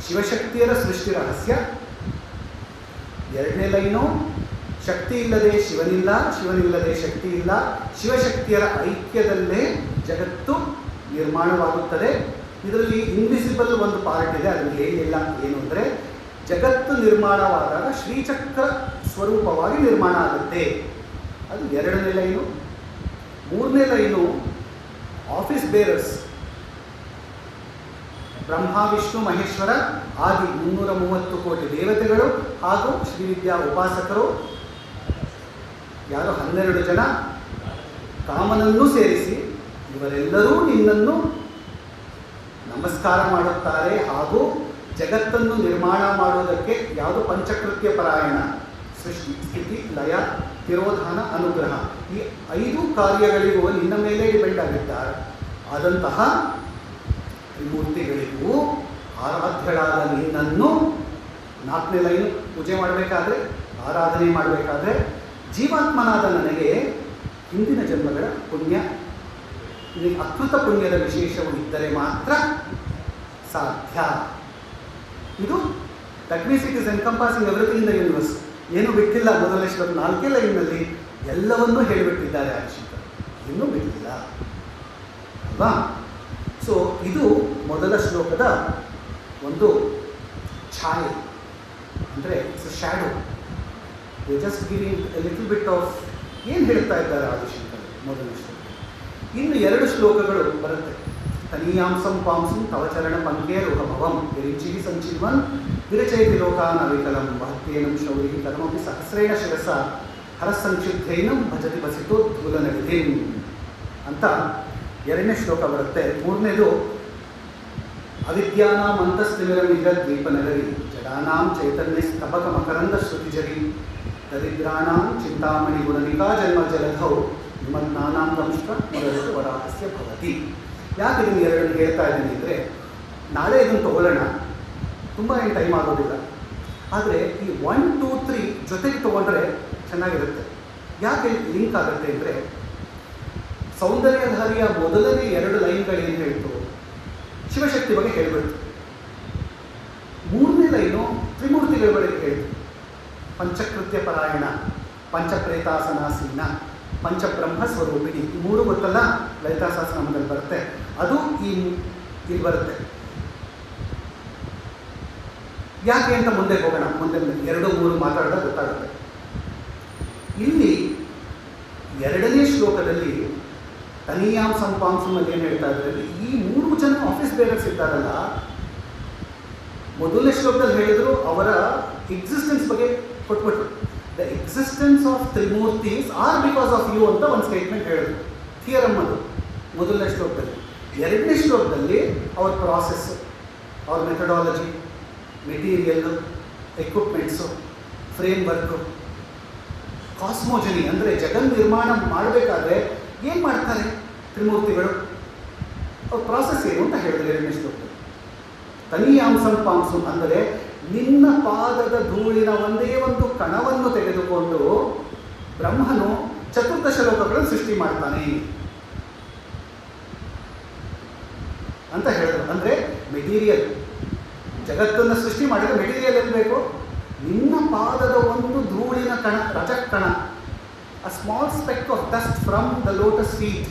ಶಿವಶಕ್ತಿಯರ ಸೃಷ್ಟಿ ರಹಸ್ಯ, 2ನೇ ಲೈನು ಶಕ್ತಿ ಇಲ್ಲದೆ ಶಿವನಿಲ್ಲ, ಶಿವನಿಲ್ಲದೆ ಶಕ್ತಿ ಇಲ್ಲ, ಶಿವಶಕ್ತಿಯರ ಐಕ್ಯದಲ್ಲೇ ಜಗತ್ತು ನಿರ್ಮಾಣವಾಗುತ್ತದೆ. ಇದರಲ್ಲಿ ಇನ್ವಿಸಿಬಲ್ ಒಂದು ಪಾರ್ಟ್ ಇದೆ, ಅದನ್ನು ಹೇಳಿಲ್ಲ. ಏನು ಅಂದರೆ ಜಗತ್ತು ನಿರ್ಮಾಣವಾದಾಗ ಶ್ರೀಚಕ್ರ ಸ್ವರೂಪವಾಗಿ ನಿರ್ಮಾಣ ಆಗುತ್ತೆ. ಅದು 2ನೇ ಲೈನು. 3ನೇ line office bearers, Brahma Vishnu Maheshwara ಆದಿ 330 ಕೋಟಿ ದೇವತೆಗಳು ಹಾಗೂ ಶ್ರೀವಿದ್ಯಾ ಉಪಾಸಕರು ಯಾರು 12 ಜನ ಕಾಮನನ್ನು ಸೇರಿಸಿ ಇವರೆಲ್ಲರೂ ನಿನ್ನನ್ನು ನಮಸ್ಕಾರ ಮಾಡುತ್ತಾರೆ. ಹಾಗೂ ಜಗತ್ತನ್ನು ನಿರ್ಮಾಣ ಮಾಡುವುದಕ್ಕೆ ಯಾವುದು ಪಂಚಕೃತ್ಯ ಪರಾಯಣ, ಸೃಷ್ಟಿ ಸ್ಥಿತಿ ಲಯ ತಿರೋಧಾನ ಅನುಗ್ರಹ, ಈ 5 ಕಾರ್ಯಗಳಿಗೂ ನಿನ್ನ ಮೇಲೆ ಡಿಪೆಂಡ್ ಆಗಿದ್ದಾರೆ ಆದಂತಹ ತ್ರಿಮೂರ್ತಿಗಳಿಗೂ ಆರಾಧ್ಯಳಾದ ನಿನ್ನನ್ನು 4ನೇ ಲೈನು ಪೂಜೆ ಮಾಡಬೇಕಾದ್ರೆ ಆರಾಧನೆ ಮಾಡಬೇಕಾದ್ರೆ ಜೀವಾತ್ಮನಾದ ನನಗೆ ಹಿಂದಿನ ಜನ್ಮಗಳ ಪುಣ್ಯ, ಅಕೃತ ಪುಣ್ಯದ ವಿಶೇಷವು ಇದ್ದರೆ ಮಾತ್ರ ಸಾಧ್ಯ. ಇದು that means it is encompassing everything in the universe. ಏನು ಬಿಟ್ಟಿಲ್ಲ. ಮೊದಲನೇ ಶ್ಲೋಕ 4 ಲೈನ್ನಲ್ಲಿ ಎಲ್ಲವನ್ನೂ ಹೇಳಿಬಿಟ್ಟಿದ್ದಾರೆ ಆದಿಶಂಕರ್, ಇನ್ನೂ ಬಿಟ್ಟಿಲ್ಲ ಅಲ್ವಾ? ಸೊ ಇದು ಮೊದಲ ಶ್ಲೋಕದ ಒಂದು ಛಾಯೆ, ಅಂದರೆ it's a shadow. They just giving A little bit of ಏನು ಹೇಳ್ತಾ ಇದ್ದಾರೆ ಆದಿಶಂಕರ್ ಮೊದಲ ಶ್ಲೋಕ. ಇನ್ನು 2 ಶ್ಲೋಕಗಳು ಬರುತ್ತೆ. ತನೀಯಾಂಸಂ ಪಾಂಸಂ ತವಚರಣ ಪಂಕೇರುಹ ಭವಂ ವಿರಿಂಚಿಹಿ ಸಂಚಿನ್ವನ್ ವಿರಚಯತಿ ಲೋಕಾನ್ ಅವಿಕಲಂ ವಹತ್ಯೇನಂ ಶೌರಿಹಿ ಕರ್ಮಪಿ ಸಹಸ್ರೇಣ ಶಿರಸ ಹರಸಂಕ್ಷಿಪ್ತೇನಂ ಭಜತಿ ಬಸಿತೋ ಧೂಲನ ವಿಧಿಂ ಅಂತ 2ನೇ ಶ್ಲೋಕ ಬರುತ್ತೆ. 3ನೇದು ಅವಿದ್ಯಾನಾಂ ಅಂತಸ್ತಿಮಿರಮಿಹ ದ್ವೀಪನಗರಿ ಜಡಾನಾಂ ಚೈತನ್ಯ ಸ್ತಬಕ ಮಕರಂದ ಶ್ರುತಿಜರಿ ದರಿದ್ರಾಣಾಂ ಚಿಂತಾಮಣಿ ಗುಣನಿಕಾ ಜನ್ಮ ಜಲಧೌ ನಿಮಗ್ನಾನಾಂ ದಂಷ್ಟ ಮೊದಲು ವರಾಹಸ್ಯ ಭವತಿ. ಯಾಕೆ ಇದನ್ನು 2 ಹೇಳ್ತಾ ಇದ್ದೀನಿ ಅಂದರೆ, ನಾಳೆ ಇದನ್ನು ತಗೊಳ್ಳೋಣ, ತುಂಬ ಏನು ಟೈಮ್ ಆಗೋದಿಲ್ಲ. ಆದರೆ ಈ 1, 2, 3 ಜೊತೆಗೆ ತೊಗೊಂಡ್ರೆ ಚೆನ್ನಾಗಿರುತ್ತೆ. ಯಾಕೆ ಲಿಂಕ್ ಆಗುತ್ತೆ ಅಂದರೆ, ಸೌಂದರ್ಯಧಾರಿಯ ಮೊದಲನೇ 2 ಲೈನ್ಗಳೇನು ಹೇಳ್ತು, ಶಿವಶಕ್ತಿ ಬಗ್ಗೆ ಹೇಳಿಬಿಡ್ತು. 3ನೇ ಲೈನು ತ್ರಿಮೂರ್ತಿಗಳ ಬಗ್ಗೆ ಹೇಳ್ತು. ಪಂಚಕೃತ್ಯ ಪರಾಯಣ, ಪಂಚಪ್ರೇತಾಸನಾಸೀನ, ಪಂಚಬ್ರಹ್ಮ ಸ್ವರೂಪಿಣಿ. ಈ 3 ಗೊತ್ತಲ್ಲ, ಲಲಿತಾ ಸಹಸ್ರನಾಮದಲ್ಲಿ ಬರುತ್ತೆ. ಅದು ಇಲ್ಲಿ ಬರುತ್ತೆ. ಯಾಕೆ ಅಂತ ಮುಂದೆ ಹೋಗೋಣ, ಮುಂದೆ 2, 3 ಮಾತಾಡಿದಾಗ ಗೊತ್ತಾಗುತ್ತೆ. ಇಲ್ಲಿ 2ನೇ ಶ್ಲೋಕದಲ್ಲಿ ತನೀಯಾಂ ಸಂಪಾಂಸಮಲ್ಲಿ ಏನು ಹೇಳ್ತಾ ಇದ್ದಾರೆ, ಈ 3 ಜನ ಆಫೀಸ್ ಬೇರರ್ಸ್ ಇದ್ದಾರಲ್ಲ, ಮೊದಲನೇ ಶ್ಲೋಕದಲ್ಲಿ ಹೇಳಿದ್ರು ಅವರ ಎಕ್ಸಿಸ್ಟೆನ್ಸ್ ಬಗ್ಗೆ ಕೊಟ್ಬಿಟ್ರು. The existence of Trimurtis are because of you ಅಂತ ಒಂದು ಸ್ಟೇಟ್ಮೆಂಟ್ ಹೇಳಿದ್ರು. ಥಿಯರಮ್ ಅದು ಮೊದಲನೇ ಶ್ಲೋಕದಲ್ಲಿ. 2ನೇ ಶ್ಲೋಕದಲ್ಲಿ ಅವ್ರ ಪ್ರಾಸೆಸ್ಸು, ಅವ್ರ methodology, material, equipments, framework, cosmogony ಅಂದರೆ ಜಗನ್ ನಿರ್ಮಾಣ ಮಾಡಬೇಕಾದ್ರೆ ಏನು ಮಾಡ್ತಾರೆ ತ್ರಿಮೂರ್ತಿಗಳು, ಅವ್ರ ಪ್ರಾಸೆಸ್ ಏನು ಅಂತ ಹೇಳಿದ್ರು 2ನೇ ಶ್ಲೋಕದಲ್ಲಿ. ತನೀಯಾಂಸಂ ಪಾಂಸಂ ಅಂದರೆ ನಿನ್ನ ಪಾದದ ಧೂಳಿನ ಒಂದೇ ಒಂದು ಕಣವನ್ನು ತೆಗೆದುಕೊಂಡು ಬ್ರಹ್ಮನು 14 ಲೋಕಗಳನ್ನು ಸೃಷ್ಟಿ ಮಾಡ್ತಾನೆ ಅಂತ ಹೇಳಿದ್ರು. ಅಂದರೆ ಮೆಟೀರಿಯಲ್, ಜಗತ್ತನ್ನು ಸೃಷ್ಟಿ ಮಾಡಿದರೆ ಮೆಟೀರಿಯಲ್ ಎಲ್ಲಿ ಬೇಕು, ನಿನ್ನ ಪಾದದ ಒಂದು ಧೂಳಿನ ಕಣ, ರಜಕಣ, a small speck of dust from the lotus feet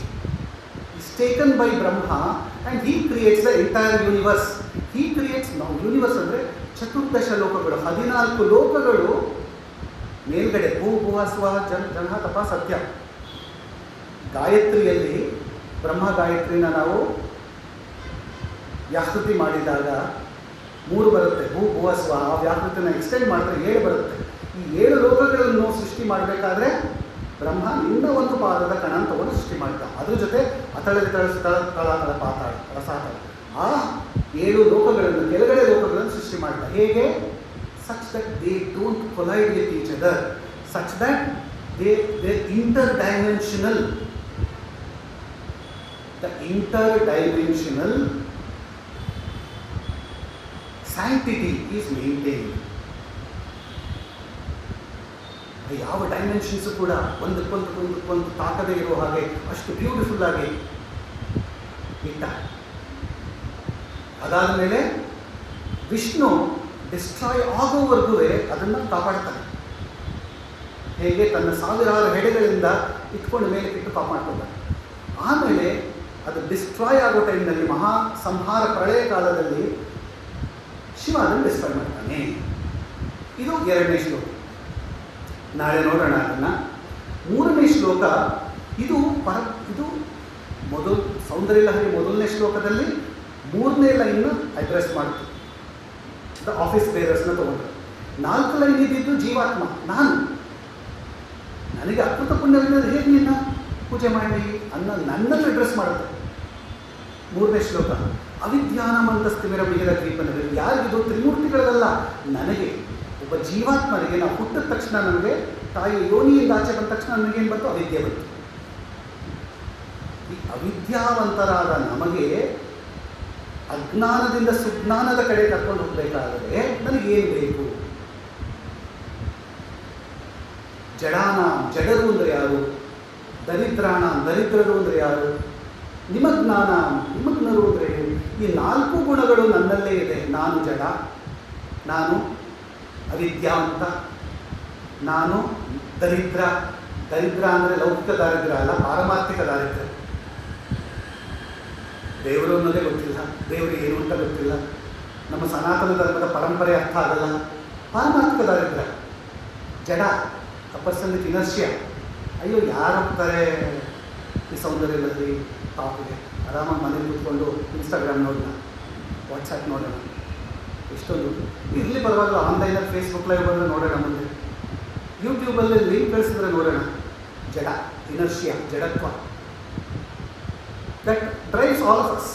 is taken by Brahma and he creates the entire universe. He creates, now universe ಅಂದರೆ 14 ಲೋಕಗಳು, 14 ಲೋಕಗಳು ಮೇಲ್ಗಡೆ ಭೂ ಭುವ ಸ್ವ ಜನ ತಪ ಸತ್ಯ. ಗಾಯತ್ರಿಯಲ್ಲಿ ಬ್ರಹ್ಮ ಗಾಯತ್ರಿನ ನಾವು ವ್ಯಾಕೃತಿ ಮಾಡಿದಾಗ 3 ಬರುತ್ತೆ, ಭೂ ಭುವ ಸ್ವ. ಆ ವ್ಯಾಕೃತಿನ ಎಕ್ಸ್ಟೆಂಡ್ ಮಾಡಿದ್ರೆ 7 ಬರುತ್ತೆ. ಈ 7 ಲೋಕಗಳನ್ನು ಸೃಷ್ಟಿ ಮಾಡಬೇಕಾದ್ರೆ ಬ್ರಹ್ಮ ನಿನ್ನ ಒಂದು ಪಾದದ ಕಣ ತಗೊಂಡು ಸೃಷ್ಟಿ ಮಾಡ್ತಾ, ಅದ್ರ ಜೊತೆ ಅತಳ ತಳ ಪಾತಾಳ ರಸಾತಳ, ಆ 7 ಲೋಕಗಳನ್ನು, ಕೆಳಗಡೆ ಲೋಕಗಳನ್ನು ಸೃಷ್ಟಿ ಮಾಡ್ತಾ. ಹೇಗೆ? Such that they don't collide with each other, such that they interdimensional, the interdimensional sanctity is maintained. ಯಾವ ಡೈಮೆನ್ಷನ್ಸು ಕೂಡ ಒಂದಕ್ಕೊಂದು ತಾಕದೇ ಇರೋ ಹಾಗೆ ಅಷ್ಟು ಬ್ಯೂಟಿಫುಲ್ ಆಗಿ ಇಟ್ಟ. ಅದಾದ ಮೇಲೆ ವಿಷ್ಣು ಡಿಸ್ಟ್ರಾಯ್ ಆಗೋವರೆಗೂ ಅದನ್ನು ಕಾಪಾಡ್ತಾನೆ. ಹೇಗೆ ತನ್ನ 1000 ಹೆಡೆಗಳಿಂದ ಇಟ್ಕೊಂಡು ಮೇಲೆ ಇಟ್ಟು ಕಾಪಾಡ್ಕೊಳ್ತಾನೆ. ಆಮೇಲೆ ಅದು ಡಿಸ್ಟ್ರಾಯ್ ಆಗೋ ಟೈಮ್ನಲ್ಲಿ, ಮಹಾ ಸಂಹಾರ ಪ್ರಳಯ ಕಾಲದಲ್ಲಿ ಶಿವ ಅದನ್ನು ಡಿಸ್ಟ್ರಾಯ್ ಮಾಡ್ತಾನೆ. ಇದು 2ನೇ ಶ್ಲೋಕ. ನಾಳೆ ನೋಡೋಣ ಅದನ್ನು. 3ನೇ ಶ್ಲೋಕ ಇದು ಸೌಂದರ್ಯ ಲಹರಿ ಮೊದಲನೇ ಶ್ಲೋಕದಲ್ಲಿ 3ನೇ ಲೈನ್ನ ಅಡ್ರೆಸ್ ಮಾಡ್ತೀವಿ, ದ ಆಫೀಸ್ ಬೇರರ್ಸ್ನ ತೊಗೊಂಡ್ರೆ. 4 ಲೈನ್ ಇದ್ದಿದ್ದು ಜೀವಾತ್ಮ, ನನಗೆ ಅಕೃತ ಪುಣ್ಯವಿಲ್ಲದೆ ಹೇಗೆ ನಿನ್ನ ಪೂಜೆ ಮಾಡಿ ನನ್ನನ್ನು ಅಡ್ರೆಸ್ ಮಾಡುತ್ತೆ. 3ನೇ ಶ್ಲೋಕ ಅವಿದ್ಯಾನಮಂತಸ್ತಿಮಿರ ಮಿಹಿರ ದ್ವೀಪನಗರಿ. ಯಾರಿಗಿದು? ತ್ರಿಮೂರ್ತಿಗಳಲ್ಲ, ನನಗೆ ಒಬ್ಬ ಜೀವಾತ್ಮನಿಗೆ ನಾವು ಹುಟ್ಟಿದ ತಕ್ಷಣ, ನನಗೆ ತಾಯಿ ಯೋನಿಯಿಂದ ಆಚೆ ಬಂದ ತಕ್ಷಣ ನನಗೇನು ಬಂತು? ಅವಿದ್ಯೆ ಬಂತು. ಈ ಅವಿದ್ಯಾವಂತರಾದ ನಮಗೆ ಅಜ್ಞಾನದಿಂದ ಸುಜ್ಞಾನದ ಕಡೆ ಕರ್ಕೊಂಡು ಹೋಗಬೇಕಾದರೆ ನನಗೇನು ಬೇಕು? ಜಡಾನ ಜಡರು ಅಂದರೆ ಯಾರು, ದರಿದ್ರಾಣ ದರಿದ್ರರು ಅಂದರೆ ಯಾರು, ನಿಮಗ್ನಾನ ನಿಮಗ್ನರು ಅಂದರೆ ಈ 4 ಗುಣಗಳು ನನ್ನಲ್ಲೇ ಇದೆ. ನಾನು ಜಡ, ನಾನು ಅವಿದ್ಯಾವಂತ, ನಾನು ದರಿದ್ರ. ದರಿದ್ರ ಅಂದರೆ ಲೌಕಿಕ ದಾರಿದ್ರ್ಯ ಅಲ್ಲ, ಪಾರಮಾರ್ಥಿಕ ದಾರಿದ್ರ್ಯ. ದೇವರು ಅನ್ನೋದೇ ಗೊತ್ತಿಲ್ಲ, ದೇವರಿಗೆ ಏನು ಅಂತ ಗೊತ್ತಿಲ್ಲ, ನಮ್ಮ ಸನಾತನ ಧರ್ಮದ ಪರಂಪರೆ ಅರ್ಥ ಆಗಲ್ಲ. ಪಾರಮಾರ್ಥಿಕ ದಾರಿದ್ರ್ಯ, ಜಡ, ಅಪರ್ಸನ್ನಿಕ್ ಇನರ್ಷಿಯ. ಅಯ್ಯೋ ಯಾರು ಹೋಗ್ತಾರೆ ಈ ಸೌಂದರ್ಯದಲ್ಲಿ ಟಾಪಿಗೆ, ಆರಾಮಾಗಿ ಮನೇಲಿ ಕೂತ್ಕೊಂಡು ಇನ್ಸ್ಟಾಗ್ರಾಮ್ ನೋಡೋಣ, ವಾಟ್ಸಪ್ ನೋಡೋಣ, ಎಷ್ಟೊಂದು ಇರಲಿ ಪರವಾಗಿಲ್ಲ. ಆನ್ಲೈನಲ್ಲಿ ಫೇಸ್ಬುಕ್ ಲೈವ್ ಬಂದರೆ ನೋಡೋಣ, ಮುಂದೆ ಯೂಟ್ಯೂಬಲ್ಲಿ ಲಿಂಕ್ ಕಳಿಸಿದ್ರೆ ನೋಡೋಣ. ಜಡ, ಇನರ್ಷಿಯ, ಜಡತ್ವ that drives all of us.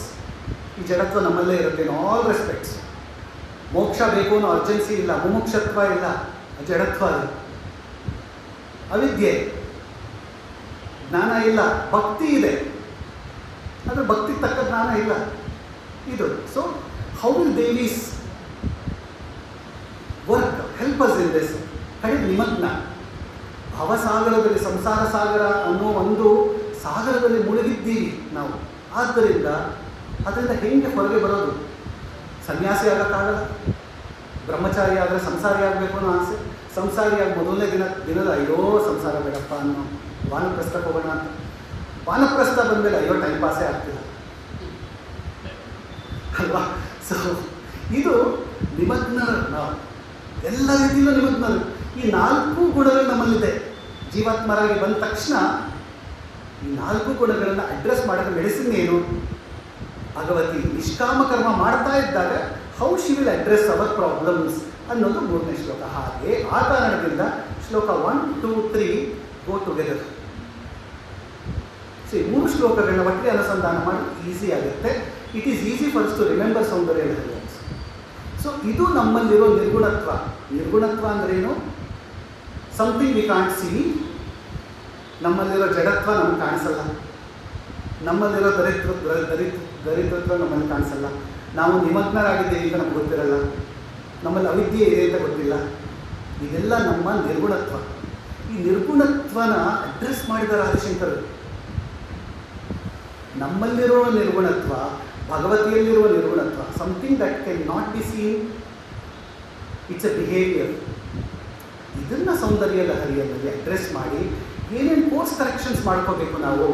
ಈ ಜಡತ್ವ ನಮ್ಮಲ್ಲೇ ಇರುತ್ತೆ ಇನ್ ಆಲ್ ರೆಸ್ಪೆಕ್ಟ್ಸ್. ಮೋಕ್ಷ ಬೇಕು ಅನ್ನೋ ಅರ್ಜೆನ್ಸಿ ಇಲ್ಲ, ಮುಮುಕ್ಷತ್ವ ಇಲ್ಲ, ಜಡತ್ವ ಅದು. ಅವಿದ್ಯೆ, ಜ್ಞಾನ ಇಲ್ಲ, ಭಕ್ತಿ ಇದೆ, ಆದರೆ ಭಕ್ತಿಗೆ ತಕ್ಕ ಜ್ಞಾನ ಇಲ್ಲ ಇದು. So how will devis work help us in this? ಕಡೆ ನಿಮಗ್ನ ಭವಸಾಗರದಲ್ಲಿ, ಸಂಸಾರ ಸಾಗರ ಅನ್ನೋ ಒಂದು ಸಾಗರದಲ್ಲಿ ಮುಳುಗಿದ್ದೀವಿ ನಾವು. ಆದ್ದರಿಂದ ಅದರಿಂದ ಹೇಗೆ ಹೊರಗೆ ಬರೋದು? ಸನ್ಯಾಸಿ ಆಗೋಕ್ಕಾಗಲ್ಲ, ಬ್ರಹ್ಮಚಾರಿ ಆದರೆ ಸಂಸಾರಿ ಆಗಬೇಕು ಅನ್ನೋ ಆಸೆ, ಸಂಸಾರಿಯಾಗಿ ಮೊದಲನೇ ದಿನದ ಅಯ್ಯೋ ಸಂಸಾರ ಬೇಡಪ್ಪ ಅನ್ನೋ ವಾನಪ್ರಸ್ಥಕ್ಕೆ ಹೋಗೋಣ ಅಂತ. ವಾನಪ್ರಸ್ಥ ಬಂದಮೇಲೆ ಅಯ್ಯೋ ಟೈಮ್ ಪಾಸೇ ಆಗ್ತಿಲ್ಲ ಅಲ್ವಾ? ಸೊ ಇದು ನಿಮಗ್ನರು ನಾವು, ಎಲ್ಲ ರೀತಿಯಲ್ಲೂ ನಿಮಗ್ನರು. ಈ 4 ಗುಣಗಳು ನಮ್ಮಲ್ಲಿದೆ. ಜೀವಾತ್ಮರಾಗಿ ಬಂದ ತಕ್ಷಣ ಈ 4 ಗುಣಗಳನ್ನು ಅಡ್ರೆಸ್ ಮಾಡೋಕ್ಕೆ ಮೆಡಿಸಿನ್ ಏನು? ಭಗವತಿ ನಿಷ್ಕಾಮ ಕರ್ಮ ಮಾಡ್ತಾ ಇದ್ದಾಗ how she will address our problems ಅನ್ನೋದು 3ನೇ ಶ್ಲೋಕ. ಹಾಗೆ ಆ ಕಾರಣದಿಂದ ಶ್ಲೋಕ 1, 2, 3 ಗೋ ಟುಗೆದರ್. ಸೊ ಈ 3 ಶ್ಲೋಕಗಳನ್ನ ಒಟ್ಟಿಗೆ ಅನುಸಂಧಾನ ಮಾಡಿ ಈಸಿ ಆಗುತ್ತೆ. It is easy for to remember Saundarya Lahari. So ಇದು ನಮ್ಮಲ್ಲಿರೋ ನಿರ್ಗುಣತ್ವ. ನಿರ್ಗುಣತ್ವ ಅಂದ್ರೇನು? Something we can't see. ನಮ್ಮಲ್ಲಿರೋ ಜಡತ್ವ ನಮಗೆ ಕಾಣಿಸಲ್ಲ, ನಮ್ಮಲ್ಲಿರೋ ದರಿದ್ರತ್ವ ನಮ್ಮಲ್ಲಿ ಕಾಣಿಸಲ್ಲ, ನಾವು ನಿಮಗ್ನರಾಗಿದ್ದೇವೆ ಅಂತ ನಮ್ಗೆ ಗೊತ್ತಿರಲ್ಲ, ನಮ್ಮಲ್ಲಿ ಅವಿದ್ಯೆ ಇದೆ ಅಂತ ಗೊತ್ತಿಲ್ಲ. ಇದೆಲ್ಲ ನಮ್ಮ ನಿರ್ಗುಣತ್ವ. ಈ ನಿರ್ಗುಣತ್ವನ ಅಡ್ರೆಸ್ ಮಾಡಿದ್ದಾರೆ ಆದಿಶಂಕರರು. ನಮ್ಮಲ್ಲಿರುವ ನಿರ್ಗುಣತ್ವ, ಭಗವತಿಯಲ್ಲಿರುವ ನಿರ್ಗುಣತ್ವ, something that can not be seen, it's a behaviour. ಇದನ್ನು ಸೌಂದರ್ಯ ಲಹರಿಯಲ್ಲಿ ಅಡ್ರೆಸ್ ಮಾಡಿ ಏನೇನು ಕೋರ್ಸ್ ಕರೆಕ್ಷನ್ಸ್ ಮಾಡ್ಕೋಬೇಕು ನಾವು.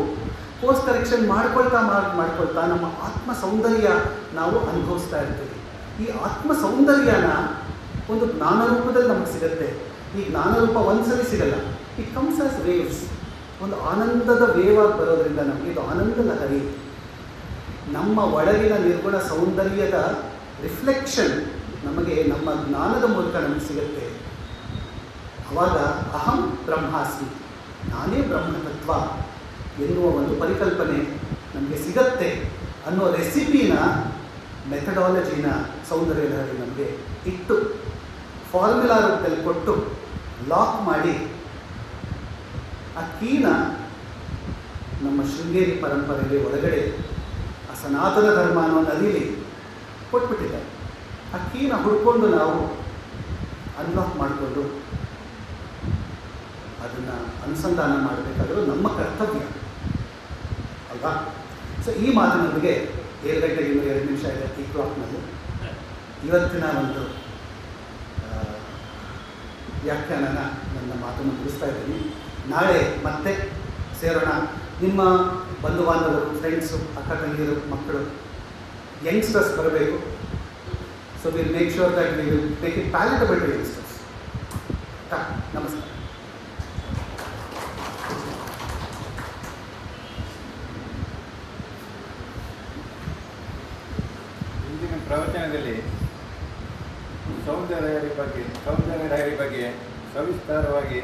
ಕೋರ್ಸ್ ಕರೆಕ್ಷನ್ ಮಾಡ್ಕೊಳ್ತಾ ನಮ್ಮ ಆತ್ಮ ಸೌಂದರ್ಯ ನಾವು ಅನುಭವಿಸ್ತಾ ಇರ್ತೀವಿ. ಈ ಆತ್ಮ ಸೌಂದರ್ಯನ ಒಂದು ಜ್ಞಾನ ರೂಪದಲ್ಲಿ ನಮಗೆ ಸಿಗುತ್ತೆ. ಈ ಜ್ಞಾನ ರೂಪ ಒಂದ್ಸಲಿ ಸಿಗಲ್ಲ, ಇಟ್ ಕಮ್ಸ್ ಆಸ್ ವೇವ್ಸ್. ಒಂದು ಆನಂದದ ವೇವ್ ಆಗಿ ಬರೋದ್ರಿಂದ ನಮಗೆ ಇದು ಆನಂದ ಲಹರಿ. ನಮ್ಮ ಒಳಗಿನ ನಿರ್ಗುಣ ಸೌಂದರ್ಯದ ರಿಫ್ಲೆಕ್ಷನ್ ನಮಗೆ ನಮ್ಮ ಜ್ಞಾನದ ಮೂಲಕ ನಮಗೆ ಸಿಗುತ್ತೆ. ಆವಾಗ ಅಹಂ ಬ್ರಹ್ಮಾಸ್ಮಿ, ನಾನೇ ಬ್ರಹ್ಮತತ್ವ ಎನ್ನುವ ಒಂದು ಪರಿಕಲ್ಪನೆ ನಮಗೆ ಸಿಗತ್ತೆ ಅನ್ನೋ ರೆಸಿಪಿನ, ಮೆಥಡಾಲಜಿನ ಸೌಂದರ್ಯ ಲಹರಿ ನಮಗೆ ಇಟ್ಟು ಫಾರ್ಮುಲಾ ರೂಪದಲ್ಲಿ ಕೊಟ್ಟು ಲಾಕ್ ಮಾಡಿ ಆ ಕೀನ ನಮ್ಮ ಶೃಂಗೇರಿ ಪರಂಪರೆಯಲ್ಲಿ ಒಳಗಡೆ ಆ ಸನಾತನ ಧರ್ಮ ಅನ್ನೋ ನದಿಲಿ ಕೊಟ್ಬಿಟ್ಟಿದ್ದಾರೆ. ಆ ಕೀನ ಹುಡ್ಕೊಂಡು ನಾವು ಅನ್ಲಾಕ್ ಮಾಡಿಕೊಂಡು ಅದನ್ನು ಅನುಸಂಧಾನ ಮಾಡಬೇಕಾದರೂ ನಮ್ಮ ಕರ್ತವ್ಯ ಅಲ್ವಾ? ಸೊ ಈ ಮಾತಿನೊಂದಿಗೆ 7 ಗಂಟೆಗೆ 2 ನಿಮಿಷ ಇದೆ ಈ ಕ್ಲಾಕ್ನಲ್ಲಿ ಇವತ್ತಿನ ಒಂದು ವ್ಯಾಖ್ಯಾನನ ನನ್ನ ಮಾತನ್ನು ಮುಗಿಸ್ತಾ ಇದ್ದೀನಿ. ನಾಳೆ ಮತ್ತೆ ಸೇರೋಣ. ನಿಮ್ಮ ಬಂಧು ಬಾಂಧವರು, ಫ್ರೆಂಡ್ಸು, ಅಕ್ಕ ತಂಗಿಯರು, ಮಕ್ಕಳು, ಯಂಗ್ಸ್ಟರ್ಸ್ ಬರಬೇಕು. So will make sure that we will make it palatable to youngsters. ನಮಸ್ಕಾರ. ಇಂದಿನ ಪ್ರವಚನದಲ್ಲಿ ಸೌಂದರ್ಯ ಲಹರಿ ಬಗ್ಗೆ ಸವಿಸ್ತಾರವಾಗಿ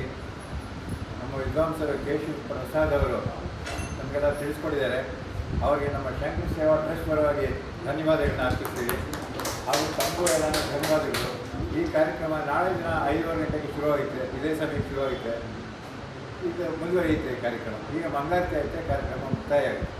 ನಮ್ಮ ವಿದ್ವಾಂಸರು ಕೇಶವ ಪ್ರಸಾದ್ ಅವರು ನಮಗೆಲ್ಲ ತಿಳಿಸ್ಕೊಟ್ಟಿದ್ದಾರೆ. ಅವರಿಗೆ ನಮ್ಮ ಶಂಕರ ಸೇವಾ ಟ್ರಸ್ಟ್ ಪರವಾಗಿ ಧನ್ಯವಾದಗಳನ್ನ ಅರ್ಪಿಸ್ತೀವಿ. ಹಾಗೂ ತಮಗೂ ಎಲ್ಲ ಧನ್ಯವಾದಗಳು. ಈ ಕಾರ್ಯಕ್ರಮ ನಾಳೆ ದಿನ 5:30 ಗಂಟೆಗೆ ಶುರುವಾಗುತ್ತೆ, ಇದೇ ಸಮಯಕ್ಕೆ ಶುರುವಾಗುತ್ತೆ, ಇದು ಮುಂದುವರಿಯುತ್ತೆ ಕಾರ್ಯಕ್ರಮ. ಈಗ ಮಂಗಳಾರತಿ ಆಗುತ್ತೆ, ಕಾರ್ಯಕ್ರಮ ಮುಕ್ತಾಯ ಆಗುತ್ತೆ.